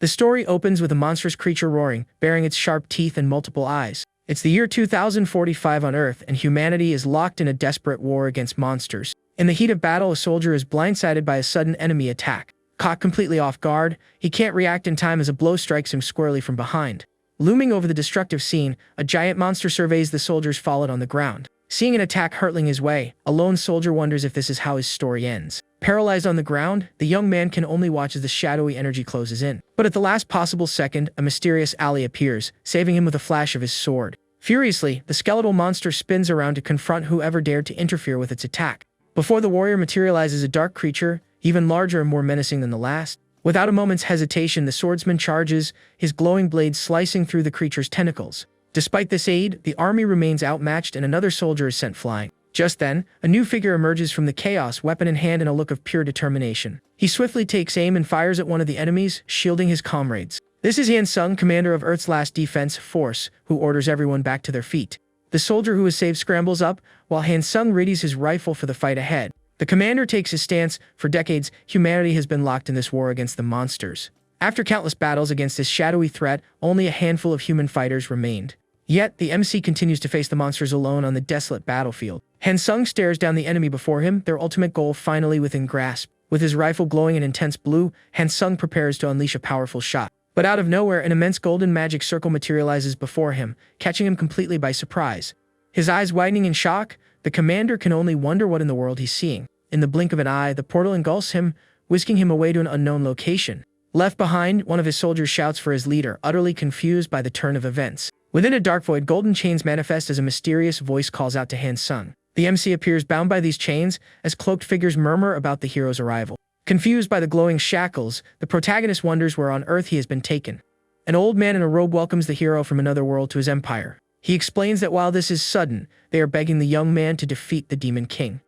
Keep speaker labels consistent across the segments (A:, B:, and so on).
A: The story opens with a monstrous creature roaring, baring its sharp teeth and multiple eyes. It's the year 2045 on Earth, and humanity is locked in a desperate war against monsters. In the heat of battle, a soldier is blindsided by a sudden enemy attack. Caught completely off guard, he can't react in time as a blow strikes him squarely from behind. Looming over the destructive scene, a giant monster surveys the soldiers fallen on the ground. Seeing an attack hurtling his way, a lone soldier wonders if this is how his story ends. Paralyzed on the ground, the young man can only watch as the shadowy energy closes in. But at the last possible second, a mysterious ally appears, saving him with a flash of his sword. Furiously, the skeletal monster spins around to confront whoever dared to interfere with its attack. Before the warrior materializes a dark creature, even larger and more menacing than the last. Without a moment's hesitation, the swordsman charges, his glowing blade slicing through the creature's tentacles. Despite this aid, the army remains outmatched and another soldier is sent flying. Just then, a new figure emerges from the chaos, weapon in hand and a look of pure determination. He swiftly takes aim and fires at one of the enemies, shielding his comrades. This is Hansung, commander of Earth's last defense force, who orders everyone back to their feet. The soldier who was saved scrambles up, while Hansung readies his rifle for the fight ahead. The commander takes his stance. For decades, humanity has been locked in this war against the monsters. After countless battles against this shadowy threat, only a handful of human fighters remained. Yet, the MC continues to face the monsters alone on the desolate battlefield. Hansung stares down the enemy before him, their ultimate goal finally within grasp. With his rifle glowing in intense blue, Hansung prepares to unleash a powerful shot. But out of nowhere, an immense golden magic circle materializes before him, catching him completely by surprise. His eyes widening in shock, the commander can only wonder what in the world he's seeing. In the blink of an eye, the portal engulfs him, whisking him away to an unknown location. Left behind, one of his soldiers shouts for his leader, utterly confused by the turn of events. Within a dark void, golden chains manifest as a mysterious voice calls out to Hansung. The MC appears bound by these chains, as cloaked figures murmur about the hero's arrival. Confused by the glowing shackles, the protagonist wonders where on Earth he has been taken. An old man in a robe welcomes the hero from another world to his empire. He explains that while this is sudden, they are begging the young man to defeat the Demon King.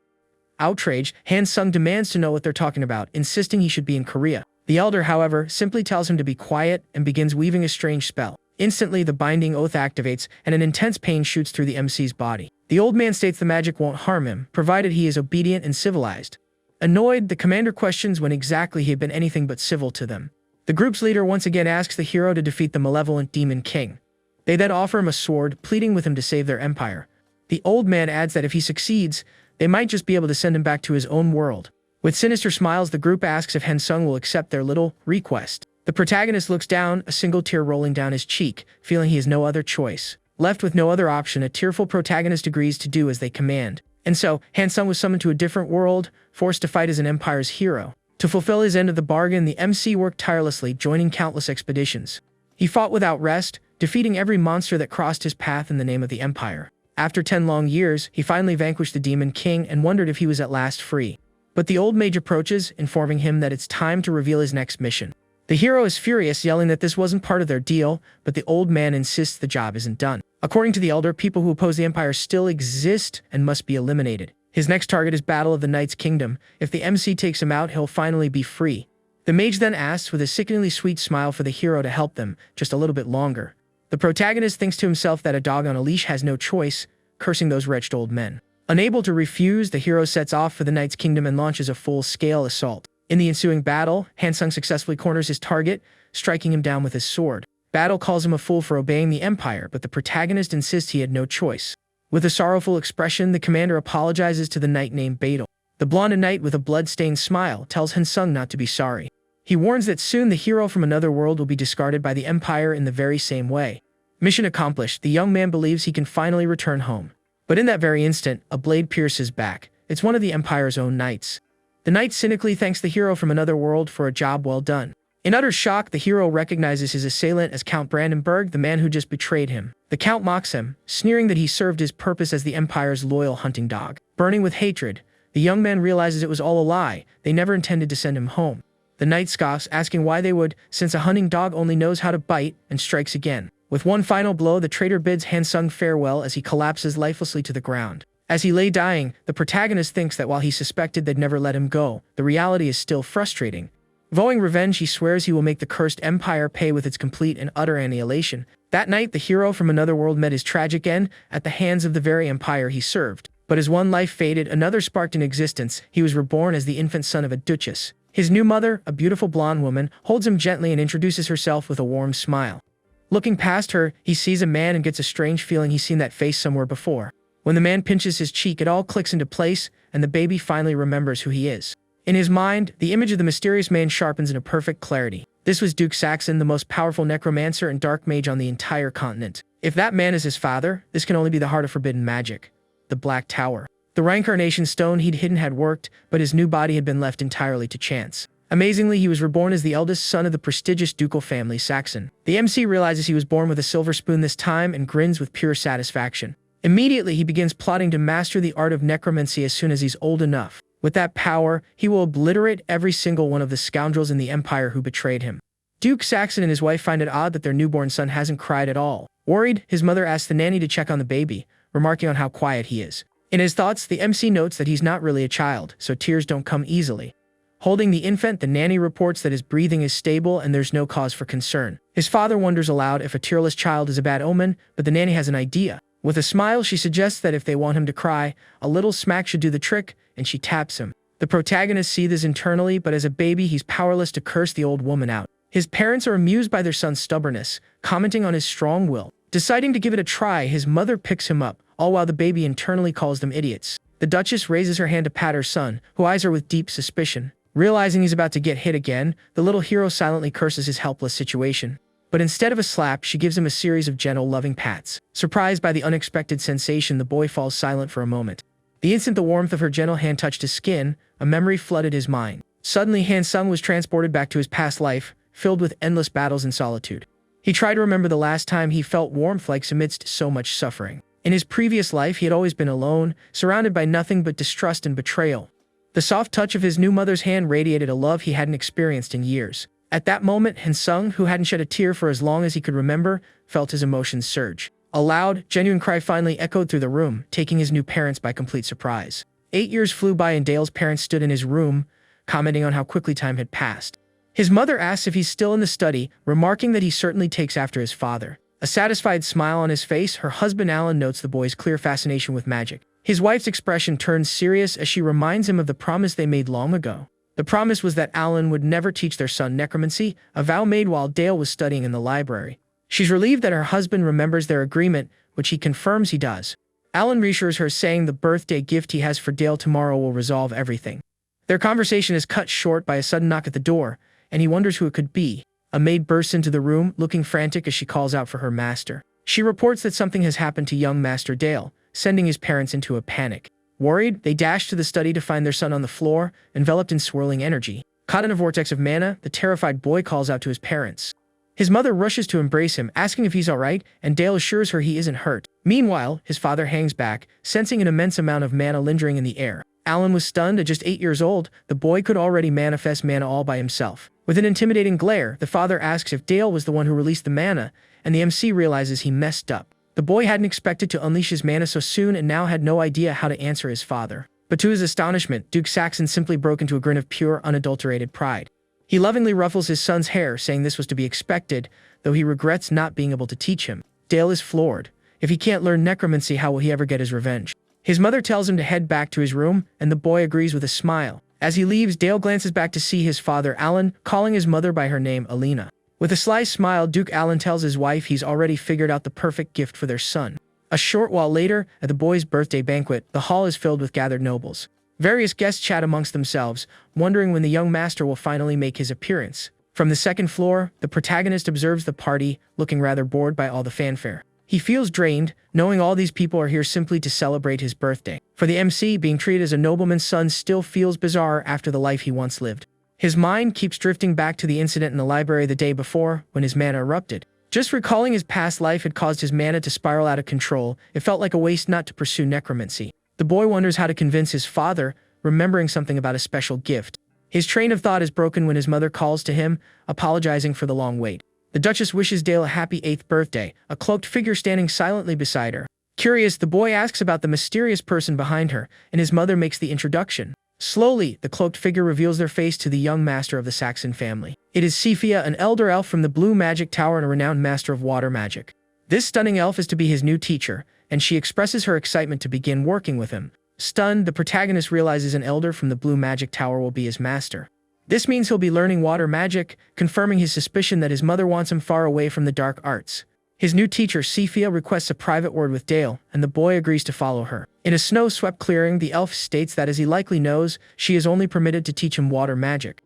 A: Outraged, Hansung demands to know what they're talking about, insisting he should be in Korea. The elder, however, simply tells him to be quiet and begins weaving a strange spell. Instantly, the binding oath activates, and an intense pain shoots through the MC's body. The old man states the magic won't harm him, provided he is obedient and civilized. Annoyed, the commander questions when exactly he had been anything but civil to them. The group's leader once again asks the hero to defeat the malevolent Demon King. They then offer him a sword, pleading with him to save their empire. The old man adds that if he succeeds, they might just be able to send him back to his own world. With sinister smiles, the group asks if Hansung will accept their little request. The protagonist looks down, a single tear rolling down his cheek, feeling he has no other choice. Left with no other option, a tearful protagonist agrees to do as they command. And so, Hansung was summoned to a different world, forced to fight as an empire's hero. To fulfill his end of the bargain, the MC worked tirelessly, joining countless expeditions. He fought without rest, defeating every monster that crossed his path in the name of the empire. After 10 long years, he finally vanquished the Demon King and wondered if he was at last free. But the old mage approaches, informing him that it's time to reveal his next mission. The hero is furious, yelling that this wasn't part of their deal, but the old man insists the job isn't done. According to the elder, people who oppose the empire still exist and must be eliminated. His next target is Battle of the Knight's Kingdom. If the MC takes him out, he'll finally be free. The mage then asks with a sickeningly sweet smile for the hero to help them just a little bit longer. The protagonist thinks to himself that a dog on a leash has no choice, cursing those wretched old men. Unable to refuse, the hero sets off for the Knight's Kingdom and launches a full-scale assault. In the ensuing battle, Hansung successfully corners his target, striking him down with his sword. Battle calls him a fool for obeying the empire, but the protagonist insists he had no choice. With a sorrowful expression, the commander apologizes to the knight named Beidel. The blonde knight with a blood-stained smile tells Hansung not to be sorry. He warns that soon the hero from another world will be discarded by the empire in the very same way. Mission accomplished, the young man believes he can finally return home. But in that very instant, a blade pierces his back. It's one of the empire's own knights. The knight cynically thanks the hero from another world for a job well done. In utter shock, the hero recognizes his assailant as Count Brandenburg, the man who just betrayed him. The Count mocks him, sneering that he served his purpose as the empire's loyal hunting dog. Burning with hatred, the young man realizes it was all a lie. They never intended to send him home. The knight scoffs, asking why they would, since a hunting dog only knows how to bite, and strikes again. With one final blow, the traitor bids Hansung farewell as he collapses lifelessly to the ground. As he lay dying, the protagonist thinks that while he suspected they'd never let him go, the reality is still frustrating. Vowing revenge, he swears he will make the cursed empire pay with its complete and utter annihilation. That night, the hero from another world met his tragic end at the hands of the very empire he served. But as one life faded, another sparked in existence. He was reborn as the infant son of a duchess. His new mother, a beautiful blonde woman, holds him gently and introduces herself with a warm smile. Looking past her, he sees a man and gets a strange feeling he's seen that face somewhere before. When the man pinches his cheek, it all clicks into place, and the baby finally remembers who he is. In his mind, the image of the mysterious man sharpens into perfect clarity. This was Duke Saxon, the most powerful necromancer and dark mage on the entire continent. If that man is his father, this can only be the heart of forbidden magic. The Black Tower. The reincarnation stone he'd hidden had worked, but his new body had been left entirely to chance. Amazingly, he was reborn as the eldest son of the prestigious ducal family Saxon. The MC realizes he was born with a silver spoon this time and grins with pure satisfaction. Immediately, he begins plotting to master the art of necromancy as soon as he's old enough. With that power, he will obliterate every single one of the scoundrels in the empire who betrayed him. Duke Saxon and his wife find it odd that their newborn son hasn't cried at all. Worried, his mother asks the nanny to check on the baby, remarking on how quiet he is. In his thoughts, the MC notes that he's not really a child, so tears don't come easily. Holding the infant, the nanny reports that his breathing is stable and there's no cause for concern. His father wonders aloud if a tearless child is a bad omen, but the nanny has an idea. With a smile, she suggests that if they want him to cry, a little smack should do the trick, and she taps him. The protagonist seethes internally, but as a baby, he's powerless to curse the old woman out. His parents are amused by their son's stubbornness, commenting on his strong will. Deciding to give it a try, his mother picks him up, all while the baby internally calls them idiots. The Duchess raises her hand to pat her son, who eyes her with deep suspicion. Realizing he's about to get hit again, the little hero silently curses his helpless situation. But instead of a slap, she gives him a series of gentle, loving pats. Surprised by the unexpected sensation, the boy falls silent for a moment. The instant the warmth of her gentle hand touched his skin, a memory flooded his mind. Suddenly, Han-sung was transported back to his past life, filled with endless battles and solitude. He tried to remember the last time he felt warmth like amidst so much suffering. In his previous life, he had always been alone, surrounded by nothing but distrust and betrayal. The soft touch of his new mother's hand radiated a love he hadn't experienced in years. At that moment, Han-sung, who hadn't shed a tear for as long as he could remember, felt his emotions surge. A loud, genuine cry finally echoed through the room, taking his new parents by complete surprise. 8 years flew by and Dale's parents stood in his room, commenting on how quickly time had passed. His mother asks if he's still in the study, remarking that he certainly takes after his father. A satisfied smile on his face, her husband Alan notes the boy's clear fascination with magic. His wife's expression turns serious as she reminds him of the promise they made long ago. The promise was that Alan would never teach their son necromancy, a vow made while Dale was studying in the library. She's relieved that her husband remembers their agreement, which he confirms he does. Alan reassures her, saying the birthday gift he has for Dale tomorrow will resolve everything. Their conversation is cut short by a sudden knock at the door, and he wonders who it could be. A maid bursts into the room, looking frantic as she calls out for her master. She reports that something has happened to young Master Dale, sending his parents into a panic. Worried, they dash to the study to find their son on the floor, enveloped in swirling energy. Caught in a vortex of mana, the terrified boy calls out to his parents. His mother rushes to embrace him, asking if he's alright, and Dale assures her he isn't hurt. Meanwhile, his father hangs back, sensing an immense amount of mana lingering in the air. Alan was stunned. At just 8 years old, the boy could already manifest mana all by himself. With an intimidating glare, the father asks if Dale was the one who released the mana, and the MC realizes he messed up. The boy hadn't expected to unleash his mana so soon and now had no idea how to answer his father. But to his astonishment, Duke Saxon simply broke into a grin of pure, unadulterated pride. He lovingly ruffles his son's hair, saying this was to be expected, though he regrets not being able to teach him. Dale is floored. If he can't learn necromancy, how will he ever get his revenge? His mother tells him to head back to his room, and the boy agrees with a smile. As he leaves, Dale glances back to see his father Alan, calling his mother by her name Alina. With a sly smile, Duke Alan tells his wife he's already figured out the perfect gift for their son. A short while later, at the boy's birthday banquet, the hall is filled with gathered nobles. Various guests chat amongst themselves, wondering when the young master will finally make his appearance. From the second floor, the protagonist observes the party, looking rather bored by all the fanfare. He feels drained, knowing all these people are here simply to celebrate his birthday. For the MC, being treated as a nobleman's son still feels bizarre after the life he once lived. His mind keeps drifting back to the incident in the library the day before, when his mana erupted. Just recalling his past life had caused his mana to spiral out of control. It felt like a waste not to pursue necromancy. The boy wonders how to convince his father, remembering something about a special gift. His train of thought is broken when his mother calls to him, apologizing for the long wait. The Duchess wishes Dale a happy 8th birthday, a cloaked figure standing silently beside her. Curious, the boy asks about the mysterious person behind her, and his mother makes the introduction. Slowly, the cloaked figure reveals their face to the young master of the Saxon family. It is Sephia, an elder elf from the Blue Magic Tower and a renowned master of water magic. This stunning elf is to be his new teacher, and she expresses her excitement to begin working with him. Stunned, the protagonist realizes an elder from the Blue Magic Tower will be his master. This means he'll be learning water magic, confirming his suspicion that his mother wants him far away from the dark arts. His new teacher, Cephia, requests a private word with Dale, and the boy agrees to follow her. In a snow-swept clearing, the elf states that, as he likely knows, she is only permitted to teach him water magic.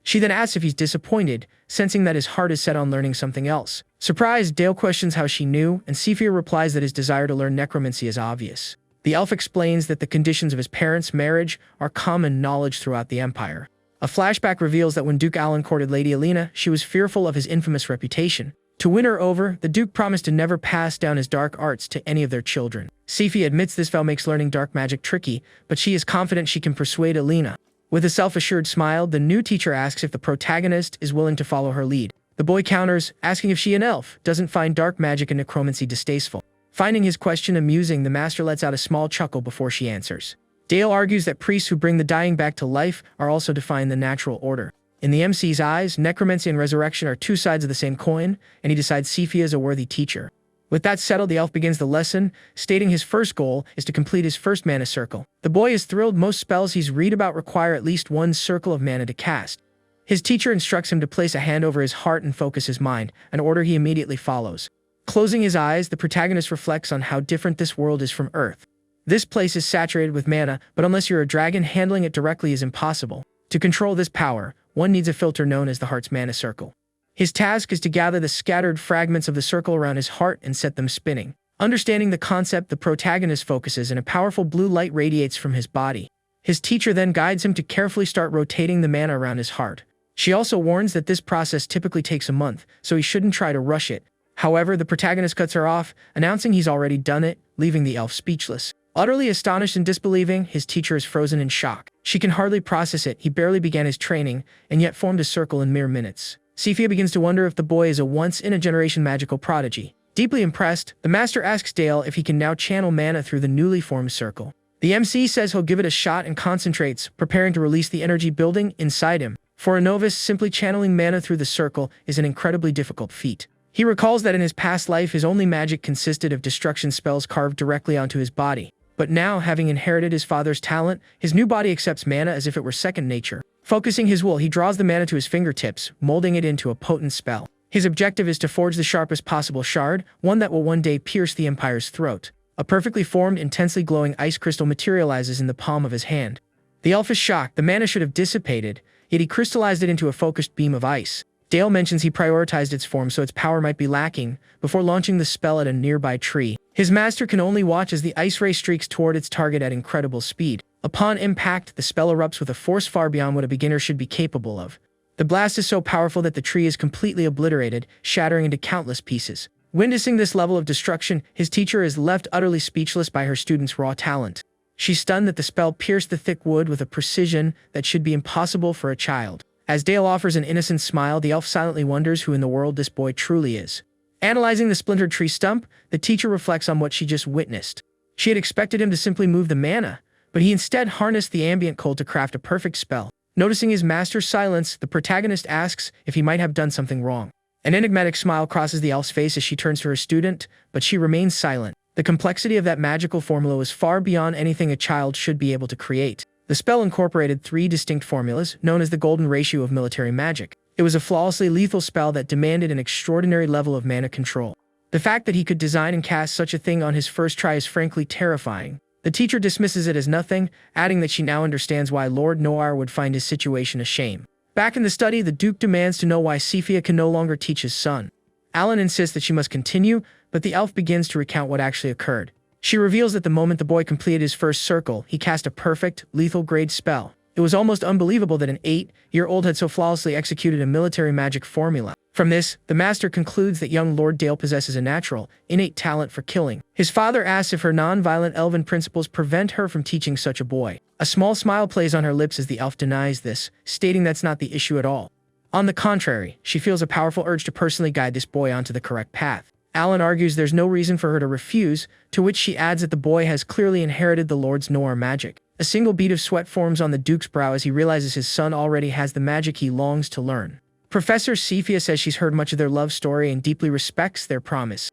A: She then asks if he's disappointed, sensing that his heart is set on learning something else. Surprised, Dale questions how she knew, and Cephia replies that his desire to learn necromancy is obvious. The elf explains that the conditions of his parents' marriage are common knowledge throughout the Empire. A flashback reveals that when Duke Alan courted Lady Alina, she was fearful of his infamous reputation. To win her over, the Duke promised to never pass down his dark arts to any of their children. Cephia admits this vow makes learning dark magic tricky, but she is confident she can persuade Alina. With a self-assured smile, the new teacher asks if the protagonist is willing to follow her lead. The boy counters, asking if she, an elf, doesn't find dark magic and necromancy distasteful. Finding his question amusing, the master lets out a small chuckle before she answers. Dale argues that priests who bring the dying back to life are also defying the natural order. In the MC's eyes, necromancy and resurrection are two sides of the same coin, and he decides Cephia is a worthy teacher. With that settled, the elf begins the lesson, stating his first goal is to complete his first mana circle. The boy is thrilled. Most spells he's read about require at least one circle of mana to cast. His teacher instructs him to place a hand over his heart and focus his mind, an order he immediately follows. Closing his eyes, the protagonist reflects on how different this world is from Earth. This place is saturated with mana, but unless you're a dragon, handling it directly is impossible. To control this power, one needs a filter known as the heart's mana circle. His task is to gather the scattered fragments of the circle around his heart and set them spinning. Understanding the concept, the protagonist focuses and a powerful blue light radiates from his body. His teacher then guides him to carefully start rotating the mana around his heart. She also warns that this process typically takes a month, so he shouldn't try to rush it. However, the protagonist cuts her off, announcing he's already done it, leaving the elf speechless. Utterly astonished and disbelieving, his teacher is frozen in shock. She can hardly process it. He barely began his training, and yet formed a circle in mere minutes. Cephia begins to wonder if the boy is a once-in-a-generation magical prodigy. Deeply impressed, the master asks Dale if he can now channel mana through the newly formed circle. The MC says he'll give it a shot and concentrates, preparing to release the energy building inside him. For a novice, simply channeling mana through the circle is an incredibly difficult feat. He recalls that in his past life, his only magic consisted of destruction spells carved directly onto his body. But now, having inherited his father's talent, his new body accepts mana as if it were second nature. Focusing his will, he draws the mana to his fingertips, molding it into a potent spell. His objective is to forge the sharpest possible shard, one that will one day pierce the Empire's throat. A perfectly formed, intensely glowing ice crystal materializes in the palm of his hand. The elf is shocked. The mana should have dissipated, yet he crystallized it into a focused beam of ice. Dale mentions he prioritized its form so its power might be lacking, before launching the spell at a nearby tree. His master can only watch as the ice ray streaks toward its target at incredible speed. Upon impact, the spell erupts with a force far beyond what a beginner should be capable of. The blast is so powerful that the tree is completely obliterated, shattering into countless pieces. Witnessing this level of destruction, his teacher is left utterly speechless by her student's raw talent. She's stunned that the spell pierced the thick wood with a precision that should be impossible for a child. As Dale offers an innocent smile, the elf silently wonders who in the world this boy truly is. Analyzing the splintered tree stump, the teacher reflects on what she just witnessed. She had expected him to simply move the mana, but he instead harnessed the ambient cold to craft a perfect spell. Noticing his master's silence, the protagonist asks if he might have done something wrong. An enigmatic smile crosses the elf's face as she turns to her student, but she remains silent. The complexity of that magical formula was far beyond anything a child should be able to create. The spell incorporated 3 distinct formulas, known as the golden ratio of military magic. It was a flawlessly lethal spell that demanded an extraordinary level of mana control. The fact that he could design and cast such a thing on his first try is frankly terrifying. The teacher dismisses it as nothing, adding that she now understands why Lord Noir would find his situation a shame. Back in the study, the Duke demands to know why Cephia can no longer teach his son. Alan insists that she must continue, but the elf begins to recount what actually occurred. She reveals that the moment the boy completed his first circle, he cast a perfect, lethal-grade spell. It was almost unbelievable that an 8-year-old had so flawlessly executed a military magic formula. From this, the master concludes that young Lord Dale possesses a natural, innate talent for killing. His father asks if her non-violent elven principles prevent her from teaching such a boy. A small smile plays on her lips as the elf denies this, stating that's not the issue at all. On the contrary, she feels a powerful urge to personally guide this boy onto the correct path. Alan argues there's no reason for her to refuse, to which she adds that the boy has clearly inherited the Lord's Noir magic. A single bead of sweat forms on the Duke's brow as he realizes his son already has the magic he longs to learn. Professor Cephia says she's heard much of their love story and deeply respects their promise.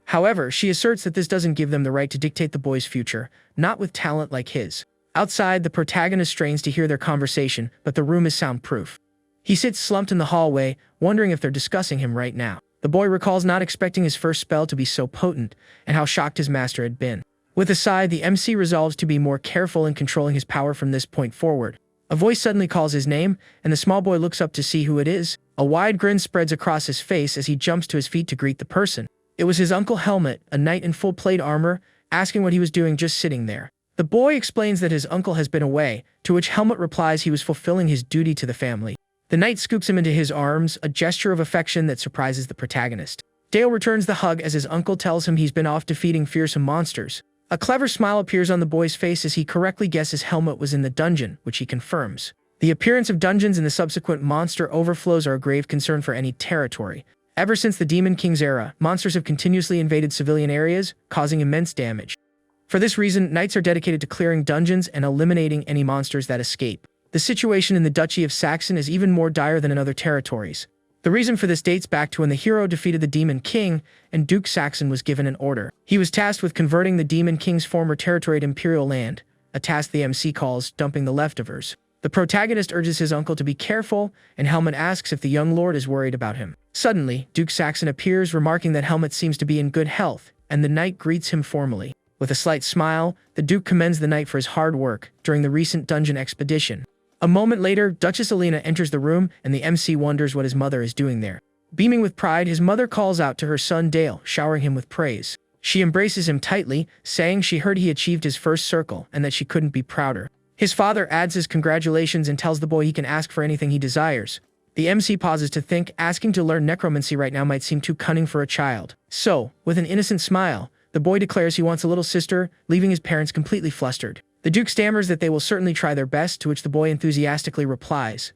A: However, she asserts that this doesn't give them the right to dictate the boy's future, not with talent like his. Outside, the protagonist strains to hear their conversation, but the room is soundproof. He sits slumped in the hallway, wondering if they're discussing him right now. The boy recalls not expecting his first spell to be so potent, and how shocked his master had been. With a sigh, the MC resolves to be more careful in controlling his power from this point forward. A voice suddenly calls his name, and the small boy looks up to see who it is. A wide grin spreads across his face as he jumps to his feet to greet the person. It was his uncle Helmet, a knight in full plate armor, asking what he was doing just sitting there. The boy explains that his uncle has been away, to which Helmet replies he was fulfilling his duty to the family. The knight scoops him into his arms, a gesture of affection that surprises the protagonist. Dale returns the hug as his uncle tells him he's been off defeating fearsome monsters. A clever smile appears on the boy's face as he correctly guesses Helmet was in the dungeon, which he confirms. The appearance of dungeons and the subsequent monster overflows are a grave concern for any territory. Ever since the Demon King's era, monsters have continuously invaded civilian areas, causing immense damage. For this reason, knights are dedicated to clearing dungeons and eliminating any monsters that escape. The situation in the Duchy of Saxon is even more dire than in other territories. The reason for this dates back to when the hero defeated the Demon King, and Duke Saxon was given an order. He was tasked with converting the Demon King's former territory to Imperial land, a task the MC calls dumping the leftovers. The protagonist urges his uncle to be careful, and Helmet asks if the young lord is worried about him. Suddenly, Duke Saxon appears, remarking that Helmet seems to be in good health, and the knight greets him formally. With a slight smile, the Duke commends the knight for his hard work during the recent dungeon expedition. A moment later, Duchess Alina enters the room, and the MC wonders what his mother is doing there. Beaming with pride, his mother calls out to her son Dale, showering him with praise. She embraces him tightly, saying she heard he achieved his first circle and that she couldn't be prouder. His father adds his congratulations and tells the boy he can ask for anything he desires. The MC pauses to think asking to learn necromancy right now might seem too cunning for a child. So, with an innocent smile, the boy declares he wants a little sister, leaving his parents completely flustered. The Duke stammers that they will certainly try their best, to which the boy enthusiastically replies,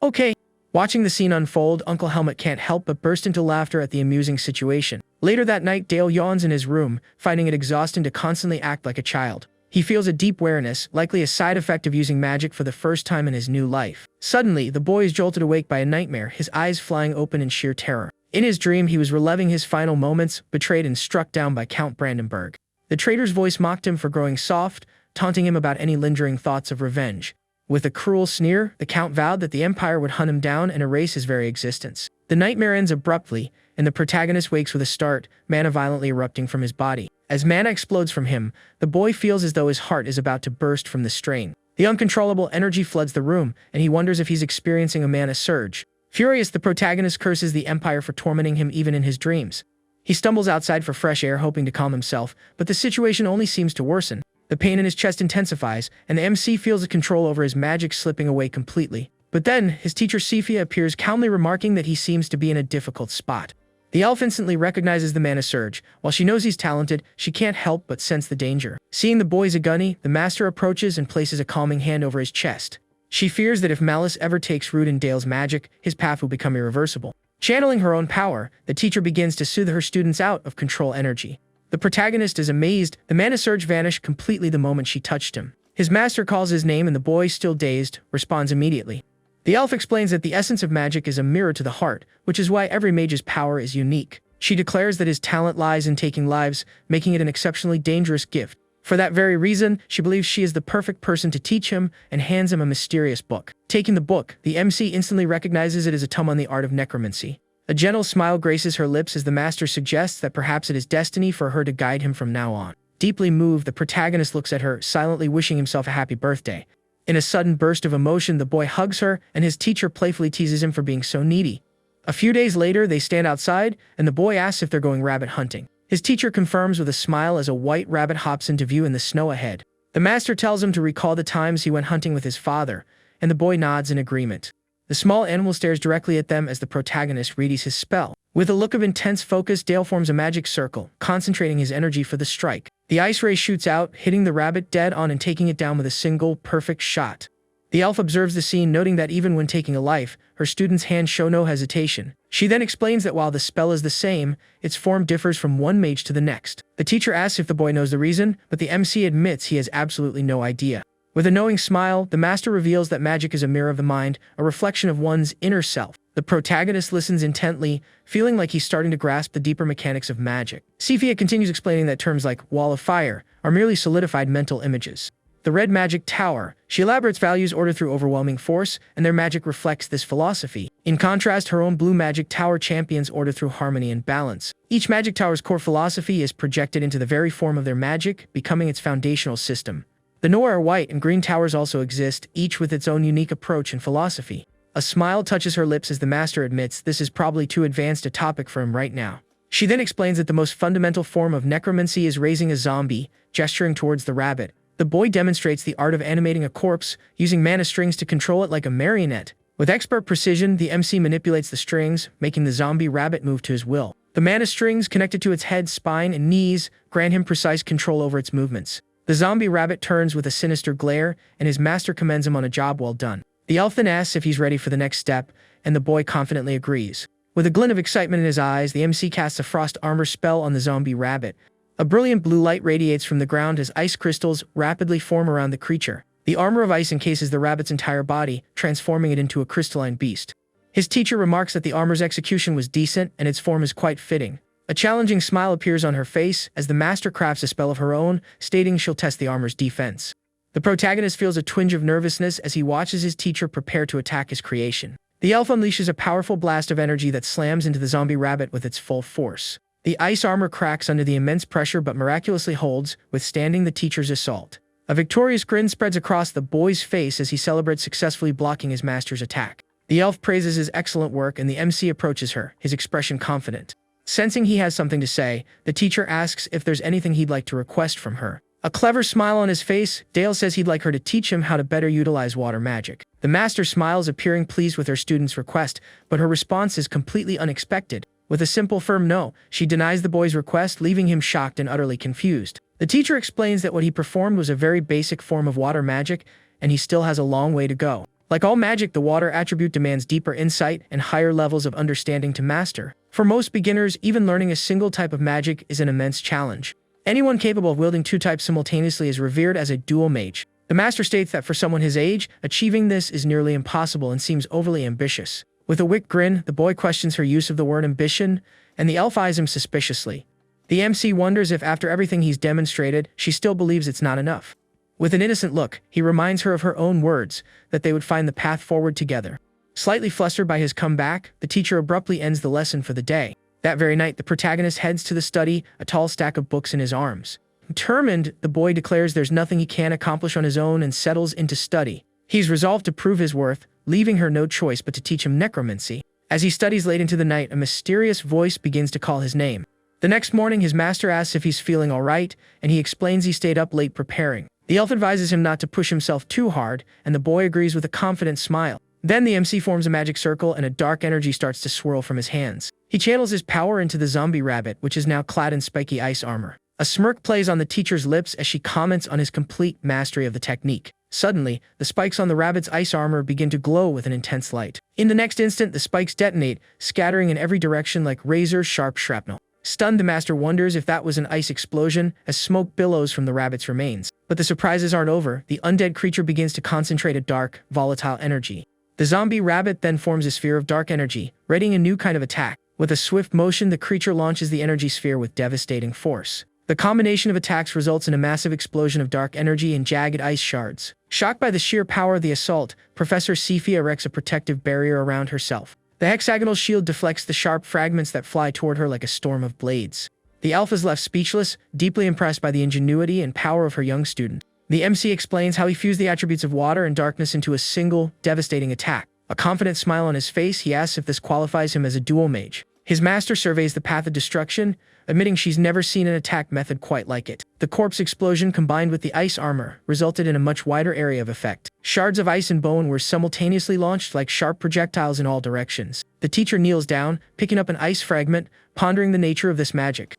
A: "Okay." Watching the scene unfold, Uncle Helmet can't help but burst into laughter at the amusing situation. Later that night, Dale yawns in his room, finding it exhausting to constantly act like a child. He feels a deep weariness, likely a side effect of using magic for the first time in his new life. Suddenly, the boy is jolted awake by a nightmare, his eyes flying open in sheer terror. In his dream, he was reliving his final moments, betrayed and struck down by Count Brandenburg. The traitor's voice mocked him for growing soft, taunting him about any lingering thoughts of revenge. With a cruel sneer, the Count vowed that the Empire would hunt him down and erase his very existence. The nightmare ends abruptly, and the protagonist wakes with a start, mana violently erupting from his body. As mana explodes from him, the boy feels as though his heart is about to burst from the strain. The uncontrollable energy floods the room, and he wonders if he's experiencing a mana surge. Furious, the protagonist curses the Empire for tormenting him even in his dreams. He stumbles outside for fresh air, hoping to calm himself, but the situation only seems to worsen. The pain in his chest intensifies, and the MC feels the control over his magic slipping away completely. But then, his teacher Cephia appears, calmly remarking that he seems to be in a difficult spot. The elf instantly recognizes the mana surge. While she knows he's talented, she can't help but sense the danger. Seeing the boy's a gunny, the master approaches and places a calming hand over his chest. She fears that if malice ever takes root in Dale's magic, his path will become irreversible. Channeling her own power, the teacher begins to soothe her students out of control energy. The protagonist is amazed. The mana surge vanished completely the moment she touched him. His master calls his name, and the boy, still dazed, responds immediately. The elf explains that the essence of magic is a mirror to the heart, which is why every mage's power is unique. She declares that his talent lies in taking lives, making it an exceptionally dangerous gift. For that very reason, she believes she is the perfect person to teach him, and hands him a mysterious book. Taking the book, the MC instantly recognizes it as a tome on the art of necromancy. A gentle smile graces her lips as the master suggests that perhaps it is destiny for her to guide him from now on. Deeply moved, the protagonist looks at her, silently wishing himself a happy birthday. In a sudden burst of emotion, the boy hugs her, and his teacher playfully teases him for being so needy. A few days later, they stand outside, and the boy asks if they're going rabbit hunting. His teacher confirms with a smile as a white rabbit hops into view in the snow ahead. The master tells him to recall the times he went hunting with his father, and the boy nods in agreement. The small animal stares directly at them as the protagonist readies his spell. With a look of intense focus, Dale forms a magic circle, concentrating his energy for the strike. The ice ray shoots out, hitting the rabbit dead on and taking it down with a single, perfect shot. The elf observes the scene, noting that even when taking a life, her student's hands show no hesitation. She then explains that while the spell is the same, its form differs from one mage to the next. The teacher asks if the boy knows the reason, but the MC admits he has absolutely no idea. With a knowing smile, the master reveals that magic is a mirror of the mind, a reflection of one's inner self. The protagonist listens intently, feeling like he's starting to grasp the deeper mechanics of magic. Cephia continues explaining that terms like wall of fire are merely solidified mental images. The Red Magic Tower. She elaborates values order through overwhelming force, and their magic reflects this philosophy. In contrast, her own Blue Magic Tower champions order through harmony and balance. Each magic tower's core philosophy is projected into the very form of their magic, becoming its foundational system. The Noir White and Green Towers also exist, each with its own unique approach and philosophy. A smile touches her lips as the master admits this is probably too advanced a topic for him right now. She then explains that the most fundamental form of necromancy is raising a zombie, gesturing towards the rabbit. The boy demonstrates the art of animating a corpse, using mana strings to control it like a marionette. With expert precision, the MC manipulates the strings, making the zombie rabbit move to his will. The mana strings, connected to its head, spine, and knees, grant him precise control over its movements. The zombie rabbit turns with a sinister glare, and his master commends him on a job well done. The elf then asks if he's ready for the next step, and the boy confidently agrees. With a glint of excitement in his eyes, the MC casts a frost armor spell on the zombie rabbit. A brilliant blue light radiates from the ground as ice crystals rapidly form around the creature. The armor of ice encases the rabbit's entire body, transforming it into a crystalline beast. His teacher remarks that the armor's execution was decent and its form is quite fitting. A challenging smile appears on her face as the master crafts a spell of her own, stating she'll test the armor's defense. The protagonist feels a twinge of nervousness as he watches his teacher prepare to attack his creation. The elf unleashes a powerful blast of energy that slams into the zombie rabbit with its full force. The ice armor cracks under the immense pressure but miraculously holds, withstanding the teacher's assault. A victorious grin spreads across the boy's face as he celebrates successfully blocking his master's attack. The elf praises his excellent work and the MC approaches her, his expression confident. Sensing he has something to say, the teacher asks if there's anything he'd like to request from her. A clever smile on his face, Dale says he'd like her to teach him how to better utilize water magic. The master smiles, appearing pleased with her student's request, but her response is completely unexpected. With a simple firm no, she denies the boy's request, leaving him shocked and utterly confused. The teacher explains that what he performed was a very basic form of water magic, and he still has a long way to go. Like all magic, the water attribute demands deeper insight and higher levels of understanding to master. For most beginners, even learning a single type of magic is an immense challenge. Anyone capable of wielding two types simultaneously is revered as a dual mage. The master states that for someone his age, achieving this is nearly impossible and seems overly ambitious. With a wicked grin, the boy questions her use of the word ambition, and the elf eyes him suspiciously. The MC wonders if after everything he's demonstrated, she still believes it's not enough. With an innocent look, he reminds her of her own words, that they would find the path forward together. Slightly flustered by his comeback, the teacher abruptly ends the lesson for the day. That very night, the protagonist heads to the study, a tall stack of books in his arms. Determined, the boy declares there's nothing he can't accomplish on his own and settles into study. He's resolved to prove his worth, leaving her no choice but to teach him necromancy. As he studies late into the night, a mysterious voice begins to call his name. The next morning, his master asks if he's feeling alright, and he explains he stayed up late preparing. The elf advises him not to push himself too hard, and the boy agrees with a confident smile. Then the MC forms a magic circle and a dark energy starts to swirl from his hands. He channels his power into the zombie rabbit, which is now clad in spiky ice armor. A smirk plays on the teacher's lips as she comments on his complete mastery of the technique. Suddenly, the spikes on the rabbit's ice armor begin to glow with an intense light. In the next instant, the spikes detonate, scattering in every direction like razor-sharp shrapnel. Stunned, the master wonders if that was an ice explosion, as smoke billows from the rabbit's remains. But the surprises aren't over. The undead creature begins to concentrate a dark, volatile energy. The zombie rabbit then forms a sphere of dark energy, readying a new kind of attack. With a swift motion, the creature launches the energy sphere with devastating force. The combination of attacks results in a massive explosion of dark energy and jagged ice shards. Shocked by the sheer power of the assault, Professor Sifi erects a protective barrier around herself. The hexagonal shield deflects the sharp fragments that fly toward her like a storm of blades. The elf is left speechless, deeply impressed by the ingenuity and power of her young student. The MC explains how he fused the attributes of water and darkness into a single, devastating attack. A confident smile on his face, he asks if this qualifies him as a dual mage. His master surveys the path of destruction, admitting she's never seen an attack method quite like it. The corpse explosion combined with the ice armor resulted in a much wider area of effect. Shards of ice and bone were simultaneously launched like sharp projectiles in all directions. The teacher kneels down, picking up an ice fragment, pondering the nature of this magic.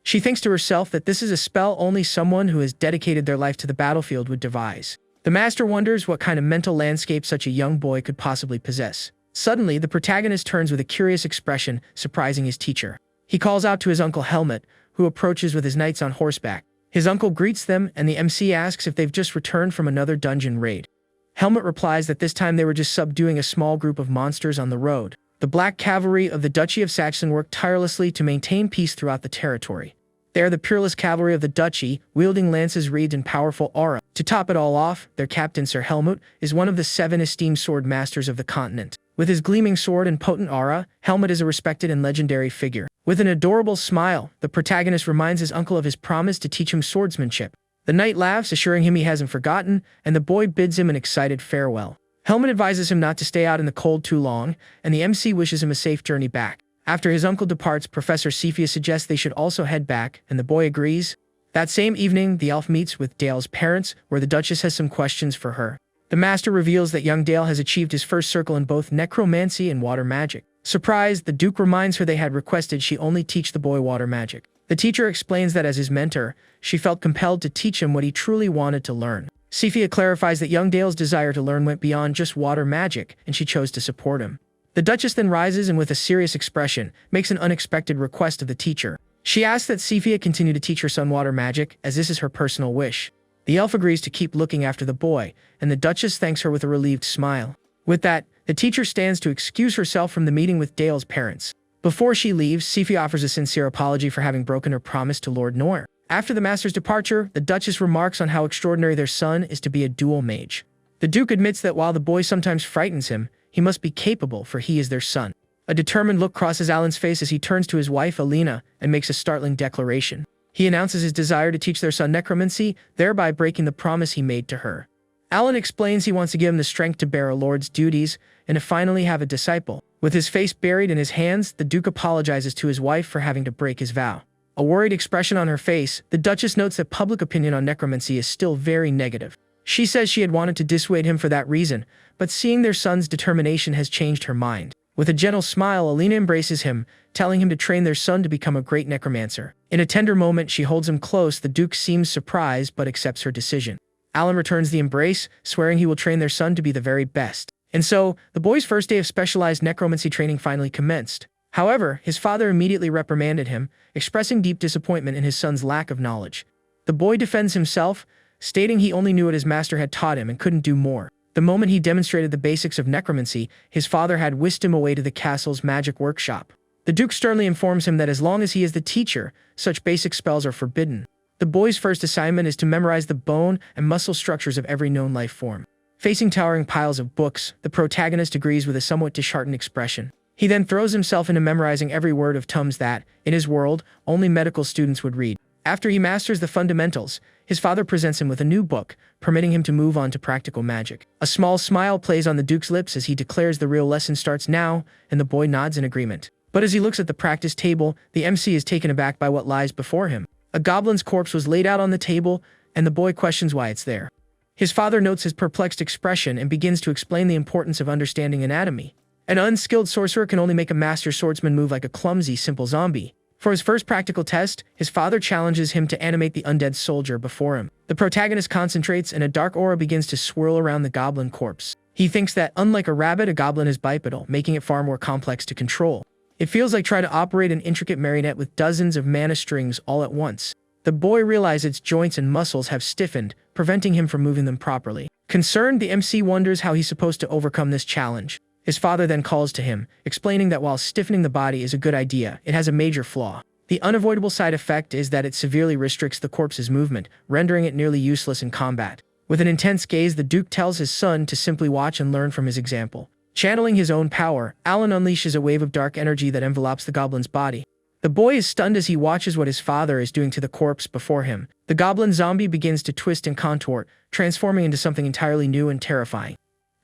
A: She thinks to herself that this is a spell only someone who has dedicated their life to the battlefield would devise. The master wonders what kind of mental landscape such a young boy could possibly possess. Suddenly, the protagonist turns with a curious expression, surprising his teacher. He calls out to his uncle Helmet, who approaches with his knights on horseback. His uncle greets them, and the MC asks if they've just returned from another dungeon raid. Helmet replies that this time they were just subduing a small group of monsters on the road. The Black Cavalry of the Duchy of Saxon worked tirelessly to maintain peace throughout the territory. They are the peerless cavalry of the duchy, wielding lances wreathed in powerful aura. To top it all off, their captain Sir Helmut is one of the 7 esteemed sword masters of the continent. With his gleaming sword and potent aura, Helmut is a respected and legendary figure. With an adorable smile, the protagonist reminds his uncle of his promise to teach him swordsmanship. The knight laughs, assuring him he hasn't forgotten, and the boy bids him an excited farewell. Helmut advises him not to stay out in the cold too long, and the MC wishes him a safe journey back. After his uncle departs, Professor Cephia suggests they should also head back, and the boy agrees. That same evening, the elf meets with Dale's parents, where the Duchess has some questions for her. The master reveals that young Dale has achieved his first circle in both necromancy and water magic. Surprised, the Duke reminds her they had requested she only teach the boy water magic. The teacher explains that as his mentor, she felt compelled to teach him what he truly wanted to learn. Cephia clarifies that young Dale's desire to learn went beyond just water magic, and she chose to support him. The Duchess then rises and with a serious expression, makes an unexpected request of the teacher. She asks that Cephia continue to teach her son water magic, as this is her personal wish. The elf agrees to keep looking after the boy, and the Duchess thanks her with a relieved smile. With that, the teacher stands to excuse herself from the meeting with Dale's parents. Before she leaves, Cephia offers a sincere apology for having broken her promise to Lord Noir. After the master's departure, the Duchess remarks on how extraordinary their son is to be a dual mage. The Duke admits that while the boy sometimes frightens him, he must be capable, for he is their son. A determined look crosses Alan's face as he turns to his wife, Alina, and makes a startling declaration. He announces his desire to teach their son necromancy, thereby breaking the promise he made to her. Alan explains he wants to give him the strength to bear a lord's duties and to finally have a disciple. With his face buried in his hands, the Duke apologizes to his wife for having to break his vow. A worried expression on her face, the Duchess notes that public opinion on necromancy is still very negative. She says she had wanted to dissuade him for that reason, but seeing their son's determination has changed her mind. With a gentle smile, Alina embraces him, telling him to train their son to become a great necromancer. In a tender moment, she holds him close. The Duke seems surprised but accepts her decision. Alan returns the embrace, swearing he will train their son to be the very best. And so, the boy's first day of specialized necromancy training finally commenced. However, his father immediately reprimanded him, expressing deep disappointment in his son's lack of knowledge. The boy defends himself, stating he only knew what his master had taught him and couldn't do more. The moment he demonstrated the basics of necromancy, his father had whisked him away to the castle's magic workshop. The Duke sternly informs him that as long as he is the teacher, such basic spells are forbidden. The boy's first assignment is to memorize the bone and muscle structures of every known life form. Facing towering piles of books, the protagonist agrees with a somewhat disheartened expression. He then throws himself into memorizing every word of tomes that, in his world, only medical students would read. After he masters the fundamentals, his father presents him with a new book, permitting him to move on to practical magic. A small smile plays on the Duke's lips as he declares the real lesson starts now, and the boy nods in agreement. But as he looks at the practice table, the MC is taken aback by what lies before him. A goblin's corpse was laid out on the table, and the boy questions why it's there. His father notes his perplexed expression and begins to explain the importance of understanding anatomy. An unskilled sorcerer can only make a master swordsman move like a clumsy, simple zombie. For his first practical test, his father challenges him to animate the undead soldier before him. The protagonist concentrates and a dark aura begins to swirl around the goblin corpse. He thinks that, unlike a rabbit, a goblin is bipedal, making it far more complex to control. It feels like trying to operate an intricate marionette with dozens of mana strings all at once. The boy realizes its joints and muscles have stiffened, preventing him from moving them properly. Concerned, the MC wonders how he's supposed to overcome this challenge. His father then calls to him, explaining that while stiffening the body is a good idea, it has a major flaw. The unavoidable side effect is that it severely restricts the corpse's movement, rendering it nearly useless in combat. With an intense gaze, the Duke tells his son to simply watch and learn from his example. Channeling his own power, Alan unleashes a wave of dark energy that envelops the goblin's body. The boy is stunned as he watches what his father is doing to the corpse before him. The goblin zombie begins to twist and contort, transforming into something entirely new and terrifying.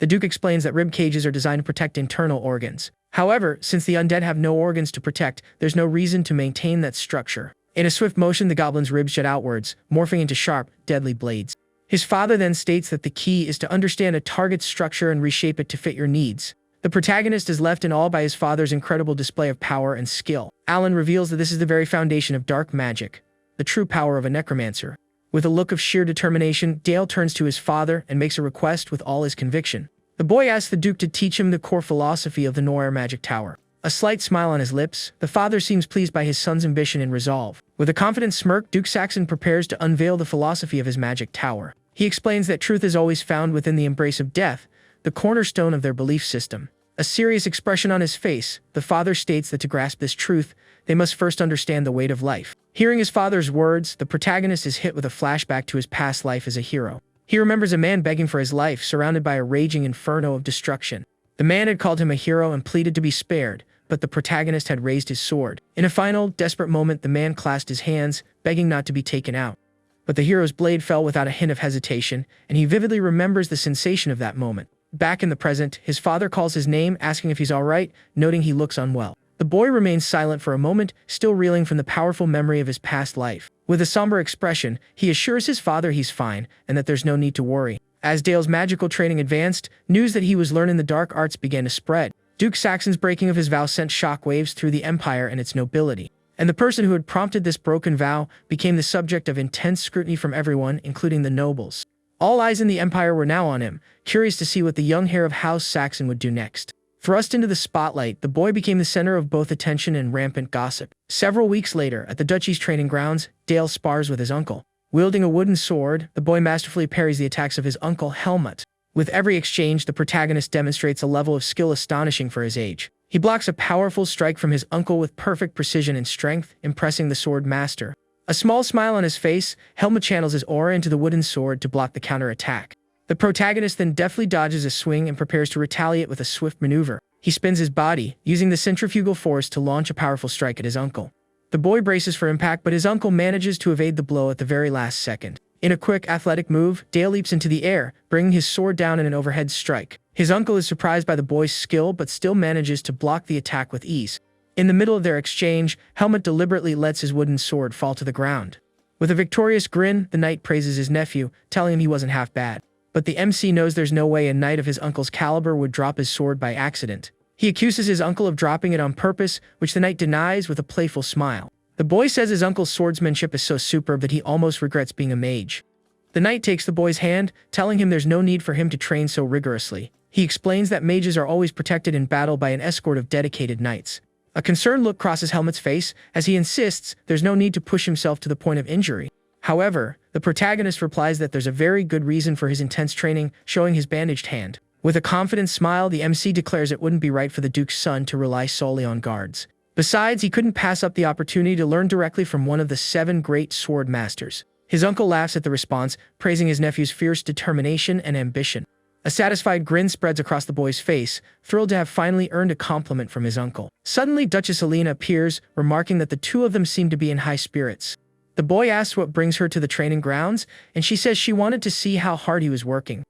A: The Duke explains that rib cages are designed to protect internal organs. However, since the undead have no organs to protect, there's no reason to maintain that structure. In a swift motion, the goblin's ribs jet outwards, morphing into sharp, deadly blades. His father then states that the key is to understand a target's structure and reshape it to fit your needs. The protagonist is left in awe by his father's incredible display of power and skill. Alan reveals that this is the very foundation of dark magic, the true power of a necromancer. With a look of sheer determination, Dale turns to his father and makes a request with all his conviction. The boy asks the Duke to teach him the core philosophy of the Noir magic tower. A slight smile on his lips, the father seems pleased by his son's ambition and resolve. With a confident smirk, Duke Saxon prepares to unveil the philosophy of his magic tower. He explains that truth is always found within the embrace of death, the cornerstone of their belief system. A serious expression on his face, the father states that to grasp this truth, they must first understand the weight of life. Hearing his father's words, the protagonist is hit with a flashback to his past life as a hero. He remembers a man begging for his life, surrounded by a raging inferno of destruction. The man had called him a hero and pleaded to be spared, but the protagonist had raised his sword. In a final, desperate moment, the man clasped his hands, begging not to be taken out. But the hero's blade fell without a hint of hesitation, and he vividly remembers the sensation of that moment. Back in the present, his father calls his name, asking if he's all right, noting he looks unwell. The boy remains silent for a moment, still reeling from the powerful memory of his past life. With a somber expression, he assures his father he's fine and that there's no need to worry. As Dale's magical training advanced, news that he was learning the dark arts began to spread. Duke Saxon's breaking of his vow sent shockwaves through the empire and its nobility. And the person who had prompted this broken vow became the subject of intense scrutiny from everyone, including the nobles. All eyes in the empire were now on him, curious to see what the young heir of House Saxon would do next. Thrust into the spotlight, the boy became the center of both attention and rampant gossip. Several weeks later, at the duchy's training grounds, Dale spars with his uncle. Wielding a wooden sword, the boy masterfully parries the attacks of his uncle Helmut. With every exchange, the protagonist demonstrates a level of skill astonishing for his age. He blocks a powerful strike from his uncle with perfect precision and strength, impressing the sword master. A small smile on his face, Helmut channels his aura into the wooden sword to block the counterattack. The protagonist then deftly dodges a swing and prepares to retaliate with a swift maneuver. He spins his body, using the centrifugal force to launch a powerful strike at his uncle. The boy braces for impact, but his uncle manages to evade the blow at the very last second. In a quick, athletic move, Dale leaps into the air, bringing his sword down in an overhead strike. His uncle is surprised by the boy's skill, but still manages to block the attack with ease. In the middle of their exchange, Helmut deliberately lets his wooden sword fall to the ground. With a victorious grin, the knight praises his nephew, telling him he wasn't half bad. But the MC knows there's no way a knight of his uncle's caliber would drop his sword by accident. He accuses his uncle of dropping it on purpose, which the knight denies with a playful smile. The boy says his uncle's swordsmanship is so superb that he almost regrets being a mage. The knight takes the boy's hand, telling him there's no need for him to train so rigorously. He explains that mages are always protected in battle by an escort of dedicated knights. A concerned look crosses Helmut's face, as he insists there's no need to push himself to the point of injury. However, the protagonist replies that there's a very good reason for his intense training, showing his bandaged hand. With a confident smile, the MC declares it wouldn't be right for the Duke's son to rely solely on guards. Besides, he couldn't pass up the opportunity to learn directly from one of the 7 great sword masters. His uncle laughs at the response, praising his nephew's fierce determination and ambition. A satisfied grin spreads across the boy's face, thrilled to have finally earned a compliment from his uncle. Suddenly, Duchess Helena appears, remarking that the two of them seem to be in high spirits. The boy asks what brings her to the training grounds, and she says she wanted to see how hard he was working.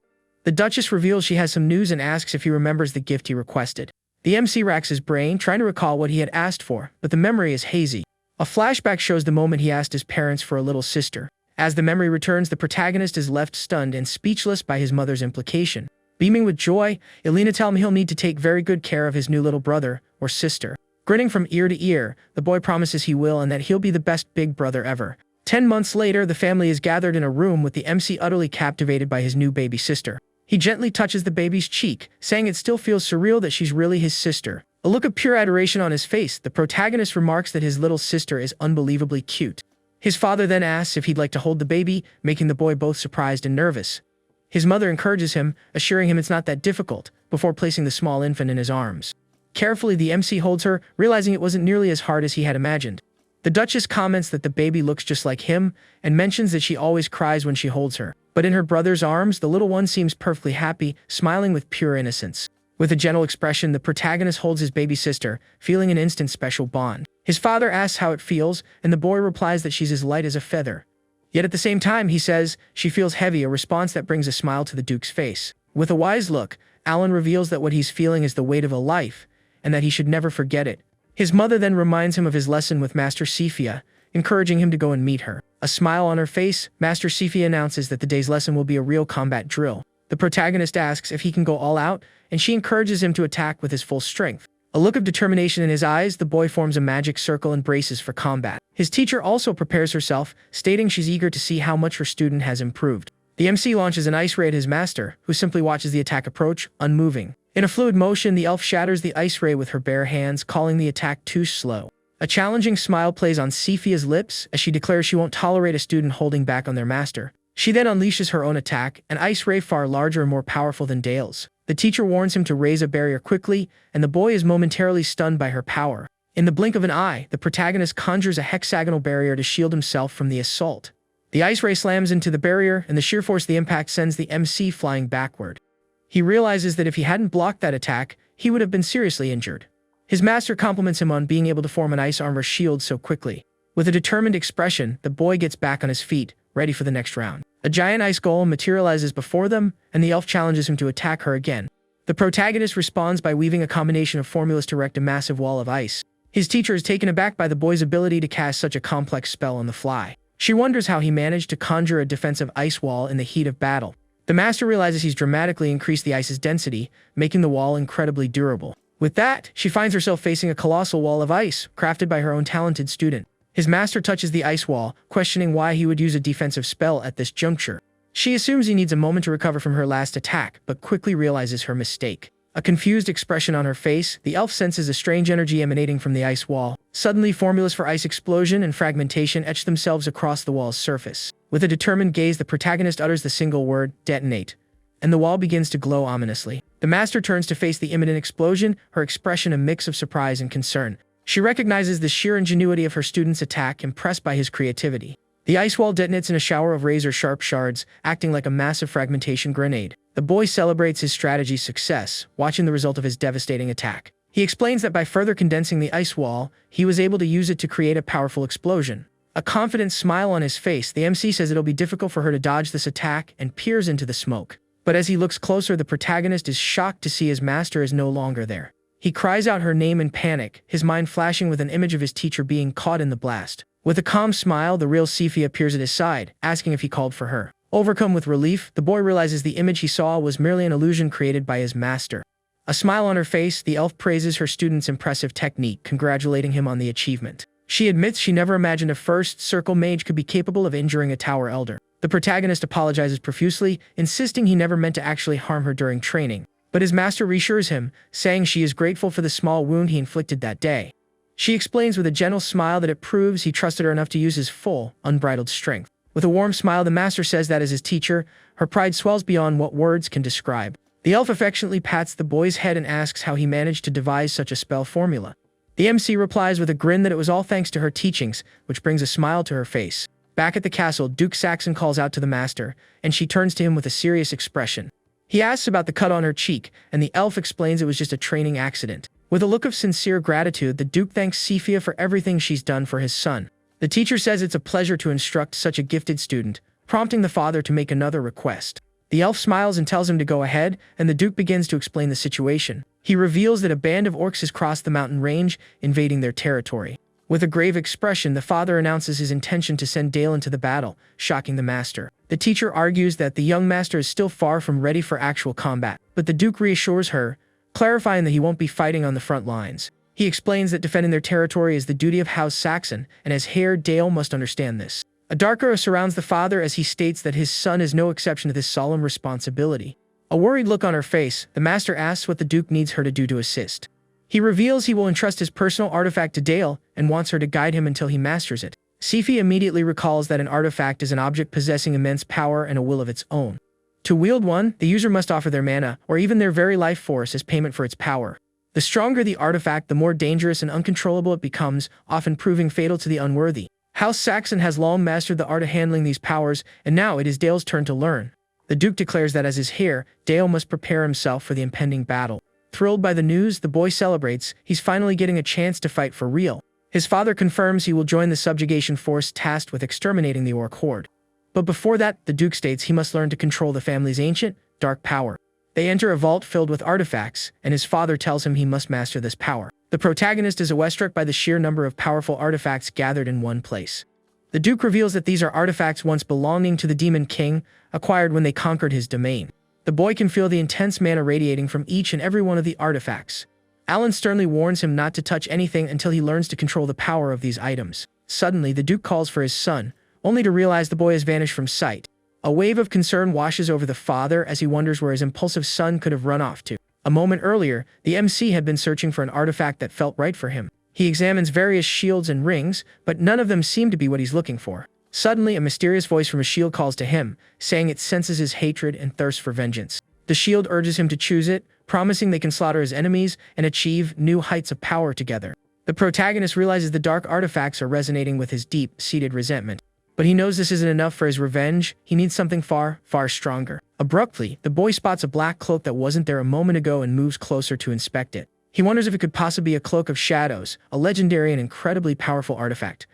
A: The Duchess reveals she has some news and asks if he remembers the gift he requested. The MC racks his brain, trying to recall what he had asked for, but the memory is hazy. A flashback shows the moment he asked his parents for a little sister. As the memory returns, the protagonist is left stunned and speechless by his mother's implication. Beaming with joy, Elena tells him he'll need to take very good care of his new little brother, or sister. Grinning from ear to ear, the boy promises he will and that he'll be the best big brother ever. 10 months later, the family is gathered in a room with the MC utterly captivated by his new baby sister. He gently touches the baby's cheek, saying it still feels surreal that she's really his sister. A look of pure adoration on his face, the protagonist remarks that his little sister is unbelievably cute. His father then asks if he'd like to hold the baby, making the boy both surprised and nervous. His mother encourages him, assuring him it's not that difficult, before placing the small infant in his arms. Carefully, the MC holds her, realizing it wasn't nearly as hard as he had imagined. The Duchess comments that the baby looks just like him, and mentions that she always cries when she holds her. But in her brother's arms, the little one seems perfectly happy, smiling with pure innocence. With a gentle expression, the protagonist holds his baby sister, feeling an instant special bond. His father asks how it feels, and the boy replies that she's as light as a feather. Yet at the same time, he says, she feels heavy, a response that brings a smile to the Duke's face. With a wise look, Alan reveals that what he's feeling is the weight of a life, and that he should never forget it. His mother then reminds him of his lesson with Master Cephia, encouraging him to go and meet her. A smile on her face, Master Cephia announces that the day's lesson will be a real combat drill. The protagonist asks if he can go all out, and she encourages him to attack with his full strength. A look of determination in his eyes, the boy forms a magic circle and braces for combat. His teacher also prepares herself, stating she's eager to see how much her student has improved. The MC launches an ice ray at his master, who simply watches the attack approach, unmoving. In a fluid motion, the elf shatters the ice ray with her bare hands, calling the attack too slow. A challenging smile plays on Cephia's lips as she declares she won't tolerate a student holding back on their master. She then unleashes her own attack, an ice ray far larger and more powerful than Dale's. The teacher warns him to raise a barrier quickly, and the boy is momentarily stunned by her power. In the blink of an eye, the protagonist conjures a hexagonal barrier to shield himself from the assault. The ice ray slams into the barrier, and the sheer force of the impact sends the MC flying backward. He realizes that if he hadn't blocked that attack, he would have been seriously injured. His master compliments him on being able to form an ice armor shield so quickly. With a determined expression, the boy gets back on his feet, ready for the next round. A giant ice golem materializes before them, and the elf challenges him to attack her again. The protagonist responds by weaving a combination of formulas to erect a massive wall of ice. His teacher is taken aback by the boy's ability to cast such a complex spell on the fly. She wonders how he managed to conjure a defensive ice wall in the heat of battle. The master realizes he's dramatically increased the ice's density, making the wall incredibly durable. With that, she finds herself facing a colossal wall of ice, crafted by her own talented student. His master touches the ice wall, questioning why he would use a defensive spell at this juncture. She assumes he needs a moment to recover from her last attack, but quickly realizes her mistake. A confused expression on her face, the elf senses a strange energy emanating from the ice wall. Suddenly, formulas for ice explosion and fragmentation etch themselves across the wall's surface. With a determined gaze, the protagonist utters the single word, detonate, and the wall begins to glow ominously. The master turns to face the imminent explosion, her expression a mix of surprise and concern. She recognizes the sheer ingenuity of her student's attack, impressed by his creativity. The ice wall detonates in a shower of razor-sharp shards, acting like a massive fragmentation grenade. The boy celebrates his strategy's success, watching the result of his devastating attack. He explains that by further condensing the ice wall, he was able to use it to create a powerful explosion. A confident smile on his face, the MC says it'll be difficult for her to dodge this attack and peers into the smoke. But as he looks closer, the protagonist is shocked to see his master is no longer there. He cries out her name in panic, his mind flashing with an image of his teacher being caught in the blast. With a calm smile, the real Sifi appears at his side, asking if he called for her. Overcome with relief, the boy realizes the image he saw was merely an illusion created by his master. A smile on her face, the elf praises her student's impressive technique, congratulating him on the achievement. She admits she never imagined a first circle mage could be capable of injuring a tower elder. The protagonist apologizes profusely, insisting he never meant to actually harm her during training. But his master reassures him, saying she is grateful for the small wound he inflicted that day. She explains with a gentle smile that it proves he trusted her enough to use his full, unbridled strength. With a warm smile, the master says that as his teacher, her pride swells beyond what words can describe. The elf affectionately pats the boy's head and asks how he managed to devise such a spell formula. The MC replies with a grin that it was all thanks to her teachings, which brings a smile to her face. Back at the castle, Duke Saxon calls out to the master, and she turns to him with a serious expression. He asks about the cut on her cheek, and the elf explains it was just a training accident. With a look of sincere gratitude, the Duke thanks Sifia for everything she's done for his son. The teacher says it's a pleasure to instruct such a gifted student, prompting the father to make another request. The elf smiles and tells him to go ahead, and the Duke begins to explain the situation. He reveals that a band of orcs has crossed the mountain range, invading their territory. With a grave expression, the father announces his intention to send Dale into the battle, shocking the master. The teacher argues that the young master is still far from ready for actual combat, but the Duke reassures her, clarifying that he won't be fighting on the front lines. He explains that defending their territory is the duty of House Saxon, and as heir, Dale must understand this. A dark aura surrounds the father as he states that his son is no exception to this solemn responsibility. A worried look on her face, the master asks what the Duke needs her to do to assist. He reveals he will entrust his personal artifact to Dale and wants her to guide him until he masters it. Sifi immediately recalls that an artifact is an object possessing immense power and a will of its own. To wield one, the user must offer their mana, or even their very life force as payment for its power. The stronger the artifact, the more dangerous and uncontrollable it becomes, often proving fatal to the unworthy. House Saxon has long mastered the art of handling these powers, and now it is Dale's turn to learn. The Duke declares that as his heir, Dale must prepare himself for the impending battle. Thrilled by the news, the boy celebrates. He's finally getting a chance to fight for real. His father confirms he will join the subjugation force tasked with exterminating the orc horde. But before that, the Duke states he must learn to control the family's ancient, dark power. They enter a vault filled with artifacts, and his father tells him he must master this power. The protagonist is awestruck by the sheer number of powerful artifacts gathered in one place. The Duke reveals that these are artifacts once belonging to the Demon King, acquired when they conquered his domain. The boy can feel the intense mana radiating from each and every one of the artifacts. Alan sternly warns him not to touch anything until he learns to control the power of these items. Suddenly, the Duke calls for his son, only to realize the boy has vanished from sight. A wave of concern washes over the father as he wonders where his impulsive son could have run off to. A moment earlier, the MC had been searching for an artifact that felt right for him. He examines various shields and rings, but none of them seem to be what he's looking for. Suddenly, a mysterious voice from a shield calls to him, saying it senses his hatred and thirst for vengeance. The shield urges him to choose it, promising they can slaughter his enemies and achieve new heights of power together. The protagonist realizes the dark artifacts are resonating with his deep-seated resentment. But he knows this isn't enough for his revenge. He needs something far, far stronger. Abruptly, the boy spots a black cloak that wasn't there a moment ago and moves closer to inspect it. He wonders if it could possibly be a cloak of shadows, a legendary and incredibly powerful artifact.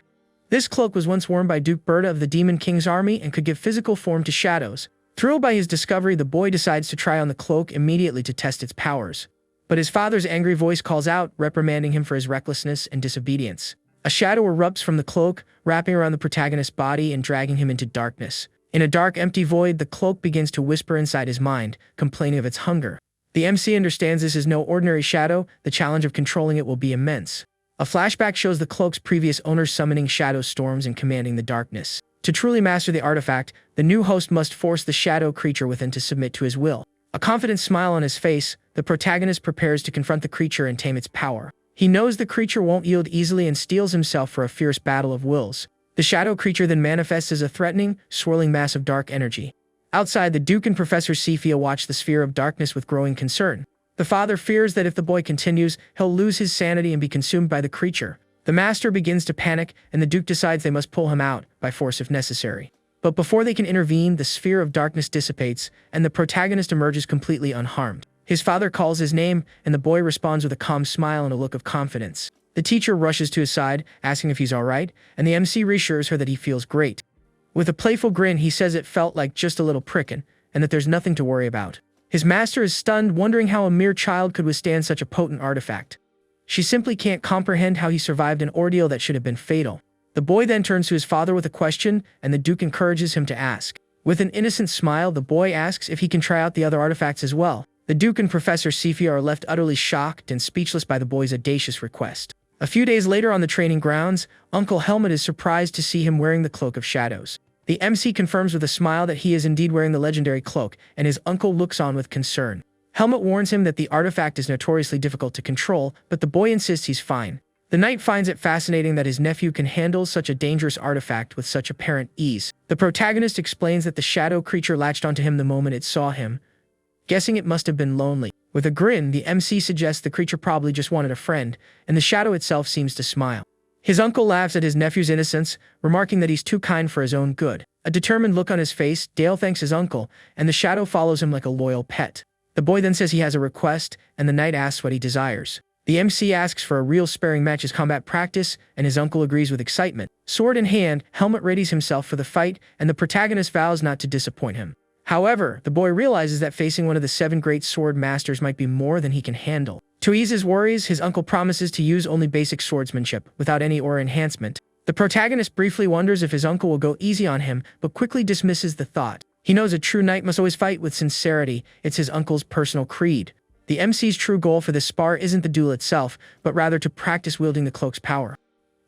A: This cloak was once worn by Duke Berta of the Demon King's army and could give physical form to shadows. Thrilled by his discovery, the boy decides to try on the cloak immediately to test its powers. But his father's angry voice calls out, reprimanding him for his recklessness and disobedience. A shadow erupts from the cloak, wrapping around the protagonist's body and dragging him into darkness. In a dark, empty void, the cloak begins to whisper inside his mind, complaining of its hunger. The MC understands this is no ordinary shadow. The challenge of controlling it will be immense. A flashback shows the cloak's previous owners summoning shadow storms and commanding the darkness. To truly master the artifact, the new host must force the shadow creature within to submit to his will. A confident smile on his face, the protagonist prepares to confront the creature and tame its power. He knows the creature won't yield easily and steels himself for a fierce battle of wills. The shadow creature then manifests as a threatening, swirling mass of dark energy. Outside, the Duke and Professor Cephia watch the sphere of darkness with growing concern. The father fears that if the boy continues, he'll lose his sanity and be consumed by the creature. The master begins to panic, and the Duke decides they must pull him out, by force if necessary. But before they can intervene, the sphere of darkness dissipates, and the protagonist emerges completely unharmed. His father calls his name, and the boy responds with a calm smile and a look of confidence. The teacher rushes to his side, asking if he's alright, and the MC reassures her that he feels great. With a playful grin, he says it felt like just a little prickin', and that there's nothing to worry about. His master is stunned, wondering how a mere child could withstand such a potent artifact. She simply can't comprehend how he survived an ordeal that should have been fatal. The boy then turns to his father with a question, and the Duke encourages him to ask. With an innocent smile, the boy asks if he can try out the other artifacts as well. The Duke and Professor Cephia are left utterly shocked and speechless by the boy's audacious request. A few days later on the training grounds, Uncle Helmut is surprised to see him wearing the Cloak of Shadows. The MC confirms with a smile that he is indeed wearing the legendary cloak, and his uncle looks on with concern. Helmut warns him that the artifact is notoriously difficult to control, but the boy insists he's fine. The knight finds it fascinating that his nephew can handle such a dangerous artifact with such apparent ease. The protagonist explains that the shadow creature latched onto him the moment it saw him, guessing it must have been lonely. With a grin, the MC suggests the creature probably just wanted a friend, and the shadow itself seems to smile. His uncle laughs at his nephew's innocence, remarking that he's too kind for his own good. A determined look on his face, Dale thanks his uncle, and the shadow follows him like a loyal pet. The boy then says he has a request, and the knight asks what he desires. The MC asks for a real sparring match as combat practice, and his uncle agrees with excitement. Sword in hand, Helmut readies himself for the fight, and the protagonist vows not to disappoint him. However, the boy realizes that facing one of the 7 great sword masters might be more than he can handle. To ease his worries, his uncle promises to use only basic swordsmanship, without any aura enhancement. The protagonist briefly wonders if his uncle will go easy on him, but quickly dismisses the thought. He knows a true knight must always fight with sincerity. It's his uncle's personal creed. The MC's true goal for this spar isn't the duel itself, but rather to practice wielding the cloak's power.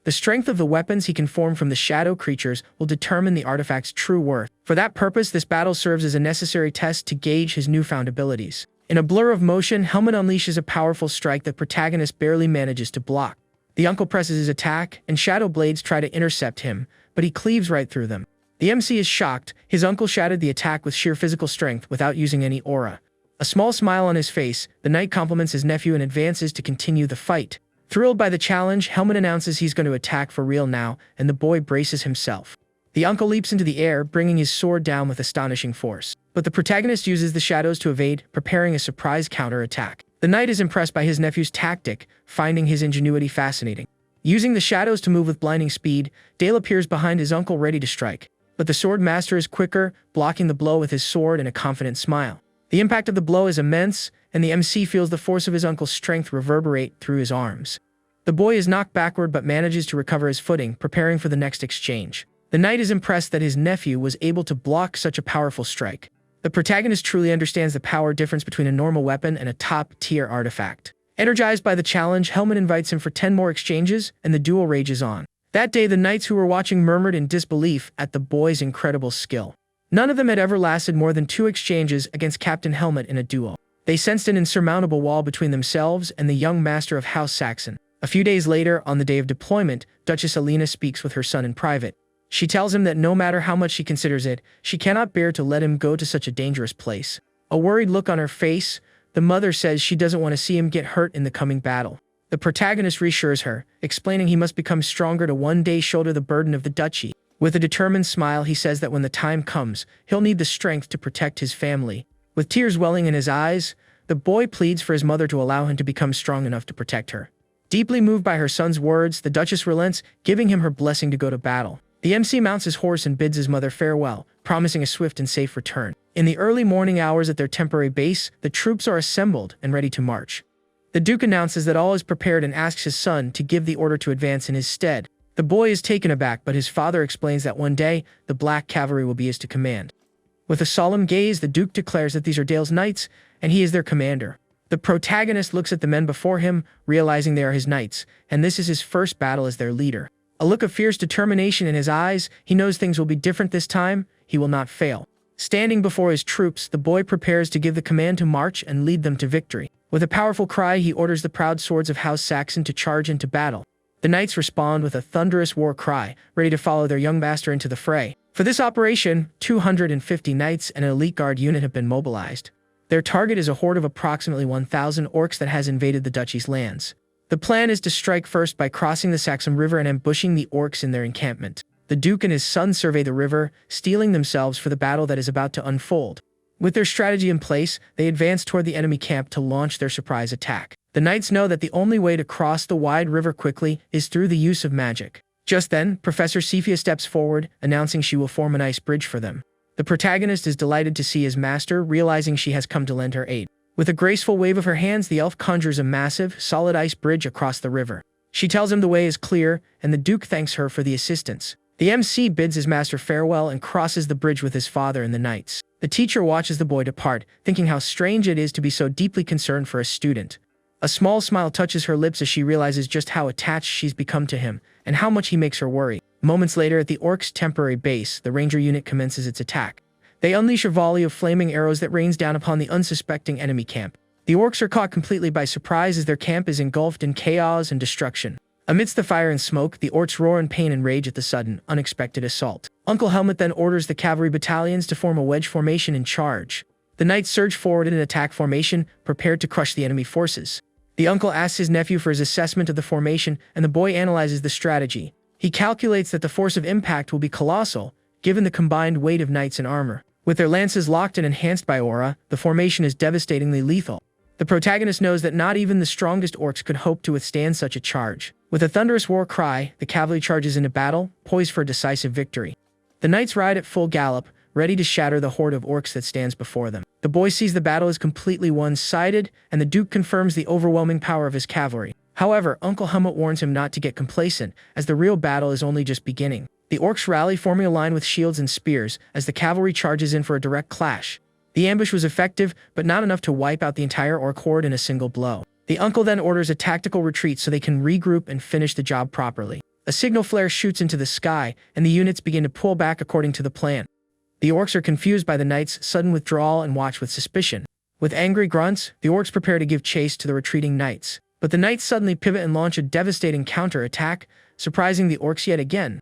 A: The strength of the weapons he can form from the shadow creatures will determine the artifact's true worth. For that purpose, this battle serves as a necessary test to gauge his newfound abilities. In a blur of motion, Helmut unleashes a powerful strike the protagonist barely manages to block. The uncle presses his attack, and shadow blades try to intercept him, but he cleaves right through them. The MC is shocked. His uncle shattered the attack with sheer physical strength without using any aura. A small smile on his face, the knight compliments his nephew and advances to continue the fight. Thrilled by the challenge, Helmut announces he's going to attack for real now, and the boy braces himself. The uncle leaps into the air, bringing his sword down with astonishing force. But the protagonist uses the shadows to evade, preparing a surprise counter-attack. The knight is impressed by his nephew's tactic, finding his ingenuity fascinating. Using the shadows to move with blinding speed, Dale appears behind his uncle ready to strike. But the sword master is quicker, blocking the blow with his sword and a confident smile. The impact of the blow is immense, and the MC feels the force of his uncle's strength reverberate through his arms. The boy is knocked backward but manages to recover his footing, preparing for the next exchange. The knight is impressed that his nephew was able to block such a powerful strike. The protagonist truly understands the power difference between a normal weapon and a top-tier artifact. Energized by the challenge, Helmut invites him for 10 more exchanges, and the duel rages on. That day, the knights who were watching murmured in disbelief at the boy's incredible skill. None of them had ever lasted more than 2 exchanges against Captain Helmut in a duel. They sensed an insurmountable wall between themselves and the young master of House Saxon. A few days later, on the day of deployment, Duchess Alina speaks with her son in private. She tells him that no matter how much she considers it, she cannot bear to let him go to such a dangerous place. A worried look on her face, the mother says she doesn't want to see him get hurt in the coming battle. The protagonist reassures her, explaining he must become stronger to one day shoulder the burden of the duchy. With a determined smile, he says that when the time comes, he'll need the strength to protect his family. With tears welling in his eyes, the boy pleads for his mother to allow him to become strong enough to protect her. Deeply moved by her son's words, the Duchess relents, giving him her blessing to go to battle. The MC mounts his horse and bids his mother farewell, promising a swift and safe return. In the early morning hours at their temporary base, the troops are assembled and ready to march. The Duke announces that all is prepared and asks his son to give the order to advance in his stead. The boy is taken aback, but his father explains that one day, the Black Cavalry will be his to command. With a solemn gaze, the Duke declares that these are Dale's knights, and he is their commander. The protagonist looks at the men before him, realizing they are his knights, and this is his first battle as their leader. A look of fierce determination in his eyes, he knows things will be different this time, he will not fail. Standing before his troops, the boy prepares to give the command to march and lead them to victory. With a powerful cry, he orders the proud swords of House Saxon to charge into battle. The knights respond with a thunderous war cry, ready to follow their young master into the fray. For this operation, 250 knights and an elite guard unit have been mobilized. Their target is a horde of approximately 1,000 orcs that has invaded the duchy's lands. The plan is to strike first by crossing the Saxon River and ambushing the orcs in their encampment. The Duke and his son survey the river, steeling themselves for the battle that is about to unfold. With their strategy in place, they advance toward the enemy camp to launch their surprise attack. The knights know that the only way to cross the wide river quickly is through the use of magic. Just then, Professor Cephia steps forward, announcing she will form an ice bridge for them. The protagonist is delighted to see his master, realizing she has come to lend her aid. With a graceful wave of her hands, the elf conjures a massive, solid ice bridge across the river. She tells him the way is clear, and the Duke thanks her for the assistance. The MC bids his master farewell and crosses the bridge with his father and the knights. The teacher watches the boy depart, thinking how strange it is to be so deeply concerned for a student. A small smile touches her lips as she realizes just how attached she's become to him, and how much he makes her worry. Moments later, at the orcs' temporary base, the ranger unit commences its attack. They unleash a volley of flaming arrows that rains down upon the unsuspecting enemy camp. The orcs are caught completely by surprise as their camp is engulfed in chaos and destruction. Amidst the fire and smoke, the orcs roar in pain and rage at the sudden, unexpected assault. Uncle Helmut then orders the cavalry battalions to form a wedge formation and charge. The knights surge forward in an attack formation, prepared to crush the enemy forces. The uncle asks his nephew for his assessment of the formation, and the boy analyzes the strategy. He calculates that the force of impact will be colossal, given the combined weight of knights and armor. With their lances locked and enhanced by aura, the formation is devastatingly lethal. The protagonist knows that not even the strongest orcs could hope to withstand such a charge. With a thunderous war cry, the cavalry charges into battle, poised for a decisive victory. The knights ride at full gallop, ready to shatter the horde of orcs that stands before them. The boy sees the battle is completely one-sided, and the Duke confirms the overwhelming power of his cavalry. However, Uncle Helmut warns him not to get complacent, as the real battle is only just beginning. The orcs rally, forming a line with shields and spears, as the cavalry charges in for a direct clash. The ambush was effective, but not enough to wipe out the entire orc horde in a single blow. The uncle then orders a tactical retreat so they can regroup and finish the job properly. A signal flare shoots into the sky, and the units begin to pull back according to the plan. The orcs are confused by the knights' sudden withdrawal and watch with suspicion. With angry grunts, the orcs prepare to give chase to the retreating knights. But the knights suddenly pivot and launch a devastating counter-attack, surprising the orcs yet again.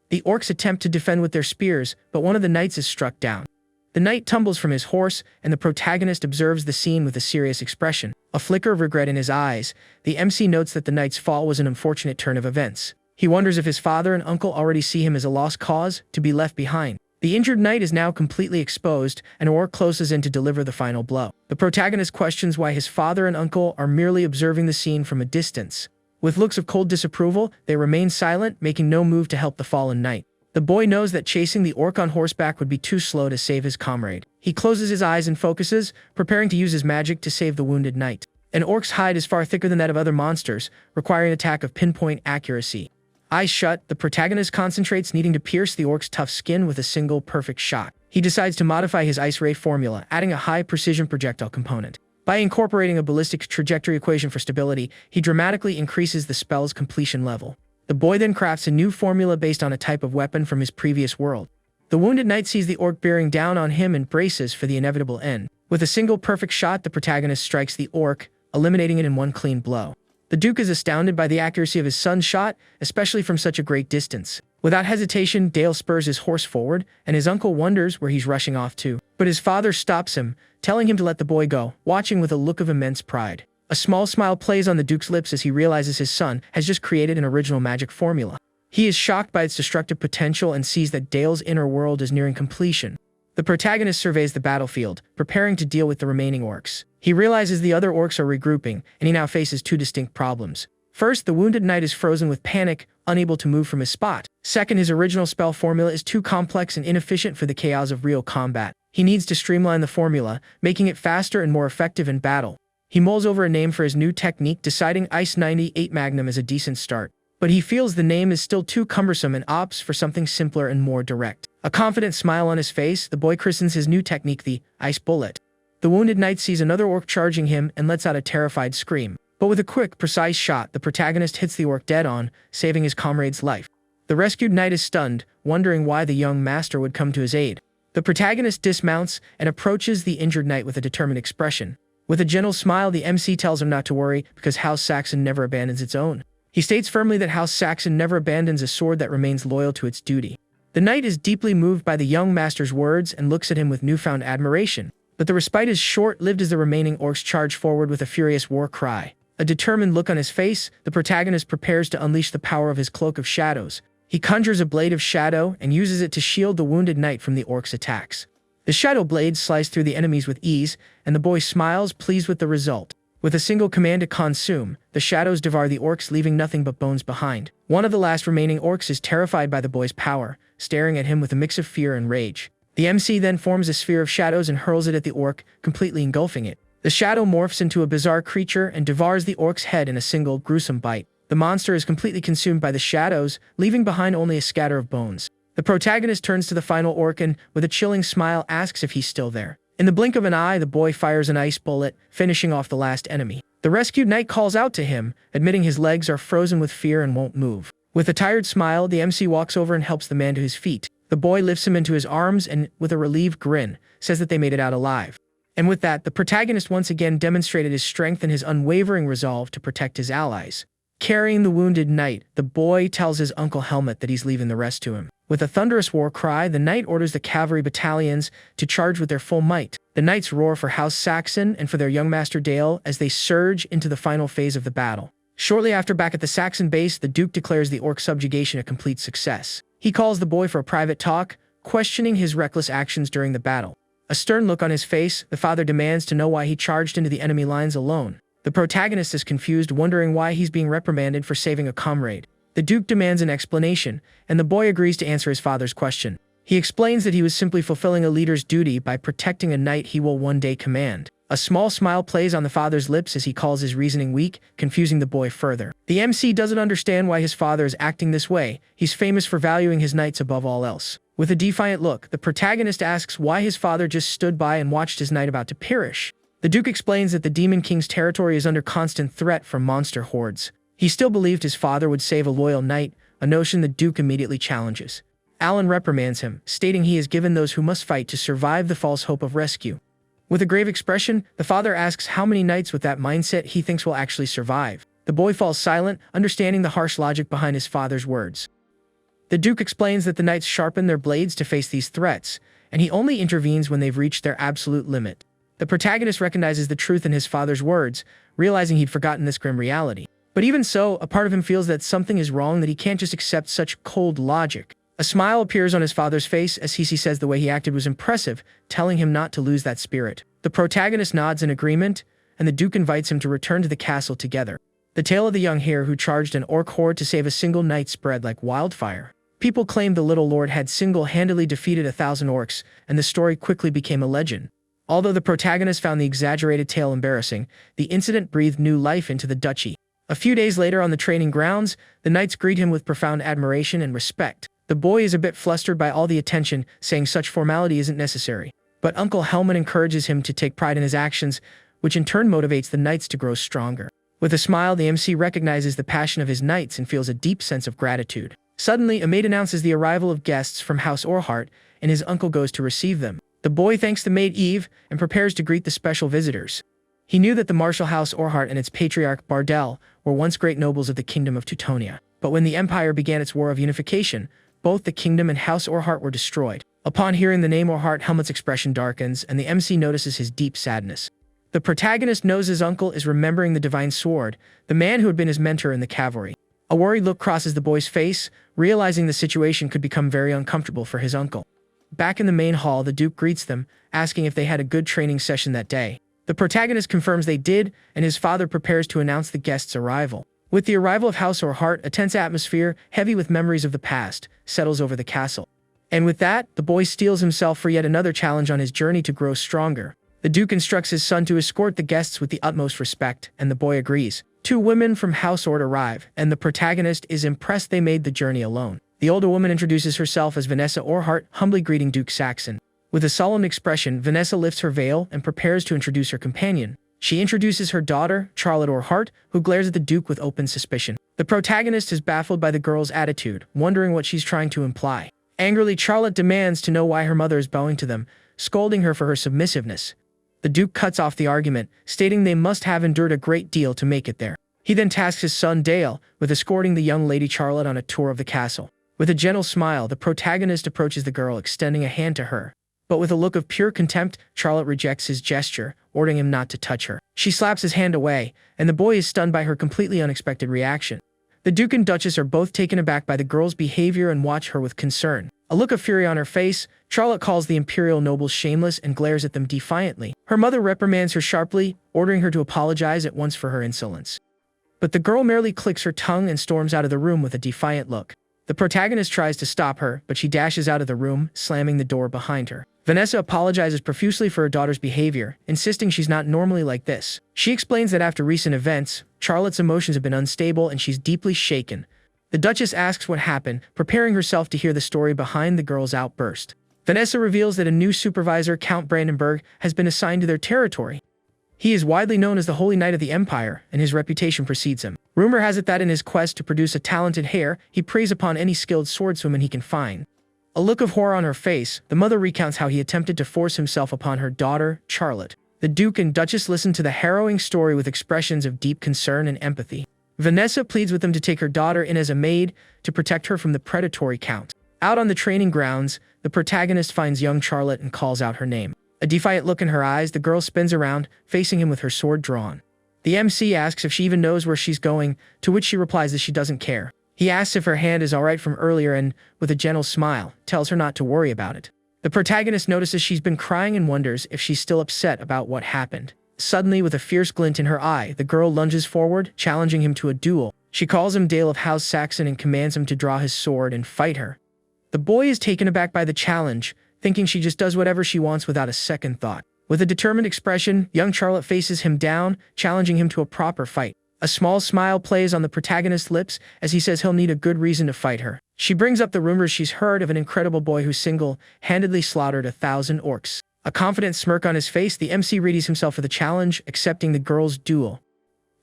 A: The orcs attempt to defend with their spears, but one of the knights is struck down. The knight tumbles from his horse, and the protagonist observes the scene with a serious expression. A flicker of regret in his eyes, the MC notes that the knight's fall was an unfortunate turn of events. He wonders if his father and uncle already see him as a lost cause, to be left behind. The injured knight is now completely exposed, and orc closes in to deliver the final blow. The protagonist questions why his father and uncle are merely observing the scene from a distance. With looks of cold disapproval, they remain silent, making no move to help the fallen knight. The boy knows that chasing the orc on horseback would be too slow to save his comrade. He closes his eyes and focuses, preparing to use his magic to save the wounded knight. An orc's hide is far thicker than that of other monsters, requiring an attack of pinpoint accuracy. Eyes shut, the protagonist concentrates, needing to pierce the orc's tough skin with a single perfect shot. He decides to modify his ice ray formula, adding a high-precision projectile component. By incorporating a ballistic trajectory equation for stability, he dramatically increases the spell's completion level. The boy then crafts a new formula based on a type of weapon from his previous world. The wounded knight sees the orc bearing down on him and braces for the inevitable end. With a single perfect shot, the protagonist strikes the orc, eliminating it in one clean blow. The Duke is astounded by the accuracy of his son's shot, especially from such a great distance. Without hesitation, Dale spurs his horse forward, and his uncle wonders where he's rushing off to. But his father stops him, telling him to let the boy go, watching with a look of immense pride. A small smile plays on the Duke's lips as he realizes his son has just created an original magic formula. He is shocked by its destructive potential and sees that Dale's inner world is nearing completion. The protagonist surveys the battlefield, preparing to deal with the remaining orcs. He realizes the other orcs are regrouping, and he now faces two distinct problems. First, the wounded knight is frozen with panic, unable to move from his spot. Second, his original spell formula is too complex and inefficient for the chaos of real combat. He needs to streamline the formula, making it faster and more effective in battle. He mulls over a name for his new technique, deciding Ice 98 Magnum is a decent start. But he feels the name is still too cumbersome and opts for something simpler and more direct. A confident smile on his face, the boy christens his new technique the Ice Bullet. The wounded knight sees another orc charging him and lets out a terrified scream. But with a quick, precise shot, the protagonist hits the orc dead on, saving his comrade's life. The rescued knight is stunned, wondering why the young master would come to his aid. The protagonist dismounts and approaches the injured knight with a determined expression. With a gentle smile, the MC tells him not to worry because House Saxon never abandons its own. He states firmly that House Saxon never abandons a sword that remains loyal to its duty. The knight is deeply moved by the young master's words and looks at him with newfound admiration. But the respite is short-lived as the remaining orcs charge forward with a furious war cry. A determined look on his face, the protagonist prepares to unleash the power of his Cloak of Shadows. He conjures a blade of shadow and uses it to shield the wounded knight from the orcs' attacks. The shadow blades slice through the enemies with ease, and the boy smiles, pleased with the result. With a single command to consume, the shadows devour the orcs, leaving nothing but bones behind. One of the last remaining orcs is terrified by the boy's power, staring at him with a mix of fear and rage. The MC then forms a sphere of shadows and hurls it at the orc, completely engulfing it. The shadow morphs into a bizarre creature and devours the orc's head in a single, gruesome bite. The monster is completely consumed by the shadows, leaving behind only a scatter of bones. The protagonist turns to the final orc and, with a chilling smile, asks if he's still there. In the blink of an eye, the boy fires an ice bullet, finishing off the last enemy. The rescued knight calls out to him, admitting his legs are frozen with fear and won't move. With a tired smile, the MC walks over and helps the man to his feet. The boy lifts him into his arms and, with a relieved grin, says that they made it out alive. And with that, the protagonist once again demonstrated his strength and his unwavering resolve to protect his allies. Carrying the wounded knight, the boy tells his uncle Helmet that he's leaving the rest to him. With a thunderous war cry, the knight orders the cavalry battalions to charge with their full might. The knights roar for House Saxon and for their young master Dale as they surge into the final phase of the battle. Shortly after, back at the Saxon base, the Duke declares the orc subjugation a complete success. He calls the boy for a private talk, questioning his reckless actions during the battle. A stern look on his face, the father demands to know why he charged into the enemy lines alone. The protagonist is confused, wondering why he's being reprimanded for saving a comrade. The Duke demands an explanation, and the boy agrees to answer his father's question. He explains that he was simply fulfilling a leader's duty by protecting a knight he will one day command. A small smile plays on the father's lips as he calls his reasoning weak, confusing the boy further. The MC doesn't understand why his father is acting this way. He's famous for valuing his knights above all else. With a defiant look, the protagonist asks why his father just stood by and watched his knight about to perish. The Duke explains that the Demon King's territory is under constant threat from monster hordes. He still believed his father would save a loyal knight, a notion the Duke immediately challenges. Alan reprimands him, stating he has given those who must fight to survive the false hope of rescue. With a grave expression, the father asks how many knights with that mindset he thinks will actually survive. The boy falls silent, understanding the harsh logic behind his father's words. The Duke explains that the knights sharpen their blades to face these threats, and he only intervenes when they've reached their absolute limit. The protagonist recognizes the truth in his father's words, realizing he'd forgotten this grim reality. But even so, a part of him feels that something is wrong, that he can't just accept such cold logic. A smile appears on his father's face as he says the way he acted was impressive, telling him not to lose that spirit. The protagonist nods in agreement, and the Duke invites him to return to the castle together. The tale of the young hare who charged an orc horde to save a single knight spread like wildfire. People claimed the little lord had single-handedly defeated 1,000 orcs, and the story quickly became a legend. Although the protagonist found the exaggerated tale embarrassing, the incident breathed new life into the duchy. A few days later on the training grounds, the knights greet him with profound admiration and respect. The boy is a bit flustered by all the attention, saying such formality isn't necessary. But Uncle Helmet encourages him to take pride in his actions, which in turn motivates the knights to grow stronger. With a smile, the MC recognizes the passion of his knights and feels a deep sense of gratitude. Suddenly, a maid announces the arrival of guests from House Orhart, and his uncle goes to receive them. The boy thanks the maid Eve and prepares to greet the special visitors. He knew that the martial House Orhart and its patriarch Bardel were once great nobles of the Kingdom of Teutonia. But when the Empire began its war of unification, both the kingdom and House Orhart were destroyed. Upon hearing the name Orhart, Helmet's expression darkens, and the MC notices his deep sadness. The protagonist knows his uncle is remembering the divine sword, the man who had been his mentor in the cavalry. A worried look crosses the boy's face, realizing the situation could become very uncomfortable for his uncle. Back in the main hall, the Duke greets them, asking if they had a good training session that day. The protagonist confirms they did, and his father prepares to announce the guest's arrival. With the arrival of House or Heart, a tense atmosphere, heavy with memories of the past, settles over the castle. And with that, the boy steels himself for yet another challenge on his journey to grow stronger. The Duke instructs his son to escort the guests with the utmost respect, and the boy agrees. 2 women from House Ord arrive, and the protagonist is impressed they made the journey alone. The older woman introduces herself as Vanessa Orhart, humbly greeting Duke Saxon. With a solemn expression, Vanessa lifts her veil and prepares to introduce her companion. She introduces her daughter, Charlotte Orhart, who glares at the Duke with open suspicion. The protagonist is baffled by the girl's attitude, wondering what she's trying to imply. Angrily, Charlotte demands to know why her mother is bowing to them, scolding her for her submissiveness. The Duke cuts off the argument, stating they must have endured a great deal to make it there. He then tasks his son Dale with escorting the young lady Charlotte on a tour of the castle. With a gentle smile, the protagonist approaches the girl, extending a hand to her. But with a look of pure contempt, Charlotte rejects his gesture, ordering him not to touch her. She slaps his hand away, and the boy is stunned by her completely unexpected reaction. The Duke and Duchess are both taken aback by the girl's behavior and watch her with concern. A look of fury on her face, Charlotte calls the imperial nobles shameless and glares at them defiantly. Her mother reprimands her sharply, ordering her to apologize at once for her insolence. But the girl merely clicks her tongue and storms out of the room with a defiant look. The protagonist tries to stop her, but she dashes out of the room, slamming the door behind her. Vanessa apologizes profusely for her daughter's behavior, insisting she's not normally like this. She explains that after recent events, Charlotte's emotions have been unstable and she's deeply shaken. The Duchess asks what happened, preparing herself to hear the story behind the girl's outburst. Vanessa reveals that a new supervisor, Count Brandenburg, has been assigned to their territory. He is widely known as the Holy Knight of the Empire, and his reputation precedes him. Rumor has it that in his quest to produce a talented heir, he preys upon any skilled swordswoman he can find. A look of horror on her face, the mother recounts how he attempted to force himself upon her daughter, Charlotte. The Duke and Duchess listen to the harrowing story with expressions of deep concern and empathy. Vanessa pleads with them to take her daughter in as a maid to protect her from the predatory Count. Out on the training grounds, the protagonist finds young Charlotte and calls out her name. A defiant look in her eyes, the girl spins around, facing him with her sword drawn. The MC asks if she even knows where she's going, to which she replies that she doesn't care. He asks if her hand is alright from earlier and, with a gentle smile, tells her not to worry about it. The protagonist notices she's been crying and wonders if she's still upset about what happened. Suddenly, with a fierce glint in her eye, the girl lunges forward, challenging him to a duel. She calls him Dale of House Saxon and commands him to draw his sword and fight her. The boy is taken aback by the challenge, thinking she just does whatever she wants without a second thought. With a determined expression, young Charlotte faces him down, challenging him to a proper fight. A small smile plays on the protagonist's lips as he says he'll need a good reason to fight her. She brings up the rumors she's heard of an incredible boy who single-handedly slaughtered 1,000 orcs. A confident smirk on his face, the MC readies himself for the challenge, accepting the girl's duel.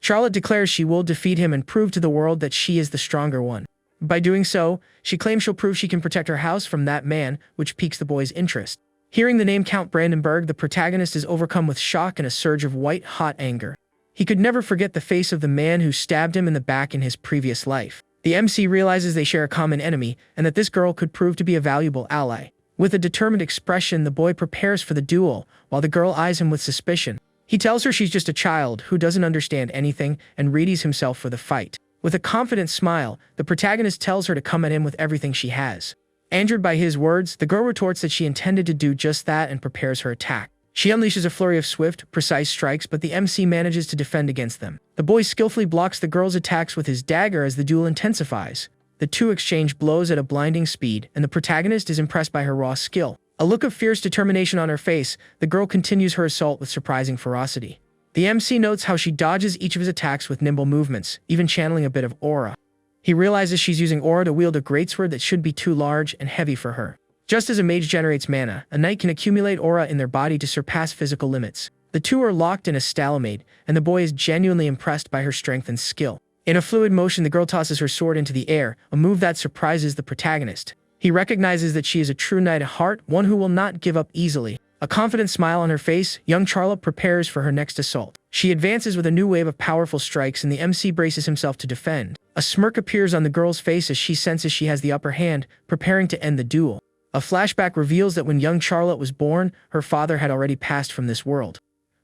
A: Charlotte declares she will defeat him and prove to the world that she is the stronger one. By doing so, she claims she'll prove she can protect her house from that man, which piques the boy's interest. Hearing the name Count Brandenburg, the protagonist is overcome with shock and a surge of white-hot anger. He could never forget the face of the man who stabbed him in the back in his previous life. The MC realizes they share a common enemy, and that this girl could prove to be a valuable ally. With a determined expression, the boy prepares for the duel, while the girl eyes him with suspicion. He tells her she's just a child who doesn't understand anything and readies himself for the fight. With a confident smile, the protagonist tells her to come at him with everything she has. Angered by his words, the girl retorts that she intended to do just that and prepares her attack. She unleashes a flurry of swift, precise strikes, but the MC manages to defend against them. The boy skillfully blocks the girl's attacks with his dagger as the duel intensifies. The two exchange blows at a blinding speed, and the protagonist is impressed by her raw skill. A look of fierce determination on her face, the girl continues her assault with surprising ferocity. The MC notes how she dodges each of his attacks with nimble movements, even channeling a bit of aura. He realizes she's using aura to wield a greatsword that should be too large and heavy for her. Just as a mage generates mana, a knight can accumulate aura in their body to surpass physical limits. The two are locked in a stalemate, and the boy is genuinely impressed by her strength and skill. In a fluid motion, the girl tosses her sword into the air, a move that surprises the protagonist. He recognizes that she is a true knight at heart, one who will not give up easily. A confident smile on her face, young Charlotte prepares for her next assault. She advances with a new wave of powerful strikes, and the MC braces himself to defend. A smirk appears on the girl's face as she senses she has the upper hand, preparing to end the duel. A flashback reveals that when young Charlotte was born, her father had already passed from this world.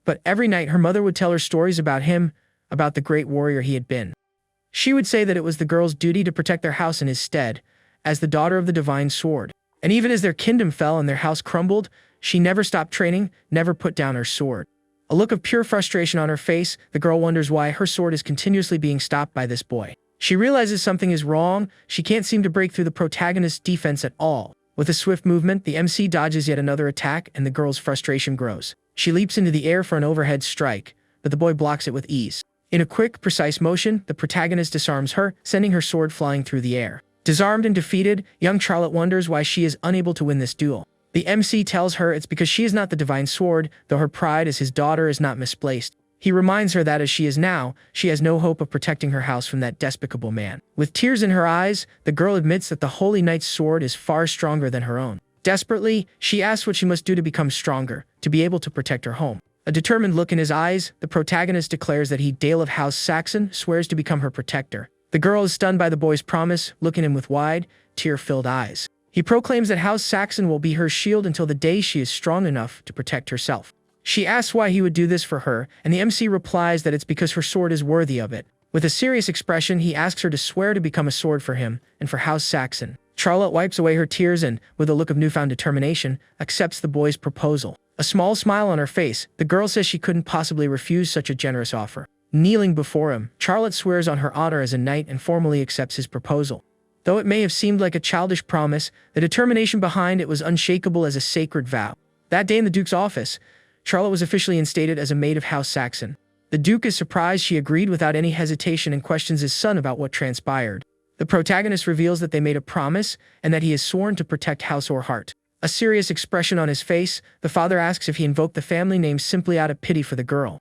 A: but every night her mother would tell her stories about him, about the great warrior he had been. She would say that it was the girl's duty to protect their house in his stead, as the daughter of the divine sword. And even as their kingdom fell and their house crumbled, she never stopped training, never put down her sword. A look of pure frustration on her face, the girl wonders why her sword is continuously being stopped by this boy. She realizes something is wrong, she can't seem to break through the protagonist's defense at all. With a swift movement, the MC dodges yet another attack and the girl's frustration grows. She leaps into the air for an overhead strike, but the boy blocks it with ease. In a quick, precise motion, the protagonist disarms her, sending her sword flying through the air. Disarmed and defeated, young Charlotte wonders why she is unable to win this duel. The MC tells her it's because she is not the divine sword, though her pride as his daughter is not misplaced. He reminds her that as she is now, she has no hope of protecting her house from that despicable man. With tears in her eyes, the girl admits that the Holy Knight's sword is far stronger than her own. Desperately, she asks what she must do to become stronger, to be able to protect her home. A determined look in his eyes, the protagonist declares that he, Dale of House Saxon, swears to become her protector. The girl is stunned by the boy's promise, looking at him with wide, tear-filled eyes. He proclaims that House Saxon will be her shield until the day she is strong enough to protect herself. She asks why he would do this for her, and the MC replies that it's because her sword is worthy of it. With a serious expression, he asks her to swear to become a sword for him, and for House Saxon. Charlotte wipes away her tears and, with a look of newfound determination, accepts the boy's proposal. A small smile on her face, the girl says she couldn't possibly refuse such a generous offer. Kneeling before him, Charlotte swears on her honor as a knight and formally accepts his proposal. Though it may have seemed like a childish promise, the determination behind it was unshakable as a sacred vow. That day in the Duke's office, Charlotte was officially instated as a maid of House Saxon. The Duke is surprised she agreed without any hesitation and questions his son about what transpired. The protagonist reveals that they made a promise and that he is sworn to protect House or Heart. A serious expression on his face, the father asks if he invoked the family name simply out of pity for the girl.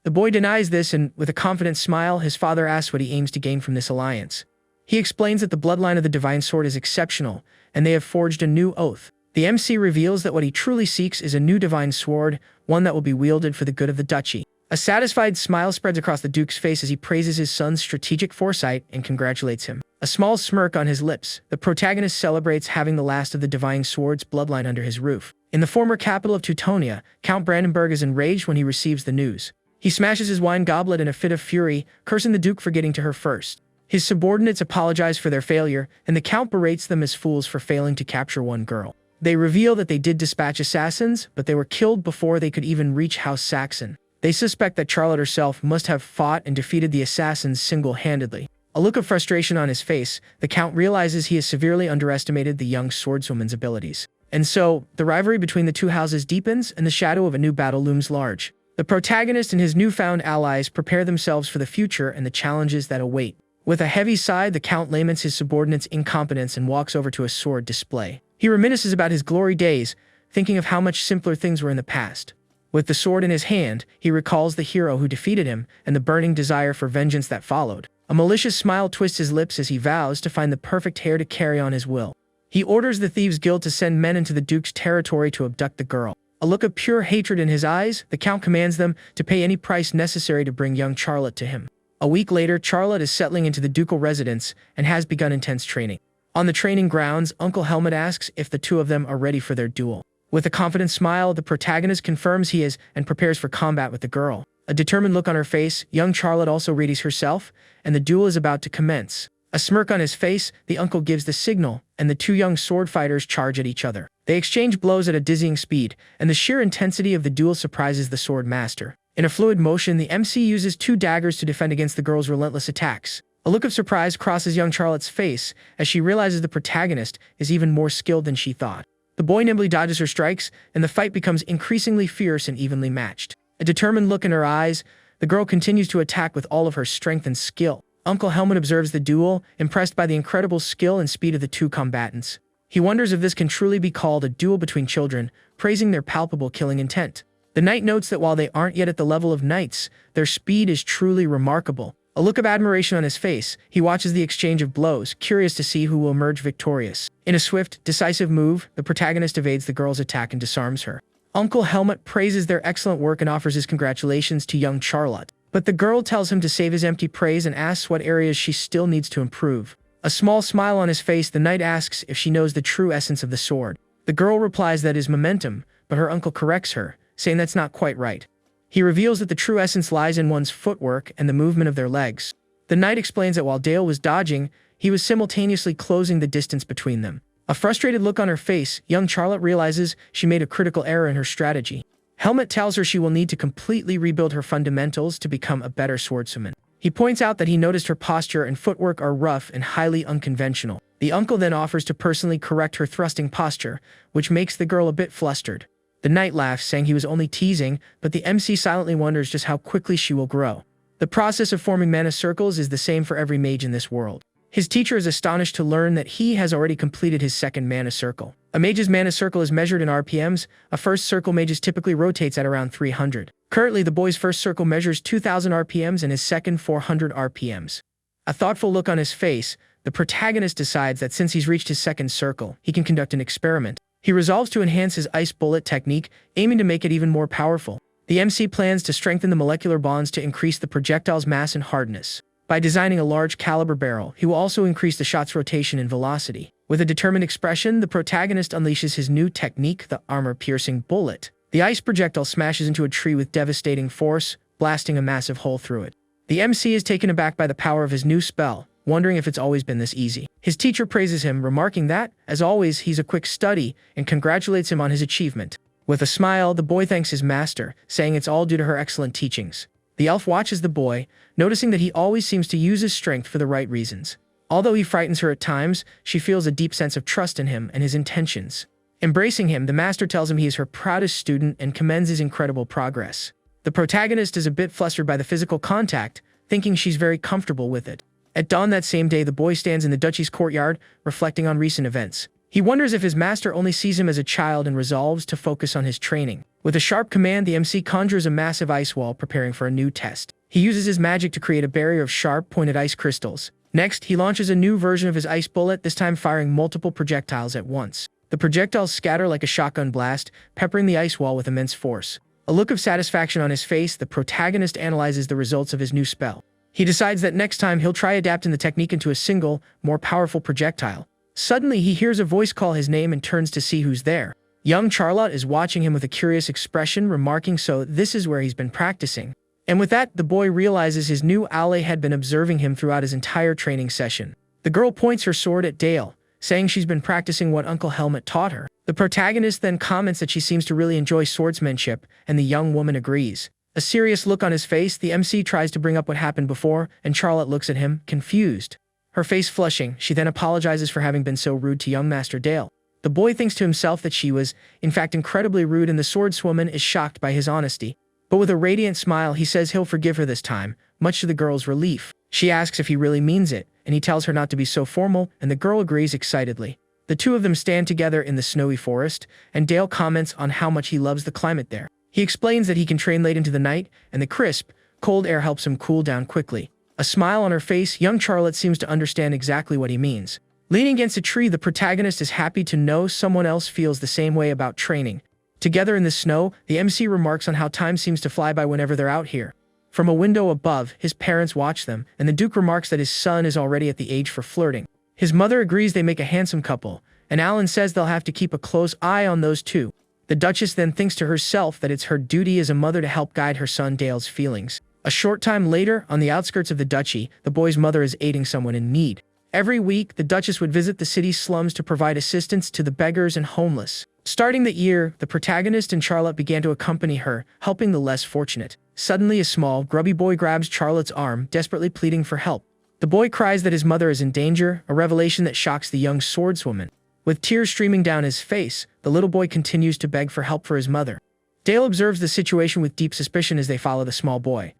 A: The boy denies this and, with a confident smile, his father asks what he aims to gain from this alliance. He explains that the bloodline of the Divine Sword is exceptional, and they have forged a new oath. The MC reveals that what he truly seeks is a new Divine Sword, one that will be wielded for the good of the duchy. A satisfied smile spreads across the Duke's face as he praises his son's strategic foresight and congratulates him. A small smirk on his lips, the protagonist celebrates having the last of the Divine Sword's bloodline under his roof. In the former capital of Teutonia, Count Brandenburg is enraged when he receives the news. He smashes his wine goblet in a fit of fury, cursing the Duke for getting to her first. His subordinates apologize for their failure, and the Count berates them as fools for failing to capture one girl. They reveal that they did dispatch assassins, but they were killed before they could even reach House Saxon. They suspect that Charlotte herself must have fought and defeated the assassins single-handedly. A look of frustration on his face, the Count realizes he has severely underestimated the young swordswoman's abilities. And so, the rivalry between the two houses deepens and the shadow of a new battle looms large. The protagonist and his newfound allies prepare themselves for the future and the challenges that await. With a heavy sigh, the Count laments his subordinates' incompetence and walks over to a sword display. He reminisces about his glory days, thinking of how much simpler things were in the past. With the sword in his hand, he recalls the hero who defeated him and the burning desire for vengeance that followed. A malicious smile twists his lips as he vows to find the perfect heir to carry on his will. He orders the Thieves' Guild to send men into the Duke's territory to abduct the girl. A look of pure hatred in his eyes, the Count commands them to pay any price necessary to bring young Charlotte to him. A week later, Charlotte is settling into the ducal residence and has begun intense training. On the training grounds, Uncle Helmut asks if the two of them are ready for their duel. With a confident smile, the protagonist confirms he is and prepares for combat with the girl. A determined look on her face, young Charlotte also readies herself, and the duel is about to commence. A smirk on his face, the uncle gives the signal, and the two young sword fighters charge at each other. They exchange blows at a dizzying speed, and the sheer intensity of the duel surprises the sword master. In a fluid motion, the MC uses two daggers to defend against the girl's relentless attacks. A look of surprise crosses young Charlotte's face as she realizes the protagonist is even more skilled than she thought. The boy nimbly dodges her strikes, and the fight becomes increasingly fierce and evenly matched. A determined look in her eyes, the girl continues to attack with all of her strength and skill. Uncle Helmut observes the duel, impressed by the incredible skill and speed of the two combatants. He wonders if this can truly be called a duel between children, praising their palpable killing intent. The knight notes that while they aren't yet at the level of knights, their speed is truly remarkable. A look of admiration on his face, he watches the exchange of blows, curious to see who will emerge victorious. In a swift, decisive move, the protagonist evades the girl's attack and disarms her. Uncle Helmut praises their excellent work and offers his congratulations to young Charlotte. But the girl tells him to save his empty praise and asks what areas she still needs to improve. A small smile on his face, the knight asks if she knows the true essence of the sword. The girl replies that is momentum, but her uncle corrects her, saying that's not quite right. He reveals that the true essence lies in one's footwork and the movement of their legs. The knight explains that while Dale was dodging, he was simultaneously closing the distance between them. A frustrated look on her face, young Charlotte realizes she made a critical error in her strategy. Helmet tells her she will need to completely rebuild her fundamentals to become a better swordswoman. He points out that he noticed her posture and footwork are rough and highly unconventional. The uncle then offers to personally correct her thrusting posture, which makes the girl a bit flustered. The knight laughs, saying he was only teasing, but the MC silently wonders just how quickly she will grow. The process of forming mana circles is the same for every mage in this world. His teacher is astonished to learn that he has already completed his second mana circle. A mage's mana circle is measured in RPMs. A first circle mage's typically rotates at around 300. Currently, the boy's first circle measures 2,000 RPMs and his second 400 RPMs. A thoughtful look on his face, the protagonist decides that since he's reached his second circle, he can conduct an experiment. He resolves to enhance his ice bullet technique, aiming to make it even more powerful. The MC plans to strengthen the molecular bonds to increase the projectile's mass and hardness. By designing a large caliber barrel, he will also increase the shot's rotation and velocity. With a determined expression, the protagonist unleashes his new technique, the armor-piercing bullet. The ice projectile smashes into a tree with devastating force, blasting a massive hole through it. The MC is taken aback by the power of his new spell, wondering if it's always been this easy. His teacher praises him, remarking that, as always, he's a quick study, and congratulates him on his achievement. With a smile, the boy thanks his master, saying it's all due to her excellent teachings. The elf watches the boy, noticing that he always seems to use his strength for the right reasons. Although he frightens her at times, she feels a deep sense of trust in him and his intentions. Embracing him, the master tells him he is her proudest student and commends his incredible progress. The protagonist is a bit flustered by the physical contact, thinking she's very comfortable with it. At dawn that same day, the boy stands in the duchy's courtyard, reflecting on recent events. He wonders if his master only sees him as a child and resolves to focus on his training. With a sharp command, the MC conjures a massive ice wall, preparing for a new test. He uses his magic to create a barrier of sharp, pointed ice crystals. Next, he launches a new version of his ice bullet, this time firing multiple projectiles at once. The projectiles scatter like a shotgun blast, peppering the ice wall with immense force. A look of satisfaction on his face, the protagonist analyzes the results of his new spell. He decides that next time he'll try adapting the technique into a single, more powerful projectile. Suddenly, he hears a voice call his name and turns to see who's there. Young Charlotte is watching him with a curious expression, remarking, "So this is where he's been practicing." And with that, the boy realizes his new ally had been observing him throughout his entire training session. The girl points her sword at Dale, saying she's been practicing what Uncle Helmet taught her. The protagonist then comments that she seems to really enjoy swordsmanship, and the young woman agrees. A serious look on his face, the MC tries to bring up what happened before, and Charlotte looks at him, confused. Her face flushing, she then apologizes for having been so rude to young Master Dale. The boy thinks to himself that she was, in fact, incredibly rude, and the swordswoman is shocked by his honesty. But with a radiant smile, he says he'll forgive her this time, much to the girl's relief. She asks if he really means it, and he tells her not to be so formal, and the girl agrees excitedly. The two of them stand together in the snowy forest, and Dale comments on how much he loves the climate there. He explains that he can train late into the night, and the crisp, cold air helps him cool down quickly. A smile on her face, young Charlotte seems to understand exactly what he means. Leaning against a tree, the protagonist is happy to know someone else feels the same way about training. Together in the snow, the MC remarks on how time seems to fly by whenever they're out here. From a window above, his parents watch them, and the Duke remarks that his son is already at the age for flirting. His mother agrees they make a handsome couple, and Alan says they'll have to keep a close eye on those two. The Duchess then thinks to herself that it's her duty as a mother to help guide her son Dale's feelings. A short time later, on the outskirts of the duchy, the boy's mother is aiding someone in need. Every week, the Duchess would visit the city's slums to provide assistance to the beggars and homeless. Starting that year, the protagonist and Charlotte began to accompany her, helping the less fortunate. Suddenly, a small, grubby boy grabs Charlotte's arm, desperately pleading for help. The boy cries that his mother is in danger, a revelation that shocks the young swordswoman. With tears streaming down his face, the little boy continues to beg for help for his mother. Dale observes the situation with deep suspicion as they follow the small boy.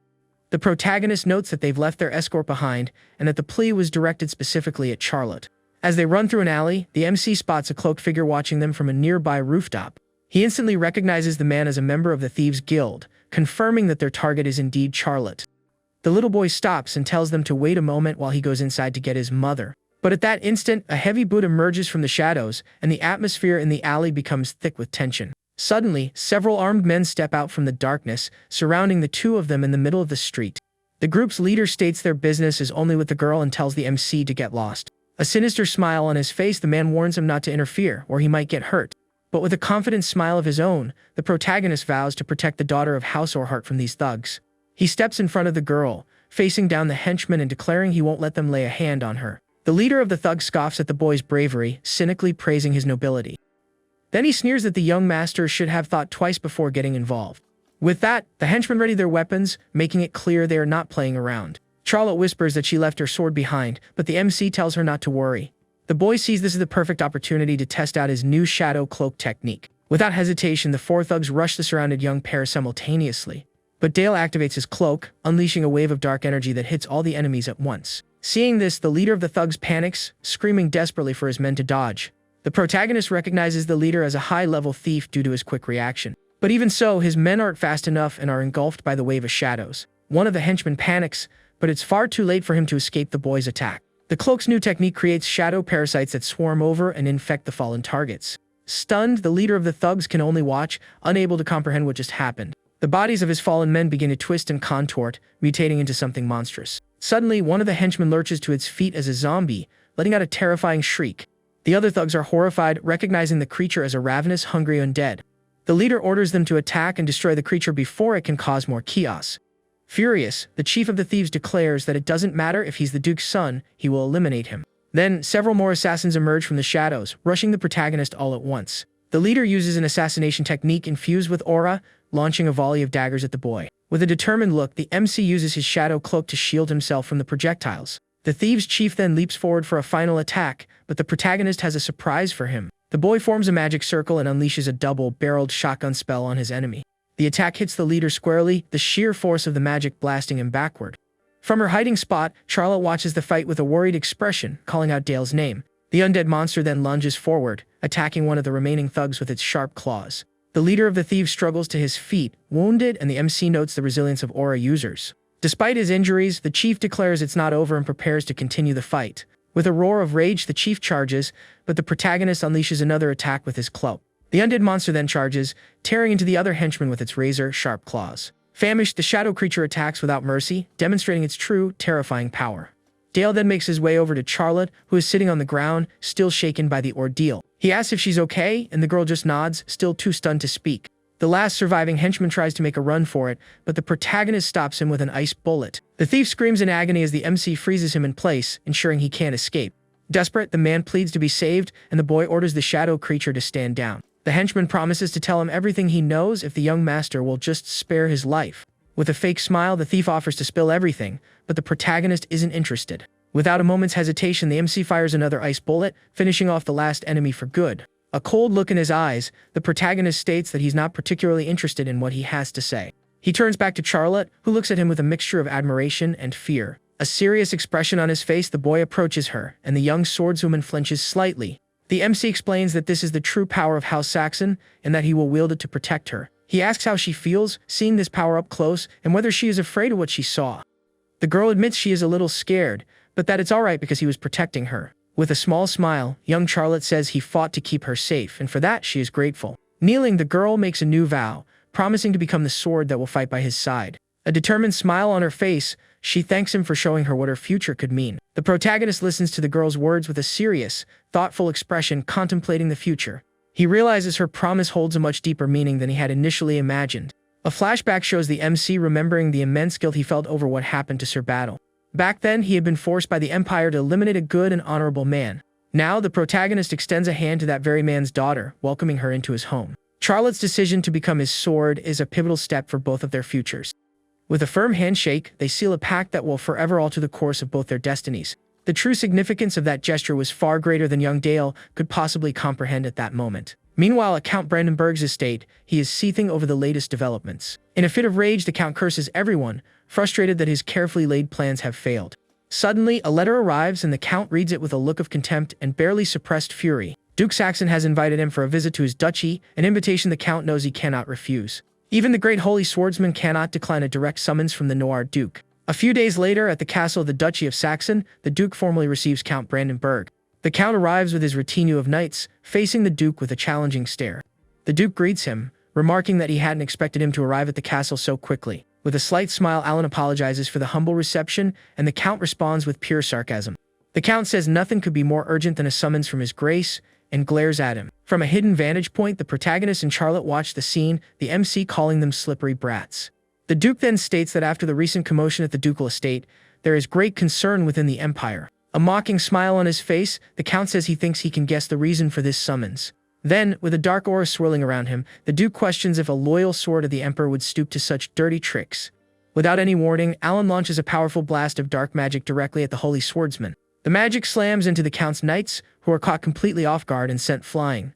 A: The protagonist notes that they've left their escort behind, and that the plea was directed specifically at Charlotte. As they run through an alley, the MC spots a cloaked figure watching them from a nearby rooftop. He instantly recognizes the man as a member of the Thieves' Guild, confirming that their target is indeed Charlotte. The little boy stops and tells them to wait a moment while he goes inside to get his mother. But at that instant, a heavy boot emerges from the shadows, and the atmosphere in the alley becomes thick with tension. Suddenly, several armed men step out from the darkness, surrounding the two of them in the middle of the street. The group's leader states their business is only with the girl and tells the MC to get lost. A sinister smile on his face, the man warns him not to interfere, or he might get hurt. But with a confident smile of his own, the protagonist vows to protect the daughter of House Orhart from these thugs. He steps in front of the girl, facing down the henchmen and declaring he won't let them lay a hand on her. The leader of the thugs scoffs at the boy's bravery, cynically praising his nobility. Then he sneers that the young master should have thought twice before getting involved. With that, the henchmen ready their weapons, making it clear they are not playing around. Charlotte whispers that she left her sword behind, but the MC tells her not to worry. The boy sees this as the perfect opportunity to test out his new shadow cloak technique. Without hesitation, the four thugs rush the surrounded young pair simultaneously. But Dale activates his cloak, unleashing a wave of dark energy that hits all the enemies at once. Seeing this, the leader of the thugs panics, screaming desperately for his men to dodge. The protagonist recognizes the leader as a high-level thief due to his quick reaction. But even so, his men aren't fast enough and are engulfed by the wave of shadows. One of the henchmen panics, but it's far too late for him to escape the boy's attack. The cloak's new technique creates shadow parasites that swarm over and infect the fallen targets. Stunned, the leader of the thugs can only watch, unable to comprehend what just happened. The bodies of his fallen men begin to twist and contort, mutating into something monstrous. Suddenly, one of the henchmen lurches to its feet as a zombie, letting out a terrifying shriek. The other thugs are horrified, recognizing the creature as a ravenous, hungry undead. The leader orders them to attack and destroy the creature before it can cause more chaos. Furious, the chief of the thieves declares that it doesn't matter if he's the Duke's son, he will eliminate him. Then, several more assassins emerge from the shadows, rushing the protagonist all at once. The leader uses an assassination technique infused with aura, launching a volley of daggers at the boy. With a determined look, the MC uses his shadow cloak to shield himself from the projectiles. The thieves' chief then leaps forward for a final attack, but the protagonist has a surprise for him. The boy forms a magic circle and unleashes a double-barreled shotgun spell on his enemy. The attack hits the leader squarely, the sheer force of the magic blasting him backward. From her hiding spot, Charlotte watches the fight with a worried expression, calling out Dale's name. The undead monster then lunges forward, attacking one of the remaining thugs with its sharp claws. The leader of the thieves struggles to his feet, wounded, and the MC notes the resilience of aura users. Despite his injuries, the chief declares it's not over and prepares to continue the fight. With a roar of rage, the chief charges, but the protagonist unleashes another attack with his cloak. The undead monster then charges, tearing into the other henchman with its razor-sharp claws. Famished, the shadow creature attacks without mercy, demonstrating its true, terrifying power. Dale then makes his way over to Charlotte, who is sitting on the ground, still shaken by the ordeal. He asks if she's okay, and the girl just nods, still too stunned to speak. The last surviving henchman tries to make a run for it, but the protagonist stops him with an ice bullet. The thief screams in agony as the MC freezes him in place, ensuring he can't escape. Desperate, the man pleads to be saved, and the boy orders the shadow creature to stand down. The henchman promises to tell him everything he knows if the young master will just spare his life. With a fake smile, the thief offers to spill everything, but the protagonist isn't interested. Without a moment's hesitation, the MC fires another ice bullet, finishing off the last enemy for good. A cold look in his eyes, the protagonist states that he's not particularly interested in what he has to say. He turns back to Charlotte, who looks at him with a mixture of admiration and fear. A serious expression on his face, the boy approaches her, and the young swordswoman flinches slightly. The MC explains that this is the true power of House Saxon, and that he will wield it to protect her. He asks how she feels, seeing this power up close, and whether she is afraid of what she saw. The girl admits she is a little scared, but that it's alright because he was protecting her. With a small smile, young Charlotte says he fought to keep her safe, and for that she is grateful. Kneeling, the girl makes a new vow, promising to become the sword that will fight by his side. A determined smile on her face, she thanks him for showing her what her future could mean. The protagonist listens to the girl's words with a serious, thoughtful expression, contemplating the future. He realizes her promise holds a much deeper meaning than he had initially imagined. A flashback shows the MC remembering the immense guilt he felt over what happened to Sir Battle. Back then, he had been forced by the Empire to eliminate a good and honorable man. Now, the protagonist extends a hand to that very man's daughter, welcoming her into his home. Charlotte's decision to become his sword is a pivotal step for both of their futures. With a firm handshake, they seal a pact that will forever alter the course of both their destinies. The true significance of that gesture was far greater than young Dale could possibly comprehend at that moment. Meanwhile, at Count Brandenburg's estate, he is seething over the latest developments. In a fit of rage, the Count curses everyone, frustrated that his carefully laid plans have failed. Suddenly, a letter arrives and the Count reads it with a look of contempt and barely suppressed fury. Duke Saxon has invited him for a visit to his duchy, an invitation the Count knows he cannot refuse. Even the great holy swordsman cannot decline a direct summons from the Noir Duke. A few days later, at the castle of the Duchy of Saxon, the Duke formally receives Count Brandenburg. The Count arrives with his retinue of knights, facing the Duke with a challenging stare. The Duke greets him, remarking that he hadn't expected him to arrive at the castle so quickly. With a slight smile, Alan apologizes for the humble reception, and the Count responds with pure sarcasm. The Count says nothing could be more urgent than a summons from his grace, and glares at him. From From a hidden vantage point, the protagonist and Charlotte watch the scene, the MC calling them slippery brats. The Duke then states that after the recent commotion at the ducal estate, there is great concern within the empire. A mocking smile on his face, the Count says he thinks he can guess the reason for this summons. Then, with a dark aura swirling around him, the Duke questions if a loyal sword of the Emperor would stoop to such dirty tricks. Without any warning, Alan launches a powerful blast of dark magic directly at the Holy Swordsman. The magic slams into the Count's knights, who are caught completely off guard and sent flying.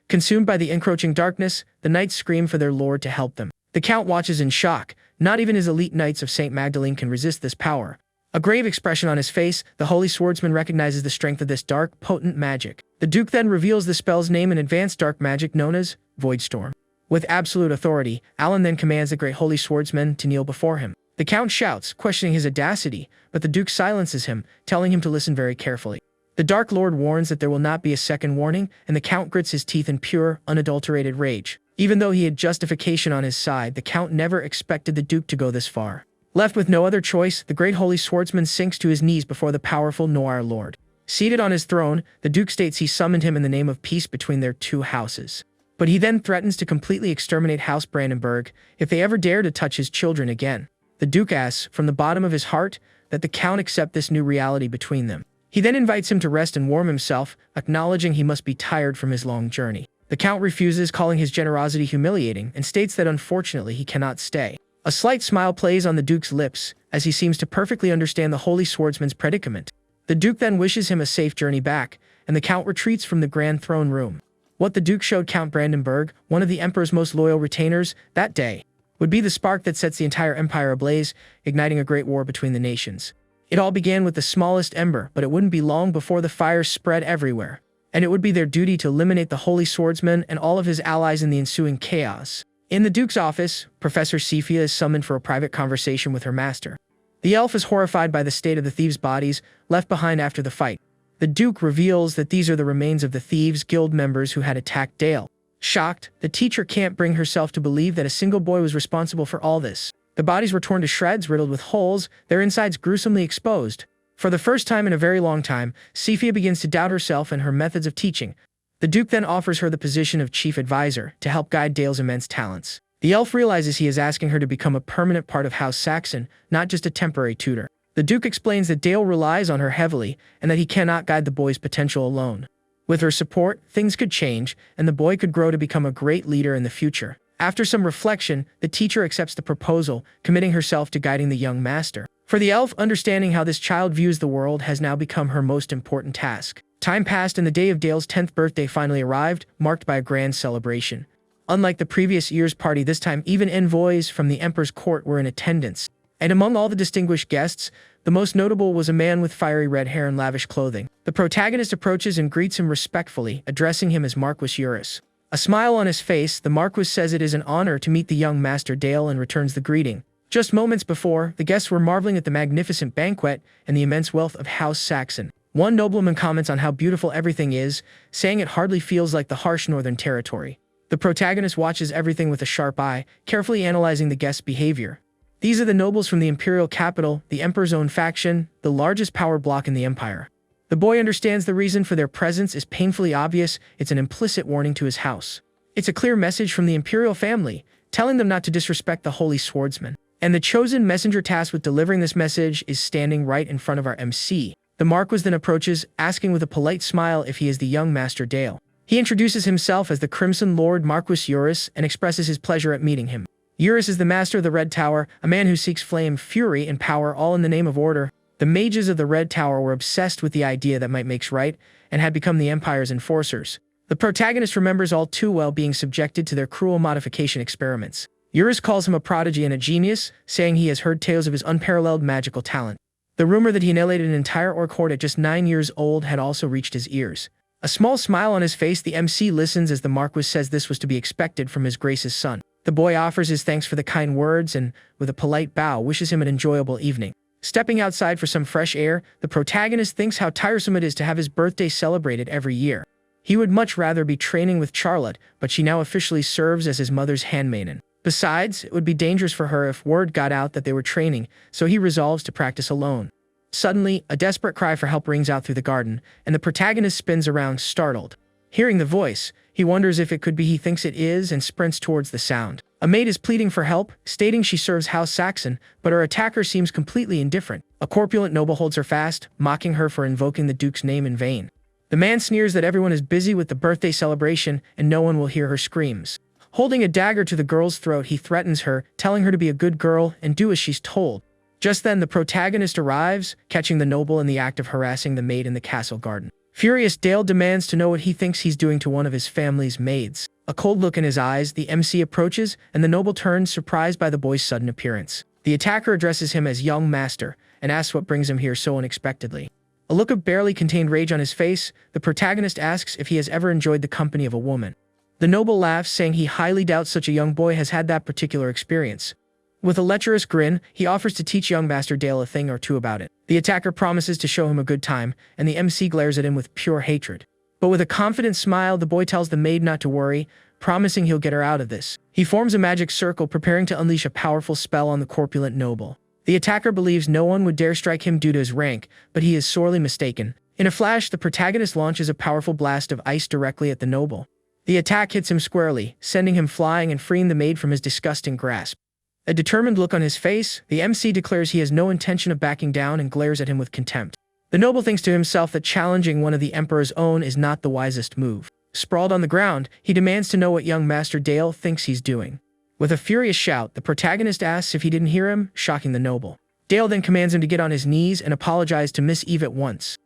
A: Consumed by the encroaching darkness, the knights scream for their lord to help them. The Count watches in shock. Not even his elite knights of St. Magdalene can resist this power. A grave expression on his face, the Holy Swordsman recognizes the strength of this dark, potent magic. The Duke then reveals the spell's name in advanced dark magic known as Voidstorm. With absolute authority, Alan then commands the great Holy Swordsman to kneel before him. The Count shouts, questioning his audacity, but the Duke silences him, telling him to listen very carefully. The Dark Lord warns that there will not be a second warning, and the Count grits his teeth in pure, unadulterated rage. Even though he had justification on his side, the Count never expected the Duke to go this far. Left with no other choice, the great Holy Swordsman sinks to his knees before the powerful Noir Lord. Seated on his throne, the Duke states he summoned him in the name of peace between their two houses. But he then threatens to completely exterminate House Brandenburg if they ever dare to touch his children again. The Duke asks, from the bottom of his heart, that the Count accept this new reality between them. He then invites him to rest and warm himself, acknowledging he must be tired from his long journey. The Count refuses, calling his generosity humiliating, and states that unfortunately he cannot stay. A slight smile plays on the Duke's lips, as he seems to perfectly understand the Holy Swordsman's predicament. The Duke then wishes him a safe journey back, and the Count retreats from the Grand Throne Room. What the Duke showed Count Brandenburg, one of the Emperor's most loyal retainers, that day, would be the spark that sets the entire empire ablaze, igniting a great war between the nations. It all began with the smallest ember, but it wouldn't be long before the fire spread everywhere, and it would be their duty to eliminate the Holy Swordsman and all of his allies in the ensuing chaos. In the Duke's office, Professor Cephia is summoned for a private conversation with her master. The elf is horrified by the state of the thieves' bodies left behind after the fight. The Duke reveals that these are the remains of the Thieves' Guild members who had attacked Dale. Shocked, the teacher can't bring herself to believe that a single boy was responsible for all this. The bodies were torn to shreds, riddled with holes, their insides gruesomely exposed. For the first time in a very long time, Cephia begins to doubt herself and her methods of teaching. The Duke then offers her the position of chief advisor to help guide Dale's immense talents. The elf realizes he is asking her to become a permanent part of House Saxon, not just a temporary tutor. The Duke explains that Dale relies on her heavily and that he cannot guide the boy's potential alone. With her support, things could change, and the boy could grow to become a great leader in the future. After some reflection, the teacher accepts the proposal, committing herself to guiding the young master. For the elf, understanding how this child views the world has now become her most important task. Time passed and the day of Dale's 10th birthday finally arrived, marked by a grand celebration. Unlike the previous year's party, this time even envoys from the Emperor's court were in attendance. And among all the distinguished guests, the most notable was a man with fiery red hair and lavish clothing. The protagonist approaches and greets him respectfully, addressing him as Marquis Eurus. A smile on his face, the Marquis says it is an honor to meet the young Master Dale and returns the greeting. Just moments before, the guests were marveling at the magnificent banquet and the immense wealth of House Saxon. One nobleman comments on how beautiful everything is, saying it hardly feels like the harsh northern territory. The protagonist watches everything with a sharp eye, carefully analyzing the guest's behavior. These are the nobles from the imperial capital, the Emperor's own faction, the largest power block in the empire. The boy understands the reason for their presence is painfully obvious. It's an implicit warning to his house. It's a clear message from the imperial family, telling them not to disrespect the Holy Swordsman. And the chosen messenger tasked with delivering this message is standing right in front of our MC. The Marquis then approaches, asking with a polite smile if he is the young Master Dale. He introduces himself as the Crimson Lord Marquis Eurus and expresses his pleasure at meeting him. Eurus is the master of the Red Tower, a man who seeks flame, fury, and power all in the name of order. The mages of the Red Tower were obsessed with the idea that might makes right and had become the Empire's enforcers. The protagonist remembers all too well being subjected to their cruel modification experiments. Eurus calls him a prodigy and a genius, saying he has heard tales of his unparalleled magical talent. The rumor that he annihilated an entire orc horde at just 9 years old had also reached his ears. A small smile on his face, the MC listens as the Marquis says this was to be expected from his Grace's son. The boy offers his thanks for the kind words and, with a polite bow, wishes him an enjoyable evening. Stepping outside for some fresh air, the protagonist thinks how tiresome it is to have his birthday celebrated every year. He would much rather be training with Charlotte, but she now officially serves as his mother's handmaiden. Besides, it would be dangerous for her if word got out that they were training, so he resolves to practice alone. Suddenly, a desperate cry for help rings out through the garden, and the protagonist spins around, startled. Hearing the voice, he wonders if it could be he thinks it is and sprints towards the sound. A maid is pleading for help, stating she serves House Saxon, but her attacker seems completely indifferent. A corpulent noble holds her fast, mocking her for invoking the Duke's name in vain. The man sneers that everyone is busy with the birthday celebration and no one will hear her screams. Holding a dagger to the girl's throat, he threatens her, telling her to be a good girl and do as she's told. Just then, the protagonist arrives, catching the noble in the act of harassing the maid in the castle garden. Furious, Dale demands to know what he thinks he's doing to one of his family's maids. A cold look in his eyes, the MC approaches, and the noble turns, surprised by the boy's sudden appearance. The attacker addresses him as young master, and asks what brings him here so unexpectedly. A look of barely contained rage on his face, the protagonist asks if he has ever enjoyed the company of a woman. The noble laughs, saying he highly doubts such a young boy has had that particular experience. With a lecherous grin, he offers to teach young Master Dale a thing or two about it. The attacker promises to show him a good time, and the MC glares at him with pure hatred. But with a confident smile, the boy tells the maid not to worry, promising he'll get her out of this. He forms a magic circle, preparing to unleash a powerful spell on the corpulent noble. The attacker believes no one would dare strike him due to his rank, but he is sorely mistaken. In a flash, the protagonist launches a powerful blast of ice directly at the noble. The attack hits him squarely, sending him flying and freeing the maid from his disgusting grasp. A determined look on his face, the MC declares he has no intention of backing down and glares at him with contempt. The noble thinks to himself that challenging one of the Emperor's own is not the wisest move. Sprawled on the ground, he demands to know what young Master Dale thinks he's doing. With a furious shout, the protagonist asks if he didn't hear him, shocking the noble. Dale then commands him to get on his knees and apologize to Miss Eve at once.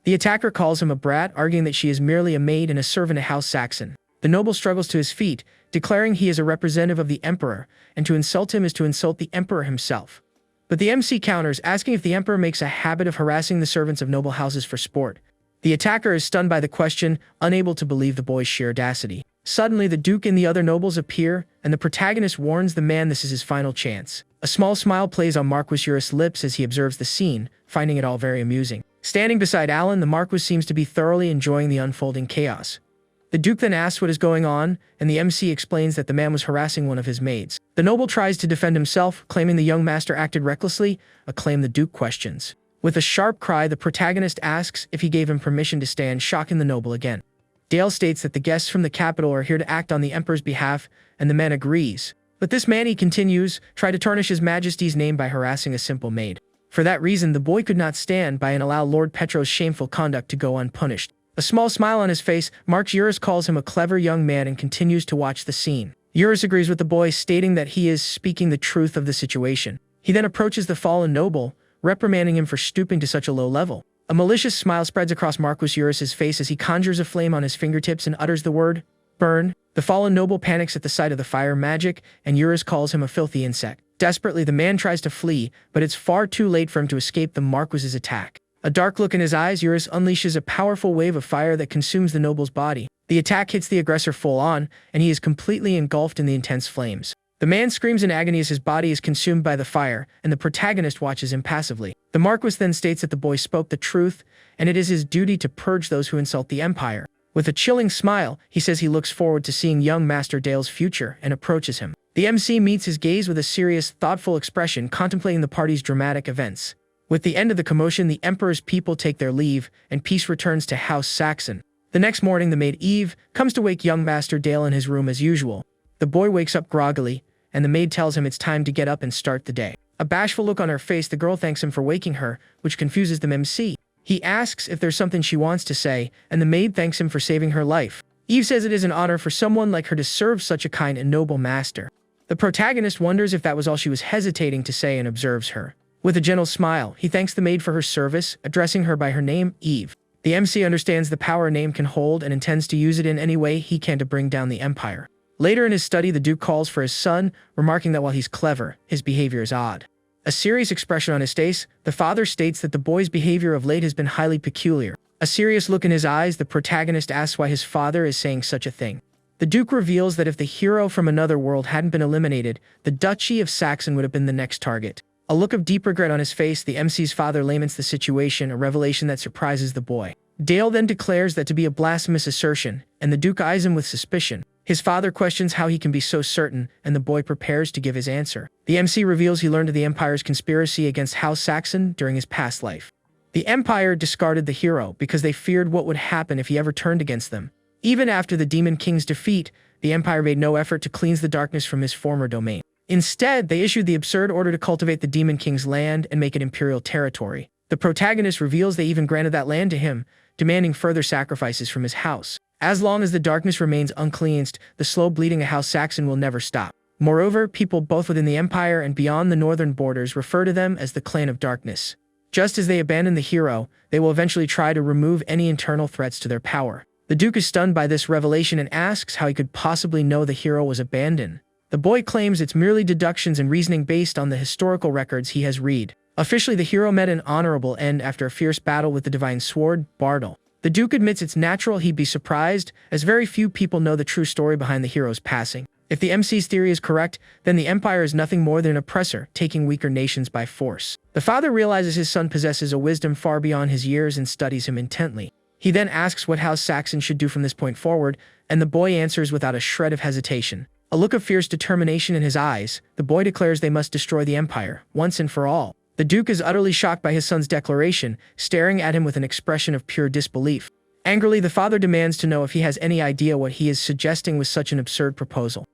A: The attacker calls him a brat, arguing that she is merely a maid and a servant of House Saxon. The noble struggles to his feet, declaring he is a representative of the Emperor, and to insult him is to insult the Emperor himself. But the MC counters, asking if the Emperor makes a habit of harassing the servants of noble houses for sport. The attacker is stunned by the question, unable to believe the boy's sheer audacity. Suddenly, the Duke and the other nobles appear, and the protagonist warns the man this is his final chance. A small smile plays on Marquis Eurus' lips as he observes the scene, finding it all very amusing. Standing beside Alan, the Marquis seems to be thoroughly enjoying the unfolding chaos. The Duke then asks what is going on, and the MC explains that the man was harassing one of his maids. The noble tries to defend himself, claiming the young master acted recklessly, a claim the Duke questions. With a sharp cry, the protagonist asks if he gave him permission to stand, shocking the noble again. Dale states that the guests from the capital are here to act on the Emperor's behalf, and the man agrees. But this man, he continues, tried to tarnish His Majesty's name by harassing a simple maid. For that reason, the boy could not stand by and allow Lord Petro's shameful conduct to go unpunished. A small smile on his face, Marquis Eurus calls him a clever young man and continues to watch the scene. Eurus agrees with the boy, stating that he is speaking the truth of the situation. He then approaches the fallen noble, reprimanding him for stooping to such a low level. A malicious smile spreads across Marquis Eurus' face as he conjures a flame on his fingertips and utters the word, burn. The fallen noble panics at the sight of the fire magic, and Eurus calls him a filthy insect. Desperately, the man tries to flee, but it's far too late for him to escape the Marquis's attack. A dark look in his eyes, Eurus unleashes a powerful wave of fire that consumes the noble's body. The attack hits the aggressor full on, and he is completely engulfed in the intense flames. The man screams in agony as his body is consumed by the fire, and the protagonist watches impassively. The Marquis then states that the boy spoke the truth, and it is his duty to purge those who insult the Empire. With a chilling smile, he says he looks forward to seeing young Master Dale's future and approaches him. The MC meets his gaze with a serious, thoughtful expression, contemplating the party's dramatic events. With the end of the commotion, the Emperor's people take their leave, and peace returns to House Saxon. The next morning, the maid Eve comes to wake young Master Dale in his room as usual. The boy wakes up groggily, and the maid tells him it's time to get up and start the day. A bashful look on her face, the girl thanks him for waking her, which confuses the MC. He asks if there's something she wants to say, and the maid thanks him for saving her life. Eve says it is an honor for someone like her to serve such a kind and noble master. The protagonist wonders if that was all she was hesitating to say and observes her. With a gentle smile, he thanks the maid for her service, addressing her by her name, Eve. The MC understands the power a name can hold and intends to use it in any way he can to bring down the Empire. Later in his study, the Duke calls for his son, remarking that while he's clever, his behavior is odd. A serious expression on his face, the father states that the boy's behavior of late has been highly peculiar. A serious look in his eyes, the protagonist asks why his father is saying such a thing. The Duke reveals that if the hero from another world hadn't been eliminated, the Duchy of Saxon would have been the next target. A look of deep regret on his face, the MC's father laments the situation, a revelation that surprises the boy. Dale then declares that to be a blasphemous assertion, and the Duke eyes him with suspicion. His father questions how he can be so certain, and the boy prepares to give his answer. The MC reveals he learned of the Empire's conspiracy against House Saxon during his past life. The Empire discarded the hero because they feared what would happen if he ever turned against them. Even after the Demon King's defeat, the Empire made no effort to cleanse the darkness from his former domain. Instead, they issued the absurd order to cultivate the Demon King's land and make it imperial territory. The protagonist reveals they even granted that land to him, demanding further sacrifices from his house. As long as the darkness remains uncleansed, the slow bleeding of House Saxon will never stop. Moreover, people both within the Empire and beyond the northern borders refer to them as the Clan of Darkness. Just as they abandon the hero, they will eventually try to remove any internal threats to their power. The Duke is stunned by this revelation and asks how he could possibly know the hero was abandoned. The boy claims it's merely deductions and reasoning based on the historical records he has read. Officially, the hero met an honorable end after a fierce battle with the divine sword, Bartle. The Duke admits it's natural he'd be surprised, as very few people know the true story behind the hero's passing. If the MC's theory is correct, then the Empire is nothing more than an oppressor, taking weaker nations by force. The father realizes his son possesses a wisdom far beyond his years and studies him intently. He then asks what House Saxon should do from this point forward, and the boy answers without a shred of hesitation. A look of fierce determination in his eyes, the boy declares they must destroy the Empire, once and for all. The Duke is utterly shocked by his son's declaration, staring at him with an expression of pure disbelief. Angrily, the father demands to know if he has any idea what he is suggesting with such an absurd proposal.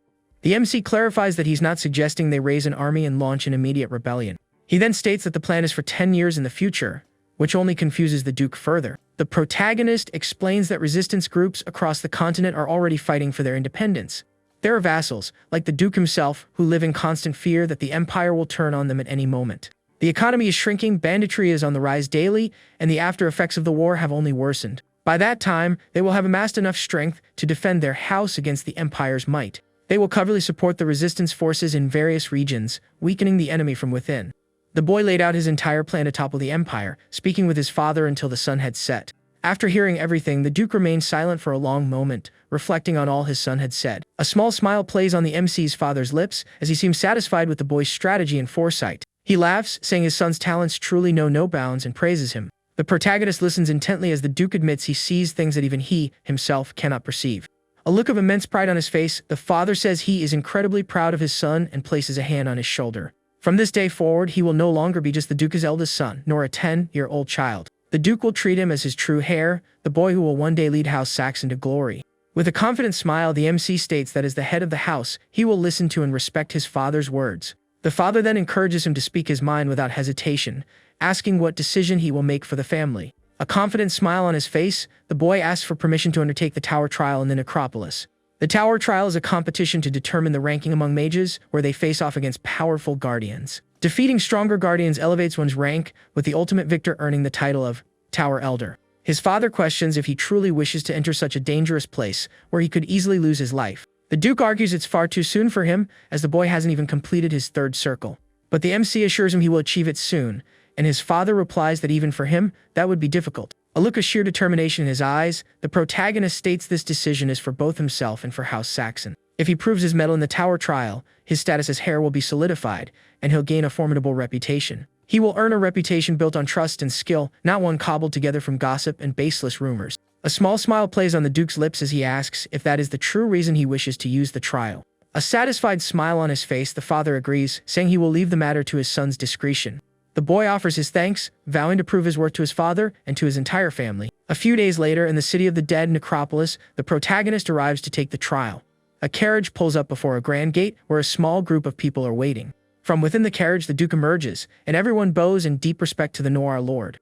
A: The MC clarifies that he's not suggesting they raise an army and launch an immediate rebellion. He then states that the plan is for 10 years in the future, which only confuses the Duke further. The protagonist explains that resistance groups across the continent are already fighting for their independence. There are vassals, like the Duke himself, who live in constant fear that the Empire will turn on them at any moment. The economy is shrinking, banditry is on the rise daily, and the after effects of the war have only worsened. By that time, they will have amassed enough strength to defend their house against the Empire's might. They will covertly support the resistance forces in various regions, weakening the enemy from within. The boy laid out his entire plan to topple the Empire, speaking with his father until the sun had set. After hearing everything, the Duke remained silent for a long moment, reflecting on all his son had said. A small smile plays on the MC's father's lips, as he seems satisfied with the boy's strategy and foresight. He laughs, saying his son's talents truly know no bounds, and praises him. The protagonist listens intently as the Duke admits he sees things that even he, himself, cannot perceive. A look of immense pride on his face, the father says he is incredibly proud of his son and places a hand on his shoulder. From this day forward, he will no longer be just the Duke's eldest son, nor a 10-year-old child. The Duke will treat him as his true heir, the boy who will one day lead House Saxon to glory. With a confident smile, the MC states that as the head of the house, he will listen to and respect his father's words. The father then encourages him to speak his mind without hesitation, asking what decision he will make for the family. A confident smile on his face, the boy asks for permission to undertake the Tower Trial in the necropolis. The Tower Trial is a competition to determine the ranking among mages, where they face off against powerful guardians. Defeating stronger guardians elevates one's rank, with the ultimate victor earning the title of Tower Elder. His father questions if he truly wishes to enter such a dangerous place, where he could easily lose his life. The Duke argues it's far too soon for him, as the boy hasn't even completed his third circle. But the MC assures him he will achieve it soon, and his father replies that even for him, that would be difficult. A look of sheer determination in his eyes, the protagonist states this decision is for both himself and for House Saxon. If he proves his mettle in the Tower Trial, his status as heir will be solidified, and he'll gain a formidable reputation. He will earn a reputation built on trust and skill, not one cobbled together from gossip and baseless rumors. A small smile plays on the Duke's lips as he asks if that is the true reason he wishes to use the trial. A satisfied smile on his face, the father agrees, saying he will leave the matter to his son's discretion. The boy offers his thanks, vowing to prove his worth to his father and to his entire family. A few days later, in the city of the dead necropolis, the protagonist arrives to take the trial. A carriage pulls up before a grand gate where a small group of people are waiting. From within the carriage, the Duke emerges, and everyone bows in deep respect to the Noir Lord.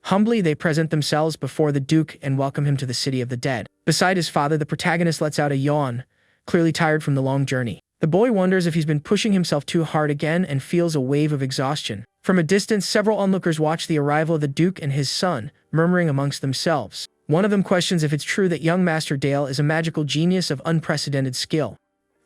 A: Humbly, they present themselves before the Duke and welcome him to the city of the dead. Beside his father, the protagonist lets out a yawn, clearly tired from the long journey. The boy wonders if he's been pushing himself too hard again and feels a wave of exhaustion. From a distance, several onlookers watch the arrival of the Duke and his son, murmuring amongst themselves. One of them questions if it's true that young Master Dale is a magical genius of unprecedented skill.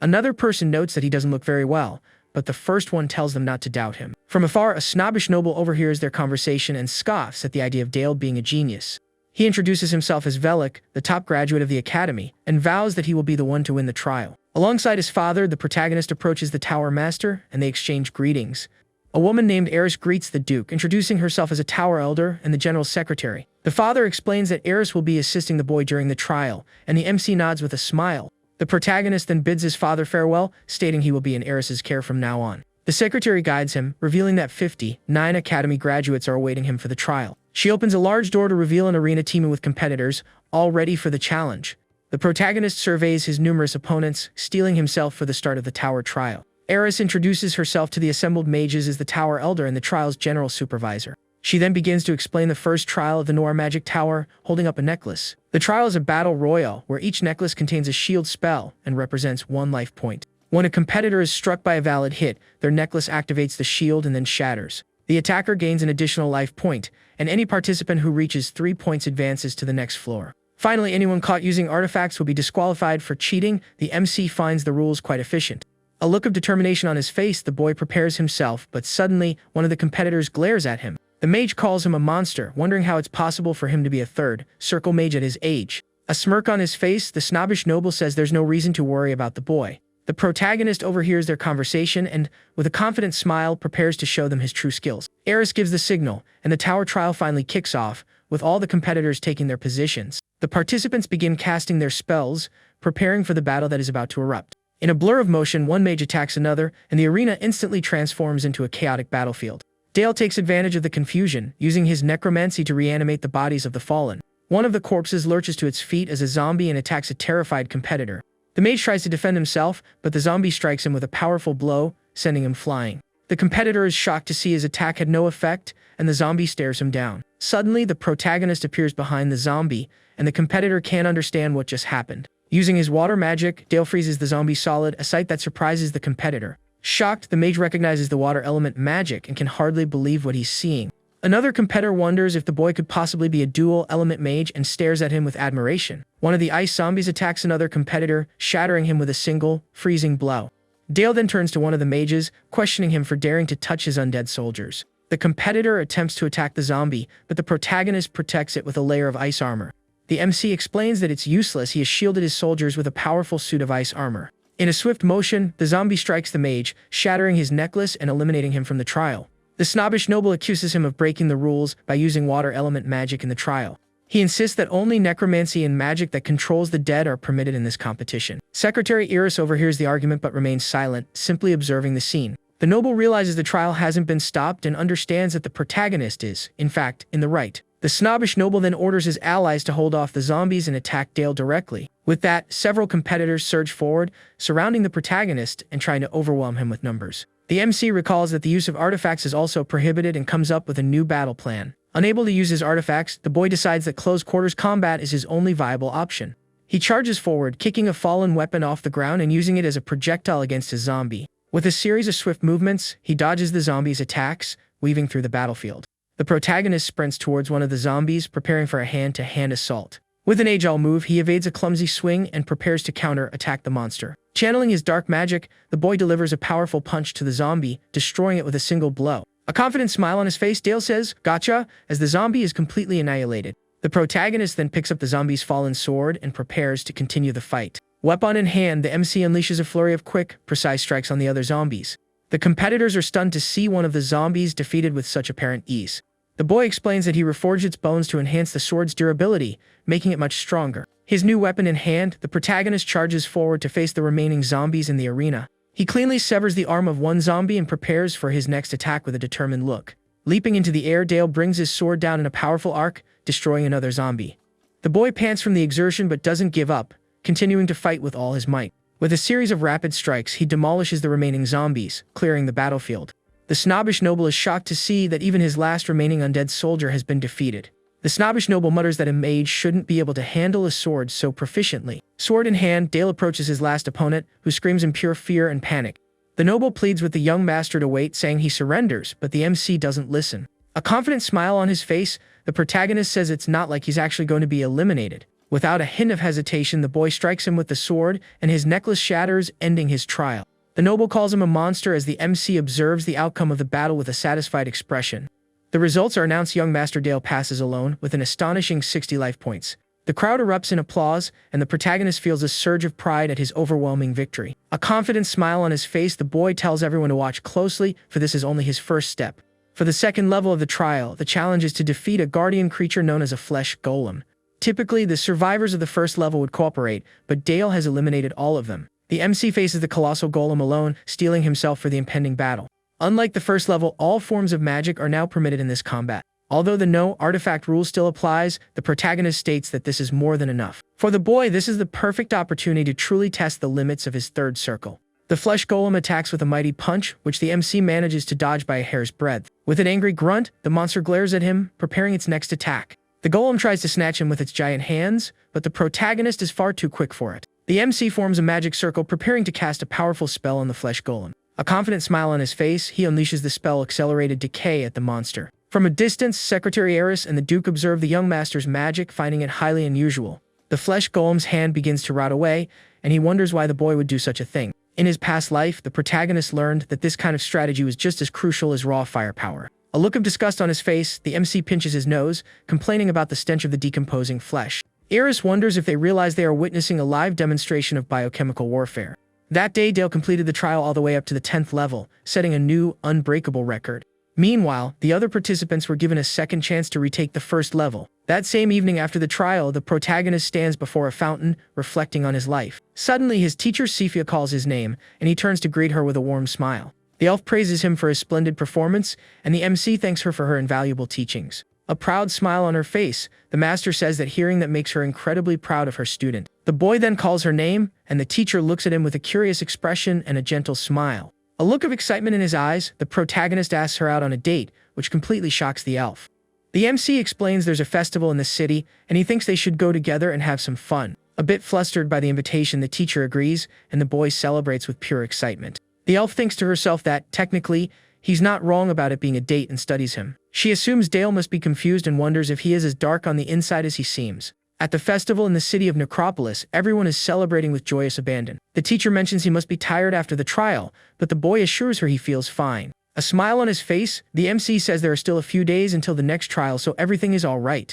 A: Another person notes that he doesn't look very well, but the first one tells them not to doubt him. From afar, a snobbish noble overhears their conversation and scoffs at the idea of Dale being a genius. He introduces himself as Velik, the top graduate of the academy, and vows that he will be the one to win the trial. Alongside his father, the protagonist approaches the Tower Master, and they exchange greetings. A woman named Eris greets the Duke, introducing herself as a Tower Elder and the General Secretary. The father explains that Eris will be assisting the boy during the trial, and the MC nods with a smile. The protagonist then bids his father farewell, stating he will be in Eris's care from now on. The secretary guides him, revealing that 59 academy graduates are awaiting him for the trial. She opens a large door to reveal an arena teeming with competitors, all ready for the challenge. The The protagonist surveys his numerous opponents, steeling himself for the start of the tower trial. Eris introduces herself to the assembled mages as the tower elder and the trial's general supervisor. She then begins to explain the first trial of the Noir Magic Tower, holding up a necklace. The trial is a battle royal, where each necklace contains a shield spell and represents 1 life point. When a competitor is struck by a valid hit, their necklace activates the shield and then shatters. The attacker gains an additional life point, and any participant who reaches 3 points advances to the next floor. Finally, anyone caught using artifacts will be disqualified for cheating. The MC finds the rules quite efficient. A look of determination on his face, the boy prepares himself, but suddenly, one of the competitors glares at him. The mage calls him a monster, wondering how it's possible for him to be a third circle mage at his age. A smirk on his face, the snobbish noble says there's no reason to worry about the boy. The protagonist overhears their conversation and, with a confident smile, prepares to show them his true skills. Eris gives the signal, and the tower trial finally kicks off, with all the competitors taking their positions. The participants begin casting their spells, preparing for the battle that is about to erupt. In a blur of motion, one mage attacks another, and the arena instantly transforms into a chaotic battlefield. Dale takes advantage of the confusion, using his necromancy to reanimate the bodies of the fallen. One of the corpses lurches to its feet as a zombie and attacks a terrified competitor. The mage tries to defend himself, but the zombie strikes him with a powerful blow, sending him flying. The competitor is shocked to see his attack had no effect, and the zombie stares him down. Suddenly, the protagonist appears behind the zombie, and the competitor can't understand what just happened. Using his water magic, Dale freezes the zombie solid, a sight that surprises the competitor. Shocked, the mage recognizes the water element magic and can hardly believe what he's seeing. Another competitor wonders if the boy could possibly be a dual-element mage and stares at him with admiration. One of the ice zombies attacks another competitor, shattering him with a single, freezing blow. Dale then turns to one of the mages, questioning him for daring to touch his undead soldiers. The competitor attempts to attack the zombie, but the protagonist protects it with a layer of ice armor. The MC explains that it's useless. He has shielded his soldiers with a powerful suit of ice armor. In a swift motion, the zombie strikes the mage, shattering his necklace and eliminating him from the trial. The snobbish noble accuses him of breaking the rules by using water element magic in the trial. He insists that only necromancy and magic that controls the dead are permitted in this competition. Secretary Eris overhears the argument but remains silent, simply observing the scene. The noble realizes the trial hasn't been stopped and understands that the protagonist is, in fact, in the right. The snobbish noble then orders his allies to hold off the zombies and attack Dale directly. With that, several competitors surge forward, surrounding the protagonist and trying to overwhelm him with numbers. The MC recalls that the use of artifacts is also prohibited and comes up with a new battle plan. Unable to use his artifacts, the boy decides that close-quarters combat is his only viable option. He charges forward, kicking a fallen weapon off the ground and using it as a projectile against his zombie. With a series of swift movements, he dodges the zombie's attacks, weaving through the battlefield. The protagonist sprints towards one of the zombies, preparing for a hand-to-hand assault. With an agile move, he evades a clumsy swing and prepares to counter-attack the monster. Channeling his dark magic, the boy delivers a powerful punch to the zombie, destroying it with a single blow. A confident smile on his face, Dale says, "Gotcha," as the zombie is completely annihilated. The protagonist then picks up the zombie's fallen sword and prepares to continue the fight. Weapon in hand, the MC unleashes a flurry of quick, precise strikes on the other zombies. The competitors are stunned to see one of the zombies defeated with such apparent ease. The boy explains that he reforged its bones to enhance the sword's durability, making it much stronger. His new weapon in hand, the protagonist charges forward to face the remaining zombies in the arena. He cleanly severs the arm of one zombie and prepares for his next attack with a determined look. Leaping into the air, Dale brings his sword down in a powerful arc, destroying another zombie. The boy pants from the exertion but doesn't give up, continuing to fight with all his might. With a series of rapid strikes, he demolishes the remaining zombies, clearing the battlefield. The snobbish noble is shocked to see that even his last remaining undead soldier has been defeated. The snobbish noble mutters that a mage shouldn't be able to handle a sword so proficiently. Sword in hand, Dale approaches his last opponent, who screams in pure fear and panic. The noble pleads with the young master to wait, saying he surrenders, but the MC doesn't listen. A confident smile on his face, the protagonist says it's not like he's actually going to be eliminated. Without a hint of hesitation, the boy strikes him with the sword, and his necklace shatters, ending his trial. The noble calls him a monster as the MC observes the outcome of the battle with a satisfied expression. The results are announced. Young Master Dale passes alone, with an astonishing 60 life points. The crowd erupts in applause, and the protagonist feels a surge of pride at his overwhelming victory. A confident smile on his face, the boy tells everyone to watch closely, for this is only his first step. For the second level of the trial, the challenge is to defeat a guardian creature known as a flesh golem. Typically, the survivors of the first level would cooperate, but Dale has eliminated all of them. The MC faces the colossal golem alone, steeling himself for the impending battle. Unlike the first level, all forms of magic are now permitted in this combat. Although the no artifact rule still applies, the protagonist states that this is more than enough. For the boy, this is the perfect opportunity to truly test the limits of his third circle. The flesh golem attacks with a mighty punch, which the MC manages to dodge by a hair's breadth. With an angry grunt, the monster glares at him, preparing its next attack. The golem tries to snatch him with its giant hands, but the protagonist is far too quick for it. The MC forms a magic circle, preparing to cast a powerful spell on the flesh golem. A confident smile on his face, he unleashes the spell Accelerated Decay at the monster. From a distance, Secretary Eris and the Duke observe the young master's magic, finding it highly unusual. The flesh golem's hand begins to rot away, and he wonders why the boy would do such a thing. In his past life, the protagonist learned that this kind of strategy was just as crucial as raw firepower. A look of disgust on his face, the MC pinches his nose, complaining about the stench of the decomposing flesh. Eris wonders if they realize they are witnessing a live demonstration of biochemical warfare. That day, Dale completed the trial all the way up to the 10th level, setting a new, unbreakable record. Meanwhile, the other participants were given a second chance to retake the first level. That same evening after the trial, the protagonist stands before a fountain, reflecting on his life. Suddenly, his teacher Sephia calls his name, and he turns to greet her with a warm smile. The elf praises him for his splendid performance, and the MC thanks her for her invaluable teachings. A proud smile on her face, the master says that hearing that makes her incredibly proud of her student. The boy then calls her name, and the teacher looks at him with a curious expression and a gentle smile. A look of excitement in his eyes, the protagonist asks her out on a date, which completely shocks the elf. The MC explains there's a festival in the city, and he thinks they should go together and have some fun. A bit flustered by the invitation, the teacher agrees, and the boy celebrates with pure excitement. The elf thinks to herself that, technically, he's not wrong about it being a date and studies him. She assumes Dale must be confused and wonders if he is as dark on the inside as he seems. At the festival in the city of Necropolis, everyone is celebrating with joyous abandon. The teacher mentions he must be tired after the trial, but the boy assures her he feels fine. A smile on his face, the MC says there are still a few days until the next trial, so everything is all right.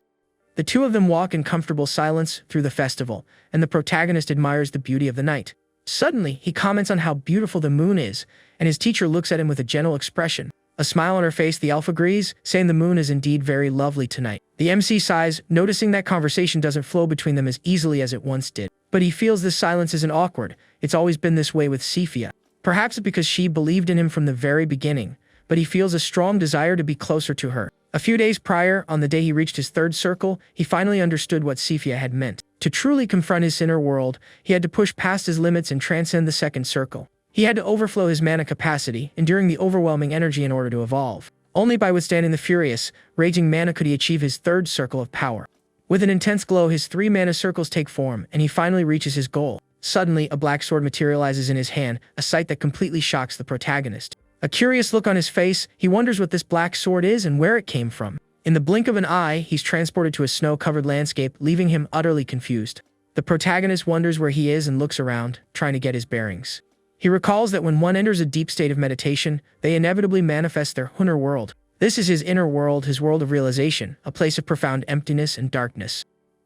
A: The two of them walk in comfortable silence through the festival, and the protagonist admires the beauty of the night. Suddenly, he comments on how beautiful the moon is, and his teacher looks at him with a gentle expression. A smile on her face, the elf agrees, saying the moon is indeed very lovely tonight. The MC sighs, noticing that conversation doesn't flow between them as easily as it once did. But he feels this silence isn't awkward. It's always been this way with Sephia. Perhaps it's because she believed in him from the very beginning, but he feels a strong desire to be closer to her. A few days prior, on the day he reached his third circle, he finally understood what Sephia had meant. To truly confront his inner world, he had to push past his limits and transcend the second circle. He had to overflow his mana capacity, enduring the overwhelming energy in order to evolve. Only by withstanding the furious, raging mana could he achieve his third circle of power. With an intense glow, his 3 mana circles take form, and he finally reaches his goal. Suddenly, a black sword materializes in his hand, a sight that completely shocks the protagonist. A curious look on his face, he wonders what this black sword is and where it came from. In the blink of an eye, he's transported to a snow-covered landscape, leaving him utterly confused. The protagonist wonders where he is and looks around, trying to get his bearings. He recalls that when one enters a deep state of meditation, they inevitably manifest their inner world. This is his inner world, his world of realization, a place of profound emptiness and darkness.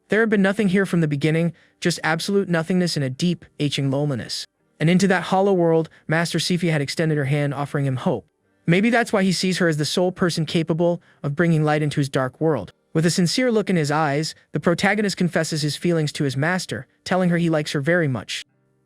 A: There had been nothing here from the beginning, just absolute nothingness and a deep, aching loneliness. And into that hollow world, Master Sephia had extended her hand, offering him hope. Maybe that's why he sees her as the sole person capable of bringing light into his dark world. With a sincere look in his eyes, the protagonist confesses his feelings to his master, telling her he likes her very much.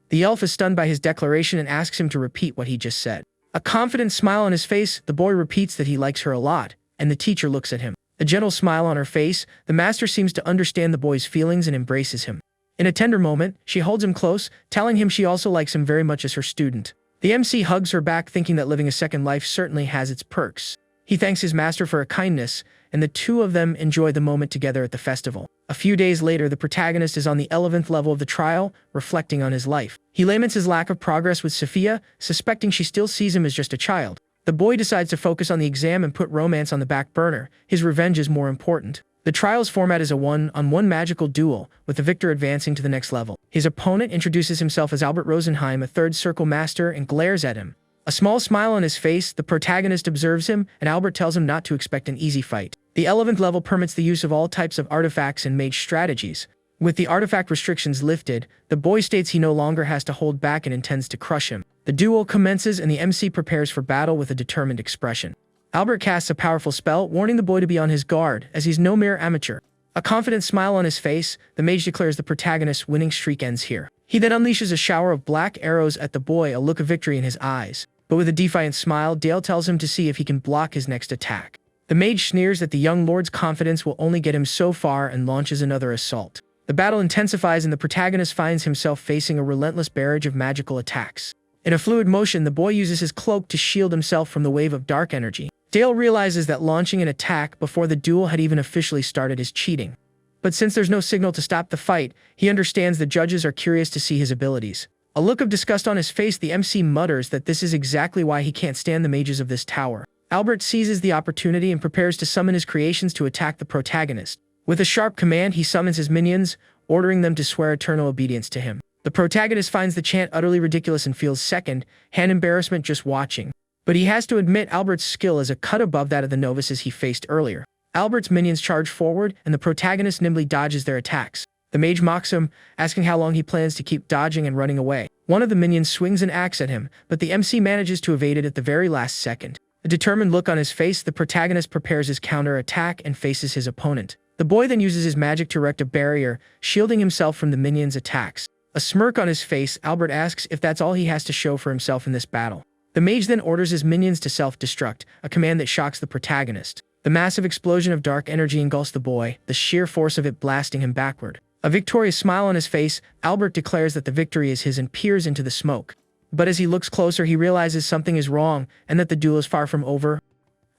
A: The elf is stunned by his declaration and asks him to repeat what he just said. A confident smile on his face, the boy repeats that he likes her a lot, and the teacher looks at him. A gentle smile on her face, the master seems to understand the boy's feelings and embraces him. In a tender moment, she holds him close, telling him she also likes him very much as her student. The MC hugs her back, thinking that living a second life certainly has its perks. He thanks his master for her kindness, and the two of them enjoy the moment together at the festival. A few days later, the protagonist is on the 11th level of the trial, reflecting on his life. He laments his lack of progress with Sephia, suspecting she still sees him as just a child. The boy decides to focus on the exam and put romance on the back burner. His revenge is more important. The trial's format is a one-on-one magical duel, with the victor advancing to the next level. His opponent introduces himself as Albert Rosenheim, a third circle master, and glares at him. A small smile on his face, the protagonist observes him, and Albert tells him not to expect an easy fight. The 11th level permits the use of all types of artifacts and mage strategies. With the artifact restrictions lifted, the boy states he no longer has to hold back and intends to crush him. The duel commences and the MC prepares for battle with a determined expression. Albert casts a powerful spell, warning the boy to be on his guard, as he's no mere amateur. A confident smile on his face, the mage declares the protagonist's winning streak ends here. He then unleashes a shower of black arrows at the boy, a look of victory in his eyes. But with a defiant smile, Dale tells him to see if he can block his next attack. The mage sneers that the young lord's confidence will only get him so far and launches another assault. The battle intensifies and the protagonist finds himself facing a relentless barrage of magical attacks. In a fluid motion, the boy uses his cloak to shield himself from the wave of dark energy. Dale realizes that launching an attack before the duel had even officially started is cheating. But since there's no signal to stop the fight, he understands the judges are curious to see his abilities. A look of disgust on his face, the MC mutters that this is exactly why he can't stand the mages of this tower. Albert seizes the opportunity and prepares to summon his creations to attack the protagonist. With a sharp command, he summons his minions, ordering them to swear eternal obedience to him. The protagonist finds the chant utterly ridiculous and feels second-hand embarrassment just watching. But he has to admit Albert's skill is a cut above that of the novices he faced earlier. Albert's minions charge forward, and the protagonist nimbly dodges their attacks. The mage mocks him, asking how long he plans to keep dodging and running away. One of the minions swings an axe at him, but the MC manages to evade it at the very last second. A determined look on his face, the protagonist prepares his counter-attack and faces his opponent. The boy then uses his magic to erect a barrier, shielding himself from the minions' attacks. A smirk on his face, Albert asks if that's all he has to show for himself in this battle. The mage then orders his minions to self-destruct, a command that shocks the protagonist. The massive explosion of dark energy engulfs the boy, the sheer force of it blasting him backward. A victorious smile on his face, Albert declares that the victory is his and peers into the smoke. But as he looks closer, he realizes something is wrong and that the duel is far from over.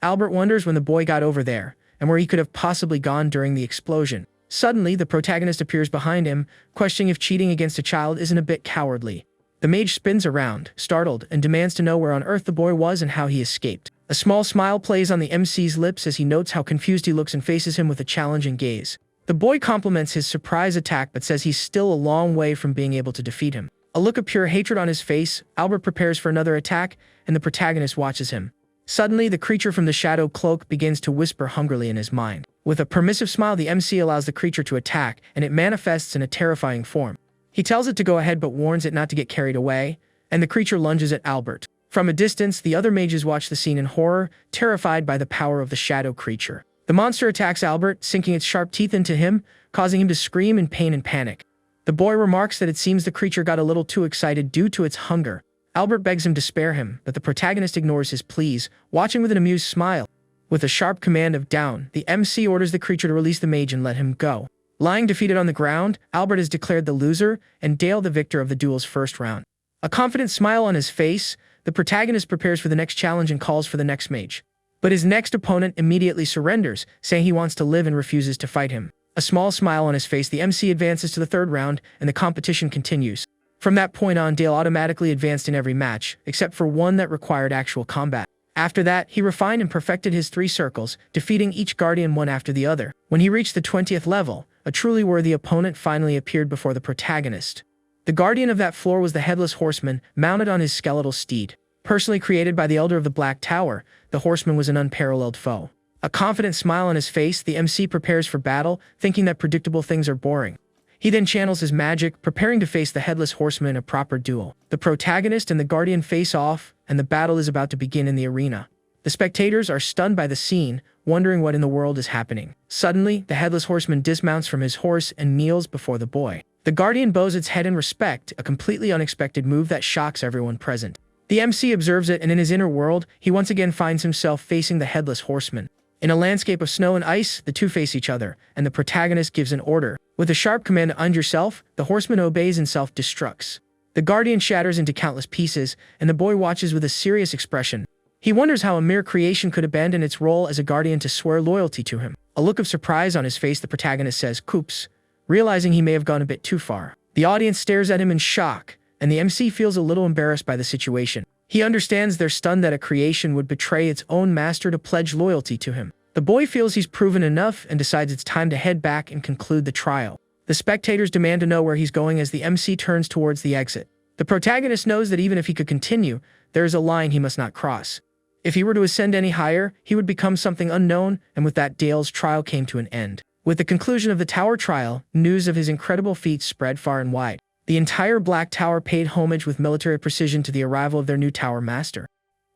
A: Albert wonders when the boy got over there, and where he could have possibly gone during the explosion. Suddenly, the protagonist appears behind him, questioning if cheating against a child isn't a bit cowardly. The mage spins around, startled, and demands to know where on earth the boy was and how he escaped. A small smile plays on the MC's lips as he notes how confused he looks and faces him with a challenging gaze. The boy compliments his surprise attack but says he's still a long way from being able to defeat him. A look of pure hatred on his face, Albert prepares for another attack, and the protagonist watches him. Suddenly, the creature from the shadow cloak begins to whisper hungrily in his mind. With a permissive smile, the MC allows the creature to attack, and it manifests in a terrifying form. He tells it to go ahead but warns it not to get carried away, and the creature lunges at Albert. From a distance, the other mages watch the scene in horror, terrified by the power of the shadow creature. The monster attacks Albert, sinking its sharp teeth into him, causing him to scream in pain and panic. The boy remarks that it seems the creature got a little too excited due to its hunger. Albert begs him to spare him, but the protagonist ignores his pleas, watching with an amused smile. With a sharp command of down, the MC orders the creature to release the mage and let him go. Lying defeated on the ground, Albert is declared the loser, and Dale the victor of the duel's first round. A confident smile on his face, the protagonist prepares for the next challenge and calls for the next mage. But his next opponent immediately surrenders, saying he wants to live and refuses to fight him. A small smile on his face, the MC advances to the third round, and the competition continues. From that point on, Dale automatically advanced in every match, except for one that required actual combat. After that, he refined and perfected his 3 circles, defeating each guardian one after the other. When he reached the 20th level, a truly worthy opponent finally appeared before the protagonist. The guardian of that floor was the Headless Horseman, mounted on his skeletal steed. Personally created by the Elder of the Black Tower, the horseman was an unparalleled foe. A confident smile on his face, the MC prepares for battle, thinking that predictable things are boring. He then channels his magic, preparing to face the Headless Horseman in a proper duel. The protagonist and the guardian face off, and the battle is about to begin in the arena. The spectators are stunned by the scene, wondering what in the world is happening. Suddenly, the Headless Horseman dismounts from his horse and kneels before the boy. The guardian bows its head in respect, a completely unexpected move that shocks everyone present. The MC observes it, and in his inner world, he once again finds himself facing the Headless Horseman. In a landscape of snow and ice, the two face each other, and the protagonist gives an order. With a sharp command to unend yourself, the horseman obeys and self-destructs. The guardian shatters into countless pieces, and the boy watches with a serious expression. He wonders how a mere creation could abandon its role as a guardian to swear loyalty to him. A look of surprise on his face, the protagonist says, "Coops," realizing he may have gone a bit too far. The audience stares at him in shock, and the MC feels a little embarrassed by the situation. He understands they're stunned that a creation would betray its own master to pledge loyalty to him. The boy feels he's proven enough and decides it's time to head back and conclude the trial. The spectators demand to know where he's going as the MC turns towards the exit. The protagonist knows that even if he could continue, there is a line he must not cross. If he were to ascend any higher, he would become something unknown, and with that, Dale's trial came to an end. With the conclusion of the tower trial, news of his incredible feats spread far and wide. The entire Black Tower paid homage with military precision to the arrival of their new tower master.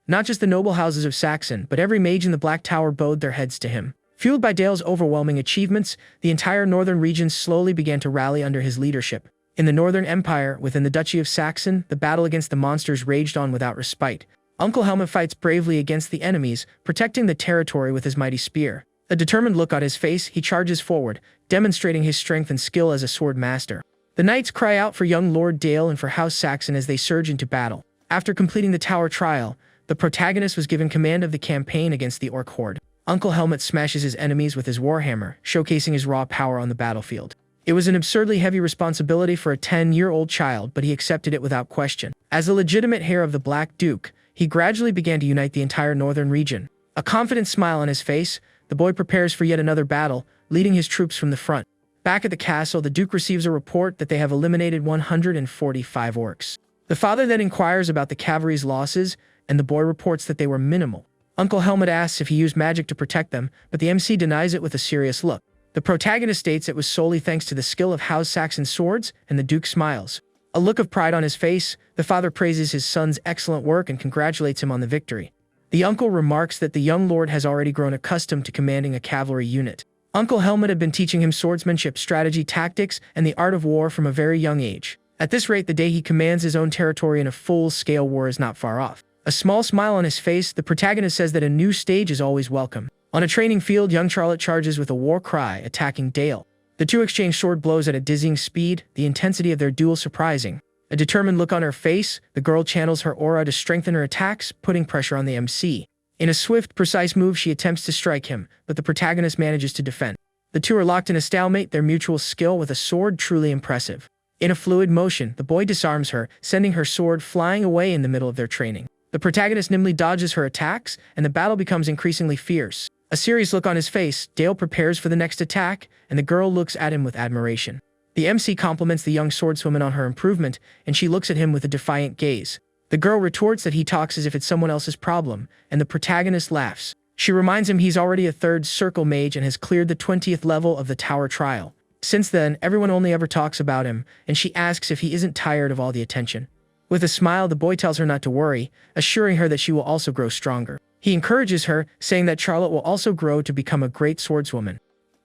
A: Not just the noble houses of Saxon, but every mage in the Black Tower bowed their heads to him. Fueled by Dale's overwhelming achievements, the entire northern region slowly began to rally under his leadership. In the Northern Empire, within the Duchy of Saxon, the battle against the monsters raged on without respite. Uncle Helmet fights bravely against the enemies, protecting the territory with his mighty spear. A determined look on his face, he charges forward, demonstrating his strength and skill as a sword master. The knights cry out for young Lord Dale and for House Saxon as they surge into battle. After completing the tower trial, the protagonist was given command of the campaign against the orc horde. Uncle Helmet smashes his enemies with his warhammer, showcasing his raw power on the battlefield. It was an absurdly heavy responsibility for a 10-year-old child, but he accepted it without question. As the legitimate heir of the Black Duke, he gradually began to unite the entire northern region. A confident smile on his face, the boy prepares for yet another battle, leading his troops from the front. Back at the castle, the Duke receives a report that they have eliminated 145 orcs. The father then inquires about the cavalry's losses, and the boy reports that they were minimal. Uncle Helmet asks if he used magic to protect them, but the MC denies it with a serious look. The protagonist states it was solely thanks to the skill of House Saxon's swords, and the Duke smiles. A look of pride on his face, the father praises his son's excellent work and congratulates him on the victory. The uncle remarks that the young lord has already grown accustomed to commanding a cavalry unit. Uncle Helmet had been teaching him swordsmanship, strategy, tactics, and the art of war from a very young age. At this rate, the day he commands his own territory in a full-scale war is not far off. A small smile on his face, the protagonist says that a new stage is always welcome. On a training field, young Charlotte charges with a war cry, attacking Dale. The two exchange sword blows at a dizzying speed, the intensity of their duel surprising. A determined look on her face, the girl channels her aura to strengthen her attacks, putting pressure on the MC. In a swift, precise move, she attempts to strike him, but the protagonist manages to defend. The two are locked in a stalemate, their mutual skill with a sword truly impressive. In a fluid motion, the boy disarms her, sending her sword flying away in the middle of their training. The protagonist nimbly dodges her attacks, and the battle becomes increasingly fierce. A serious look on his face, Dale prepares for the next attack, and the girl looks at him with admiration. The MC compliments the young swordswoman on her improvement, and she looks at him with a defiant gaze. The girl retorts that he talks as if it's someone else's problem, and the protagonist laughs. She reminds him he's already a third circle mage and has cleared the 20th level of the tower trial. Since then, everyone only ever talks about him, and she asks if he isn't tired of all the attention. With a smile, the boy tells her not to worry, assuring her that she will also grow stronger. He encourages her, saying that Charlotte will also grow to become a great swordswoman.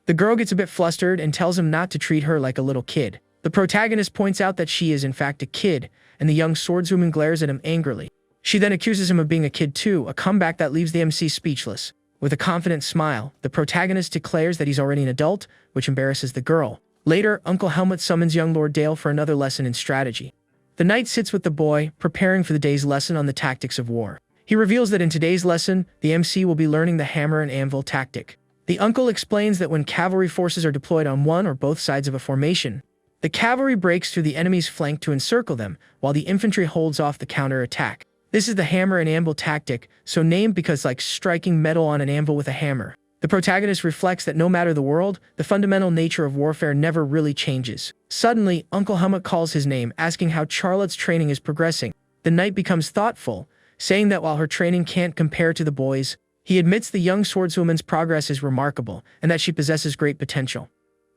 A: The girl gets a bit flustered and tells him not to treat her like a little kid. The protagonist points out that she is in fact a kid, and the young swordswoman glares at him angrily. She then accuses him of being a kid too, a comeback that leaves the MC speechless. With a confident smile, the protagonist declares that he's already an adult, which embarrasses the girl. Later, Uncle Helmet summons young Lord Dale for another lesson in strategy. The knight sits with the boy, preparing for the day's lesson on the tactics of war. He reveals that in today's lesson, the MC will be learning the hammer and anvil tactic. The uncle explains that when cavalry forces are deployed on one or both sides of a formation, the cavalry breaks through the enemy's flank to encircle them, while the infantry holds off the counter-attack. This is the hammer and anvil tactic, so named because like striking metal on an anvil with a hammer. The protagonist reflects that no matter the world, the fundamental nature of warfare never really changes. Suddenly, Uncle Helmet calls his name, asking how Charlotte's training is progressing. The knight becomes thoughtful, saying that while her training can't compare to the boys, he admits the young swordswoman's progress is remarkable, and that she possesses great potential.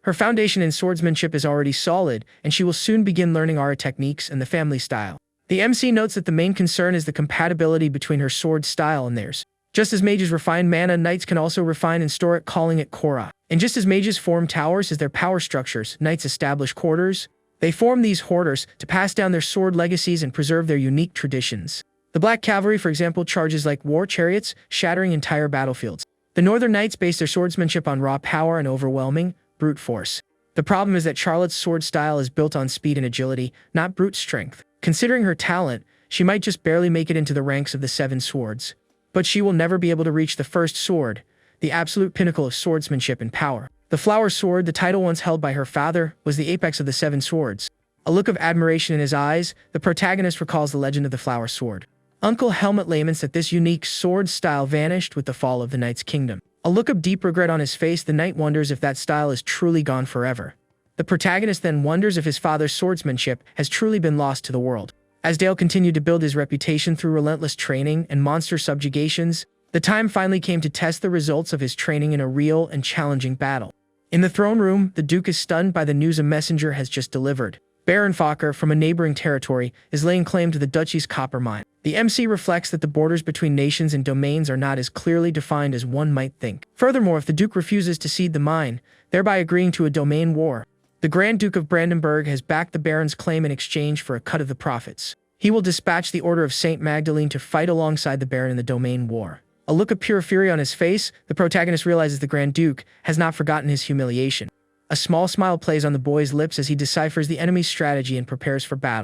A: Her foundation in swordsmanship is already solid, and she will soon begin learning aura techniques and the family style. The MC notes that the main concern is the compatibility between her sword style and theirs. Just as mages refine mana, knights can also refine and store it, calling it Korra. And just as mages form towers as their power structures, knights establish quarters. They form these hoarders to pass down their sword legacies and preserve their unique traditions. The Black Cavalry, for example, charges like war chariots, shattering entire battlefields. The Northern Knights base their swordsmanship on raw power and overwhelming, brute force. The problem is that Charlotte's sword style is built on speed and agility, not brute strength. Considering her talent, she might just barely make it into the ranks of the Seven Swords. But she will never be able to reach the first sword, the absolute pinnacle of swordsmanship and power. The Flower Sword, the title once held by her father, was the apex of the Seven Swords. A look of admiration in his eyes, the protagonist recalls the legend of the Flower Sword. Uncle Helmet laments that this unique sword style vanished with the fall of the Knight's kingdom. A look of deep regret on his face, the knight wonders if that style is truly gone forever. The protagonist then wonders if his father's swordsmanship has truly been lost to the world. As Dale continued to build his reputation through relentless training and monster subjugations, the time finally came to test the results of his training in a real and challenging battle. In the throne room, the Duke is stunned by the news a messenger has just delivered. Baron Fokker, from a neighboring territory, is laying claim to the duchy's copper mine. The MC reflects that the borders between nations and domains are not as clearly defined as one might think. Furthermore, if the Duke refuses to cede the mine, thereby agreeing to a domain war, the Grand Duke of Brandenburg has backed the Baron's claim in exchange for a cut of the profits. He will dispatch the Order of Saint Magdalene to fight alongside the Baron in the Domain War. A look of pure fury on his face, the protagonist realizes the Grand Duke has not forgotten his humiliation. A small smile plays on the boy's lips as he deciphers the enemy's strategy and prepares for battle.